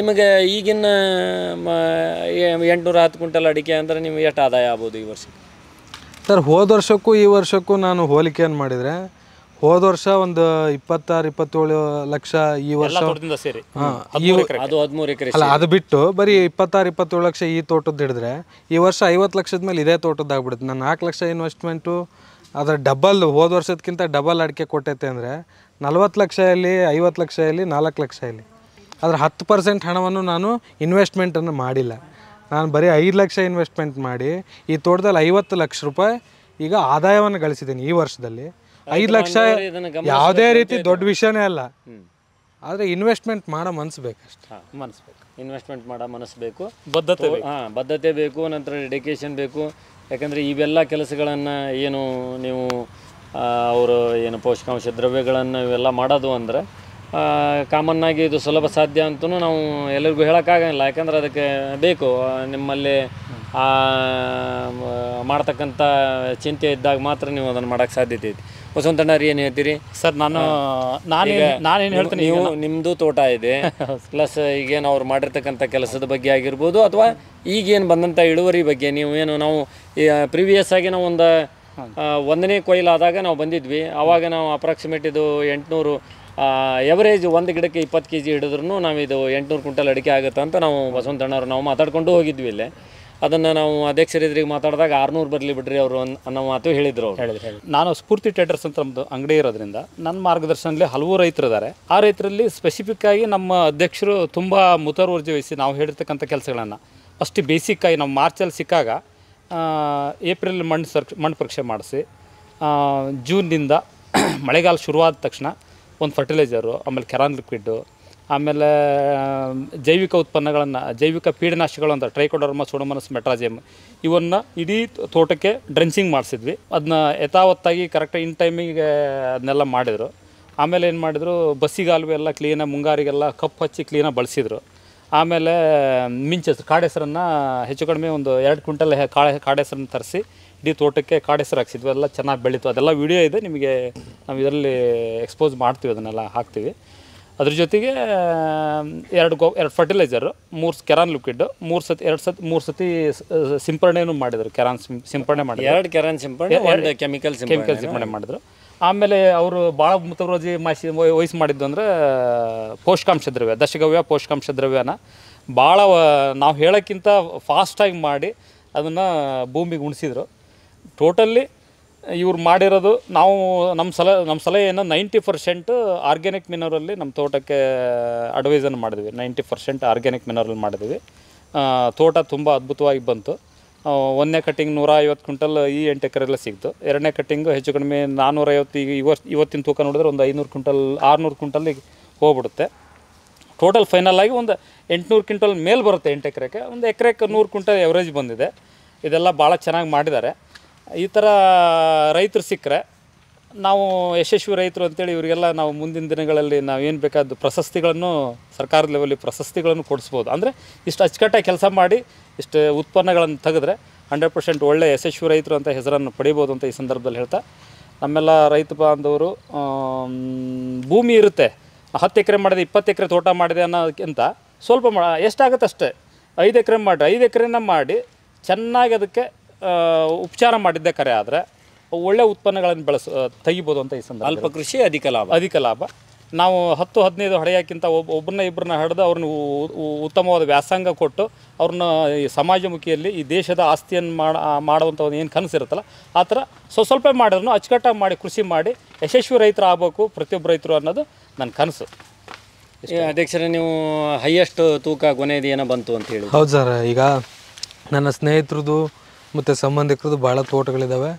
ನಿಮಗೆ ಈಗಿನ 810 ಕ್ವಿಂಟಲ್ ಅಡಿಕೆ ಅಂದರೆ ನಿಮ್ಗೆ ಎಷ್ಟು ಆದಾಯ ಆಗ್ಬೋದು ಈ ವರ್ಷ? ಸರ್, ಹೋದ ವರ್ಷಕ್ಕೂ ಈ ವರ್ಷಕ್ಕೂ ನಾನು ಹೋಲಿಕೆಯನ್ನು ಮಾಡಿದರೆ ಹೋದ ವರ್ಷ ಒಂದು 26-27 ಲಕ್ಷ, ಈ ವರ್ಷ ಅದು 13 ಎಕರೆ ಅಲ್ಲ, ಅದು ಬಿಟ್ಟು ಬರೀ 26-27 ಲಕ್ಷ ಈ ತೋಟದ್ದು ಹಿಡಿದ್ರೆ ಈ ವರ್ಷ 50 ಲಕ್ಷದ ಮೇಲೆ ಇದೇ ತೋಟದ್ದು ಆಗ್ಬಿಡುತ್ತೆ. ನಾನು 4 ಲಕ್ಷ ಇನ್ವೆಸ್ಟ್ಮೆಂಟು ಅದರ ಡಬಲ್, ಹೋದ ವರ್ಷದಕ್ಕಿಂತ ಡಬಲ್ ಅಡಿಕೆ ಕೊಟ್ಟೈತೆ ಅಂದರೆ 40 ಲಕ್ಷದಲ್ಲಿ 50 ಲಕ್ಷದಲ್ಲಿ 4 ಲಕ್ಷದಲ್ಲಿ ಅದರ 10% ಹಣವನ್ನು ನಾನು ಇನ್ವೆಸ್ಟ್ಮೆಂಟನ್ನು ಮಾಡಿಲ್ಲ. ನಾನು ಬರೀ 5 ಲಕ್ಷ ಇನ್ವೆಸ್ಟ್ಮೆಂಟ್ ಮಾಡಿ ಈ ತೋಟದಲ್ಲಿ 50 ಲಕ್ಷ ರೂಪಾಯಿ ಈಗ ಆದಾಯವನ್ನು ಗಳಿಸಿದ್ದೀನಿ ಈ ವರ್ಷದಲ್ಲಿ. 5 ಲಕ್ಷ ಯಾವುದೇ ರೀತಿ ದೊಡ್ಡ ವಿಷಯನೇ ಅಲ್ಲ, ಆದರೆ ಇನ್ವೆಸ್ಟ್ಮೆಂಟ್ ಮಾಡೋ ಮನಸ್ಸು ಬೇಕಷ್ಟೆ. ಇನ್ವೆಸ್ಟ್ಮೆಂಟ್ ಮಾಡೋ ಮನಸ್ಸು ಬೇಕು, ಬದ್ಧತೆ ಬೇಕು, ನಂತರ ಡೆಡಿಕೇಶನ್ ಬೇಕು. ಯಾಕಂದರೆ ಇವೆಲ್ಲ ಕೆಲಸಗಳನ್ನು ಏನು ನೀವು ಅವರು ಏನು ಪೋಷಕಾಂಶ ದ್ರವ್ಯಗಳನ್ನು ಇವೆಲ್ಲ ಮಾಡೋದು ಅಂದರೆ ಕಾಮನ್ನಾಗಿ ಇದು ಸುಲಭ ಸಾಧ್ಯ ಅಂತೂ ನಾವು ಎಲ್ಲರಿಗೂ ಹೇಳೋಕ್ಕಾಗಲ್ಲ. ಯಾಕಂದ್ರೆ ಅದಕ್ಕೆ ಬೇಕು ನಿಮ್ಮಲ್ಲಿ ಮಾಡ್ತಕ್ಕಂಥ ಚಿಂತೆ ಇದ್ದಾಗ ಮಾತ್ರ ನೀವು ಅದನ್ನು ಮಾಡೋಕ್ಕೆ ಸಾಧ್ಯತೆ ಐತಿ. ವಸಂತಣ್ಣವ್ರು ಏನು ಹೇಳ್ತೀರಿ? ಸರ್, ನಾನೇನು ಹೇಳ್ತೀನಿ, ನೀವು ನಿಮ್ಮದು ತೋಟ ಇದೆ, ಪ್ಲಸ್ ಈಗೇನು ಅವ್ರು ಮಾಡಿರ್ತಕ್ಕಂಥ ಕೆಲಸದ ಬಗ್ಗೆ ಆಗಿರ್ಬೋದು, ಅಥವಾ ಈಗೇನು ಬಂದಂಥ ಇಳುವರಿ ಬಗ್ಗೆ ನೀವು ಏನು, ನಾವು ಪ್ರಿವಿಯಸ್ ಆಗಿ ನಾವು ಒಂದು 1ನೇ ಕೊಯ್ಲಾದಾಗ ನಾವು ಬಂದಿದ್ವಿ. ಆವಾಗ ನಾವು ಅಪ್ರಾಕ್ಸಿಮೇಟ್ ಇದು 800 ಎವರೇಜ್ ಒಂದು ಗಿಡಕ್ಕೆ 20 kg ಹಿಡಿದ್ರೂ ನಾವು ಇದು 800 ಕ್ವಿಂಟಲ್ ಅಡಿಕೆ ಆಗುತ್ತೆ ಅಂತ ನಾವು ವಸಂತಣ್ಣವ್ರು ನಾವು ಮಾತಾಡ್ಕೊಂಡು ಹೋಗಿದ್ವಿ ಇಲ್ಲೇ. ಅದನ್ನು ನಾವು ಅಧ್ಯಕ್ಷರಿದ್ರಿಗೆ ಮಾತಾಡಿದಾಗ 600 ಬರಲಿ ಬಿಡ್ರಿ ಅವರು ಅನ್ನೋ ಮಾತು ಹೇಳಿದ್ರು. ನಾನು ಸ್ಫೂರ್ತಿ ಟ್ರೇಡರ್ಸ್ ಅಂತ ನಮ್ಮದು ಅಂಗಡಿ ಇರೋದ್ರಿಂದ ನನ್ನ ಮಾರ್ಗದರ್ಶನದಲ್ಲಿ ಹಲವು ರೈತರಿದ್ದಾರೆ. ಆ ರೈತರಲ್ಲಿ ಸ್ಪೆಸಿಫಿಕ್ ಆಗಿ ನಮ್ಮ ಅಧ್ಯಕ್ಷರು ತುಂಬ ಮುತುವರ್ಜಿ ವಹಿಸಿ ನಾವು ಹೇಳಿರ್ತಕ್ಕಂಥ ಕೆಲಸಗಳನ್ನು ಫಸ್ಟ್ ಬೇಸಿಕ್ಕಾಗಿ ನಾವು ಮಾರ್ಚಲ್ಲಿ ಸಿಕ್ಕಾಗ ಏಪ್ರಿಲ್ ಮಣ್ಣು ಪರೀಕ್ಷೆ ಮಾಡಿಸಿ, ಜೂನ್ನಿಂದ ಮಳೆಗಾಲ ಶುರುವಾದ ತಕ್ಷಣ ಒಂದು ಫರ್ಟಿಲೈಸರು, ಆಮೇಲೆ ಕೆರಾನ್ ಲಿಕ್ವಿಡ್ಡು, ಆಮೇಲೆ ಜೈವಿಕ ಉತ್ಪನ್ನಗಳನ್ನು, ಜೈವಿಕ ಪೀಡನಾಶಕಗಳು ಅಂತ ಟ್ರೈಕೋಡರ್ಮಾ, ಸೂಡೋಮೋನಾಸ್, ಮೆಟ್ರಾಜಿಯಮ್ ಇವನ್ನು ಇಡೀ ತೋಟಕ್ಕೆ ಡ್ರೆಂಚಿಂಗ್ ಮಾಡಿಸಿದ್ವಿ. ಅದನ್ನ ಯಥಾವತ್ತಾಗಿ ಕರೆಕ್ಟಾಗಿ ಇನ್ ಟೈಮಿಗೆ ಅದನ್ನೆಲ್ಲ ಮಾಡಿದರು. ಆಮೇಲೆ ಏನು ಮಾಡಿದರು, ಬಸ್ಸಿಗಾಲುವೆ ಎಲ್ಲ ಕ್ಲೀನಾಗಿ ಮುಂಗಾರಿಗೆಲ್ಲ ಕಪ್ಪು ಹಚ್ಚಿ ಕ್ಲೀನಾಗಿ ಬಳಸಿದರು. ಆಮೇಲೆ ಮಿಂಚಸ್ ಕಾಡೆಸರನ್ನು ಹೆಚ್ಚು ಕಡಿಮೆ ಒಂದು 2 ಕ್ವಿಂಟಲ್ ಕಾಡೆಸರನ್ನು ತರಿಸಿ ಇಡೀ ತೋಟಕ್ಕೆ ಕಾಡೆಸರು ಹಾಕ್ಸಿದ್ವಿ. ಅದೆಲ್ಲ ಚೆನ್ನಾಗಿ ಬೆಳೀತು. ಅದೆಲ್ಲ ವಿಡಿಯೋ ಇದೆ, ನಿಮಗೆ ನಾವು ಇದರಲ್ಲಿ ಎಕ್ಸ್ಪೋಸ್ ಮಾಡ್ತೀವಿ, ಅದನ್ನೆಲ್ಲ ಹಾಕ್ತೀವಿ. ಅದ್ರ ಜೊತೆಗೆ 2 ಫರ್ಟಿಲೈಸರು, 3 ಕೆರಾನ್ ಲಿಕ್ವಿಡ್, 3 ಸತಿ ಸಿಂಪರಣೆನೂ ಮಾಡಿದರು. ಕೆರಾನ್ ಸಿಂಪರಣೆ ಮಾಡಿದ್ರು, 2 ಕೆರಾನ್ ಸಿಂಪರಣೆ, 1 ಕೆಮಿಕಲ್ ಸಿಂಪರಣೆ ಮಾಡಿದ್ರು. ಆಮೇಲೆ ಅವರು ಭಾಳ ಮುತುವರ್ಜಿ ವಹಿಸಿ ಮಾಡಿದ್ದು ಅಂದರೆ ಪೋಷಕಾಂಶ ದ್ರವ್ಯ, ದಶಗವ್ಯ ಪೋಷಕಾಂಶ ದ್ರವ್ಯನ ಭಾಳ ನಾವು ಹೇಳೋಕ್ಕಿಂತ ಫಾಸ್ಟಾಗಿ ಮಾಡಿ ಅದನ್ನು ಭೂಮಿಗೆ ಉಣಿಸಿದ್ರು. ಟೋಟಲ್ಲಿ ಇವ್ರು ಮಾಡಿರೋದು ನಾವು ನಮ್ಮ ಸಲಹೆಯನ್ನು 90% ಆರ್ಗ್ಯಾನಿಕ್ ಮಿನರಲ್ಲಿ ನಮ್ಮ ತೋಟಕ್ಕೆ ಅಡ್ವೈಸನ್ನು ಮಾಡಿದ್ವಿ. 90% ಆರ್ಗ್ಯಾನಿಕ್ ಮಿನರಲ್ ಮಾಡಿದ್ವಿ. ತೋಟ ತುಂಬ ಅದ್ಭುತವಾಗಿ ಬಂತು. ಒಂದನೇ ಕಟ್ಟಿಂಗ್ 150 ಕ್ವಿಂಟಲ್ ಈ 8 ಎಕರೆಲ್ಲ ಸಿಕ್ತು. ಎರಡನೇ ಕಟ್ಟಿಂಗು ಹೆಚ್ಚು ಕಡಿಮೆ 450. ಈಗ ಇವತ್ತಿನ ತೂಕ ನೋಡಿದ್ರೆ ಒಂದು 500 ಕ್ವಿಂಟಲ್ 600 ಕ್ವಿಂಟಲ್ಲಿಗೆ ಹೋಗ್ಬಿಡುತ್ತೆ. ಟೋಟಲ್ ಫೈನಲ್ ಆಗಿ ಒಂದು 800 ಕ್ವಿಂಟಲ್ ಮೇಲೆ ಬರುತ್ತೆ 8 ಎಕರೆಗೆ. ಒಂದು ಎಕರೆಗೆ 100 ಕ್ವಿಂಟಲ್ ಎವರೇಜ್ ಬಂದಿದೆ. ಇದೆಲ್ಲ ಭಾಳ ಚೆನ್ನಾಗಿ ಮಾಡಿದ್ದಾರೆ. ಈ ಥರ ರೈತರು ಸಿಕ್ಕರೆ ನಾವು ಯಶಸ್ವಿ ರೈತರು ಅಂತೇಳಿ ಇವರಿಗೆಲ್ಲ ನಾವು ಮುಂದಿನ ದಿನಗಳಲ್ಲಿ ನಾವು ಏನು ಬೇಕಾದ ಪ್ರಶಸ್ತಿಗಳನ್ನು ಸರ್ಕಾರದ ಲೆವೆಲ್ಲಿ ಪ್ರಶಸ್ತಿಗಳನ್ನು ಕೊಡಿಸ್ಬೋದು. ಅಂದರೆ ಇಷ್ಟು ಅಚ್ಚುಕಟ್ಟಾಗಿ ಕೆಲಸ ಮಾಡಿ ಇಷ್ಟು ಉತ್ಪನ್ನಗಳನ್ನು ತೆಗೆದ್ರೆ 100% ಒಳ್ಳೆ ಯಶಸ್ವಿ ರೈತರು ಅಂತ ಹೆಸರನ್ನು ಪಡಿಬೋದು ಅಂತ ಈ ಸಂದರ್ಭದಲ್ಲಿ ಹೇಳ್ತಾ, ನಮ್ಮೆಲ್ಲ ರೈತ ಬಾಂಧವರು ಭೂಮಿ ಇರುತ್ತೆ, 10 ಎಕರೆ ಮಾಡಿದೆ 20 ಎಕರೆ ತೋಟ ಮಾಡಿದೆ ಅನ್ನೋದಕ್ಕಿಂತ ಸ್ವಲ್ಪ ಎಷ್ಟಾಗುತ್ತೆ ಅಷ್ಟೇ 5 ಎಕರೆ ಮಾಡಿ 5 ಎಕರೆನ ಮಾಡಿ ಚೆನ್ನಾಗಿ ಅದಕ್ಕೆ ಉಪಚಾರ ಮಾಡಿದ್ದೆ ಕರೆ ಆದರೆ ಒಳ್ಳೆ ಉತ್ಪನ್ನಗಳನ್ನು ತೆಗಿಬೋದು ಅಂತ ಈ ಸಂದರ್ಭ. ಅಲ್ಪ ಕೃಷಿ ಅಧಿಕ ಲಾಭ. ನಾವು 10-15 ಹೊಡೆಯೋಕ್ಕಿಂತ ಒಬ್ಬರನ್ನ ಇಬ್ಬರನ್ನ ಹಿಡಿದು ಅವ್ರನ್ನ ಉತ್ತಮವಾದ ವ್ಯಾಸಂಗ ಕೊಟ್ಟು ಅವ್ರನ್ನ ಈ ಸಮಾಜಮುಖಿಯಲ್ಲಿ ಈ ದೇಶದ ಆಸ್ತಿಯನ್ನು ಮಾಡುವಂಥ ಒಂದು ಏನು ಕನಸಿರುತ್ತಲ್ಲ ಆ ಥರ ಸ್ವಲ್ಪ ಮಾಡಿದ್ರು ಅಚ್ಚುಕಟ್ಟಾಗಿ ಮಾಡಿ ಕೃಷಿ ಮಾಡಿ ಯಶಸ್ವಿ ರೈತರು ಆಗಬೇಕು ಪ್ರತಿಯೊಬ್ಬ ರೈತರು ಅನ್ನೋದು ನನ್ನ ಕನಸು. ಅಧ್ಯಕ್ಷರೇ, ನೀವು ಹೈಯೆಸ್ಟ್ ತೂಕ ಕೊನೆಯದು ಏನೋ ಬಂತು ಅಂತ ಹೇಳಿ? ಹೌದು ಸರ್, ಈಗ ನನ್ನ ಸ್ನೇಹಿತರದು ಮತ್ತು ಸಂಬಂಧಿಕರದು ಭಾಳ ತೋಟಗಳಿದ್ದಾವೆ.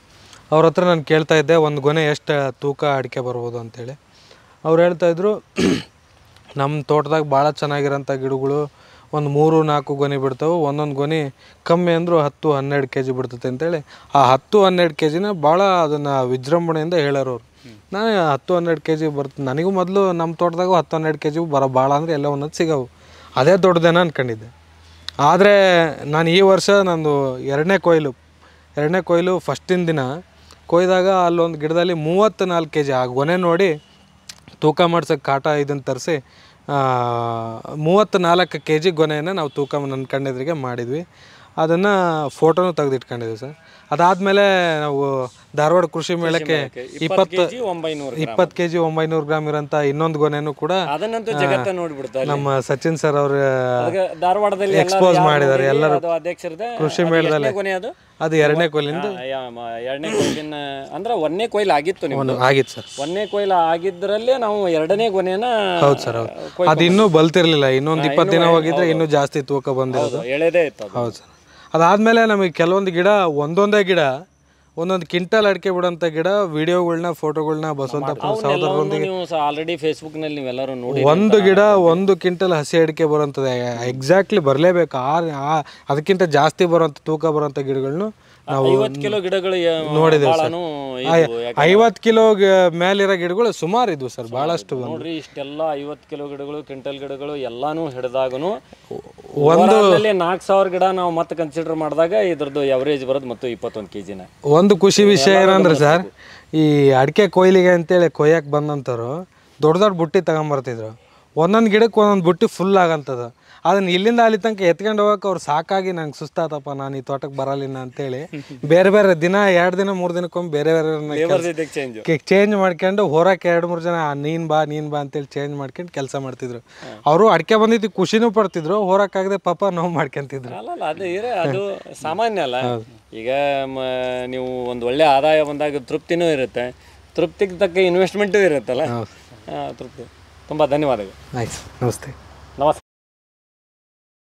ಅವ್ರ ಹತ್ರ ನಾನು ಕೇಳ್ತಾ ಇದ್ದೆ ಒಂದು ಗೊನೆ ಎಷ್ಟು ತೂಕ ಅಡಿಕೆ ಬರ್ಬೋದು ಅಂತೇಳಿ. ಅವ್ರು ಹೇಳ್ತಾಯಿದ್ರು ನಮ್ಮ ತೋಟದಾಗ ಭಾಳ ಚೆನ್ನಾಗಿರೋಂಥ ಗಿಡಗಳು ಒಂದು 3-4 ಗೊನೆ ಬಿಡ್ತಾವೆ, ಒಂದೊಂದು ಗೊನೆ ಕಮ್ಮಿ ಅಂದರೂ 10-12 kg ಬಿಡ್ತೈತೆ ಅಂತೇಳಿ. ಆ 10-12 kgನ ಭಾಳ ಅದನ್ನು ವಿಜೃಂಭಣೆಯಿಂದ ಹೇಳೋರು ಅವ್ರು. ನಾನು 10-12 kg ಬರ್ತದೆ, ನನಗೂ ಮೊದಲು ನಮ್ಮ ತೋಟದಾಗ 10-12 kg ಭಾಳ ಅಂದರೆ ಎಲ್ಲ ಒಂದೊಂದು ಸಿಗವು, ಅದೇ ದೊಡ್ಡದೇನ ಅಂದ್ಕೊಂಡಿದ್ದೆ. ಆದರೆ ನಾನು ಈ ವರ್ಷ ನಂದು ಎರಡನೇ ಕೊಯ್ಲು ಫಸ್ಟಿನ ದಿನ ಕೊಯ್ದಾಗ ಅಲ್ಲೊಂದು ಗಿಡದಲ್ಲಿ 34 kg ಆ ಗೊನೆ ನೋಡಿ ತೂಕ ಮಾಡ್ಸೋಕ್ಕೆ ಕಾಟ ಇದನ್ನು ತರಿಸಿ 34 kg ಗೊನೆಯನ್ನು ನಾವು ತೂಕ ನನ್ನ ಕಣ್ಣೆದುರಿಗೆ ಮಾಡಿದ್ವಿ. ಅದನ್ನು ಫೋಟೋನು ತೆಗೆದಿಟ್ಕೊಂಡಿದ್ವಿ ಸರ್. ಅದಾದಮೇಲೆ ನಾವು ಧಾರವಾಡ ಕೃಷಿ ಮೇಳಕ್ಕೆ 20 kg 900 ಗ್ರಾಮ್ ಇರೋಂಥ ಇನ್ನೊಂದು ಗೊನೆನೂ ಕೂಡ ನಮ್ಮ ಸಚಿನ್ ಸರ್ ಅವರು ಧಾರವಾಡದಲ್ಲಿ ಎಕ್ಸ್ಪೋಸ್ ಮಾಡಿದ್ದಾರೆ ಎಲ್ಲರೂ ಕೃಷಿ ಮೇಳದಲ್ಲಿ. ಅದು ಎರಡನೇ ಕೊಯ್ಲಿಂದ ಅಂದ್ರೆ ಒಂದನೇ ಕೊಯ್ಲು ಆಗಿತ್ತು ಆಗಿತ್ತು ಸರ್. ಒಂದನೇ ಕೊಯ್ಲು ಆಗಿದ್ರಲ್ಲೇ ನಾವು ಎರಡನೇ ಗೊನೆನ. ಹೌದು ಸರ್, ಹೌದು. ಅದು ಇನ್ನೂ ಬಲ್ತಿರ್ಲಿಲ್ಲ, ಇನ್ನೊಂದು 20 ದಿನ ಹೋಗಿದ್ರೆ ಇನ್ನೂ ಜಾಸ್ತಿ ತೂಕ ಬಂದಿರೋದು. ಎಳೆದೇ ಇತ್ತು. ಹೌದು ಸರ್. ಅದಾದಮೇಲೆ ನಮಗೆ ಕೆಲವೊಂದು ಗಿಡ ಒಂದೊಂದೇ ಗಿಡ ಒಂದೊಂದು ಕ್ವಿಂಟಲ್ ಅಡಿಕೆ ಬಿಡೋಂಥ ಗಿಡ ವಿಡಿಯೋಗಳನ್ನ ಫೋಟೋಗಳನ್ನ ಬಸವಂತಪ್ಪ ಸಹೋದರರೊಂದಿಗೆ ಆಲ್ರೆಡಿ ಫೇಸ್ಬುಕ್ನಲ್ಲಿ ನೀವೆಲ್ಲರೂ ನೋಡಿ ಒಂದು ಗಿಡ 1 ಕ್ವಿಂಟಲ್ ಹಸಿ ಅಡಿಕೆ ಬರೋಂಥದ್ದು ಎಕ್ಸಾಕ್ಟ್ಲಿ ಬರಲೇಬೇಕು. ಅದಕ್ಕಿಂತ ಜಾಸ್ತಿ ಬರೋಂಥ ತೂಕ ಬರೋಂಥ ಗಿಡಗಳನ್ನು ನಾವು 50 ಕಿಲೋ ಗಿಡಗಳು ನೋಡಿದ್ದೇವೆ ಸರ್. 50 ಕಿಲೋ ಮೇಲಿರೋ ಗಿಡಗಳು ಸುಮಾರು ಇದ್ವು ಸರ್, ಭಾಳಷ್ಟು. ನೋಡ್ರಿ, ಇಷ್ಟೆಲ್ಲ 50 ಕಿಲೋ ಗಿಡಗಳು, ಕ್ವಿಂಟಲ್ ಗಿಡಗಳು ಎಲ್ಲಾನು ಹಿಡಿದಾಗನು ಒಂದು 4000 ಗಿಡ ನಾವು ಮತ್ತೆ ಕನ್ಸಿಡರ್ ಮಾಡಿದಾಗ ಇದ್ರದ್ದು ಎವರೇಜ್ ಬರೋದು ಮತ್ತು 21 kgನ. ಒಂದು ಖುಷಿ ವಿಷಯ ಏನಂದ್ರೆ ಸರ್, ಈ ಅಡಿಕೆ ಕೊಯ್ಲಿಗೆ ಅಂತೇಳಿ ಕೊಯ್ಯಕ್ಕೆ ಬಂದಂಥವ್ರು ದೊಡ್ಡ ಬುಟ್ಟಿ ತಗೊಂಬರ್ತಿದ್ರು. ಒಂದೊಂದು ಗಿಡಕ್ಕೆ ಒಂದೊಂದು ಬುಟ್ಟಿ ಫುಲ್ ಆಗಂತದ. ಅದನ್ನ ಇಲ್ಲಿಂದ ಅಲ್ಲಿ ತನಕ ಎತ್ಕೊಂಡು ಹೋಗಕ್ಕೆ ಅವ್ರು ಸಾಕಾಗಿ ನಂಗೆ ಸುಸ್ತಾತಪ್ಪ, ನಾನು ಈ ತೋಟಕ್ಕೆ ಬರಲಿಲ್ಲ ಅಂತೇಳಿ ಬೇರೆ ಬೇರೆ ದಿನ 2 ದಿನ 3 ದಿನಕ್ಕೊಮ್ಮೆ ಬೇರೆ ಬೇರೆ ಚೇಂಜ್ ಮಾಡ್ಕೊಂಡು ಹೊರಕ್ಕೆ 2-3 ಜನ ನೀನ್ ಬಾ ಅಂತೇಳಿ ಚೇಂಜ್ ಮಾಡ್ಕೊಂಡು ಕೆಲಸ ಮಾಡ್ತಿದ್ರು. ಅವರು ಅಡಿಕೆ ಬಂದಿದ್ದು ಖುಷಿನೂ ಪಡ್ತಿದ್ರು, ಹೊರಕ್ಕಾಗದೆ ಪಾಪ ನೋವು ಮಾಡ್ಕೊಂತಿದ್ರು. ಅದು ಸಾಮಾನ್ಯ ಅಲ್ಲ. ಈಗ ನೀವು ಒಂದು ಒಳ್ಳೆ ಆದಾಯ ಬಂದಾಗ ತೃಪ್ತಿನೂ ಇರುತ್ತೆ, ತೃಪ್ತಿಗೆ ತಕ್ಕ ಇನ್ವೆಸ್ಟ್ಮೆಂಟು ಇರುತ್ತಲ್ಲ. ತೃಪ್ತಿ. ತುಂಬ ಧನ್ಯವಾದಗಳು. ಆಯ್ತು, ನಮಸ್ತೆ.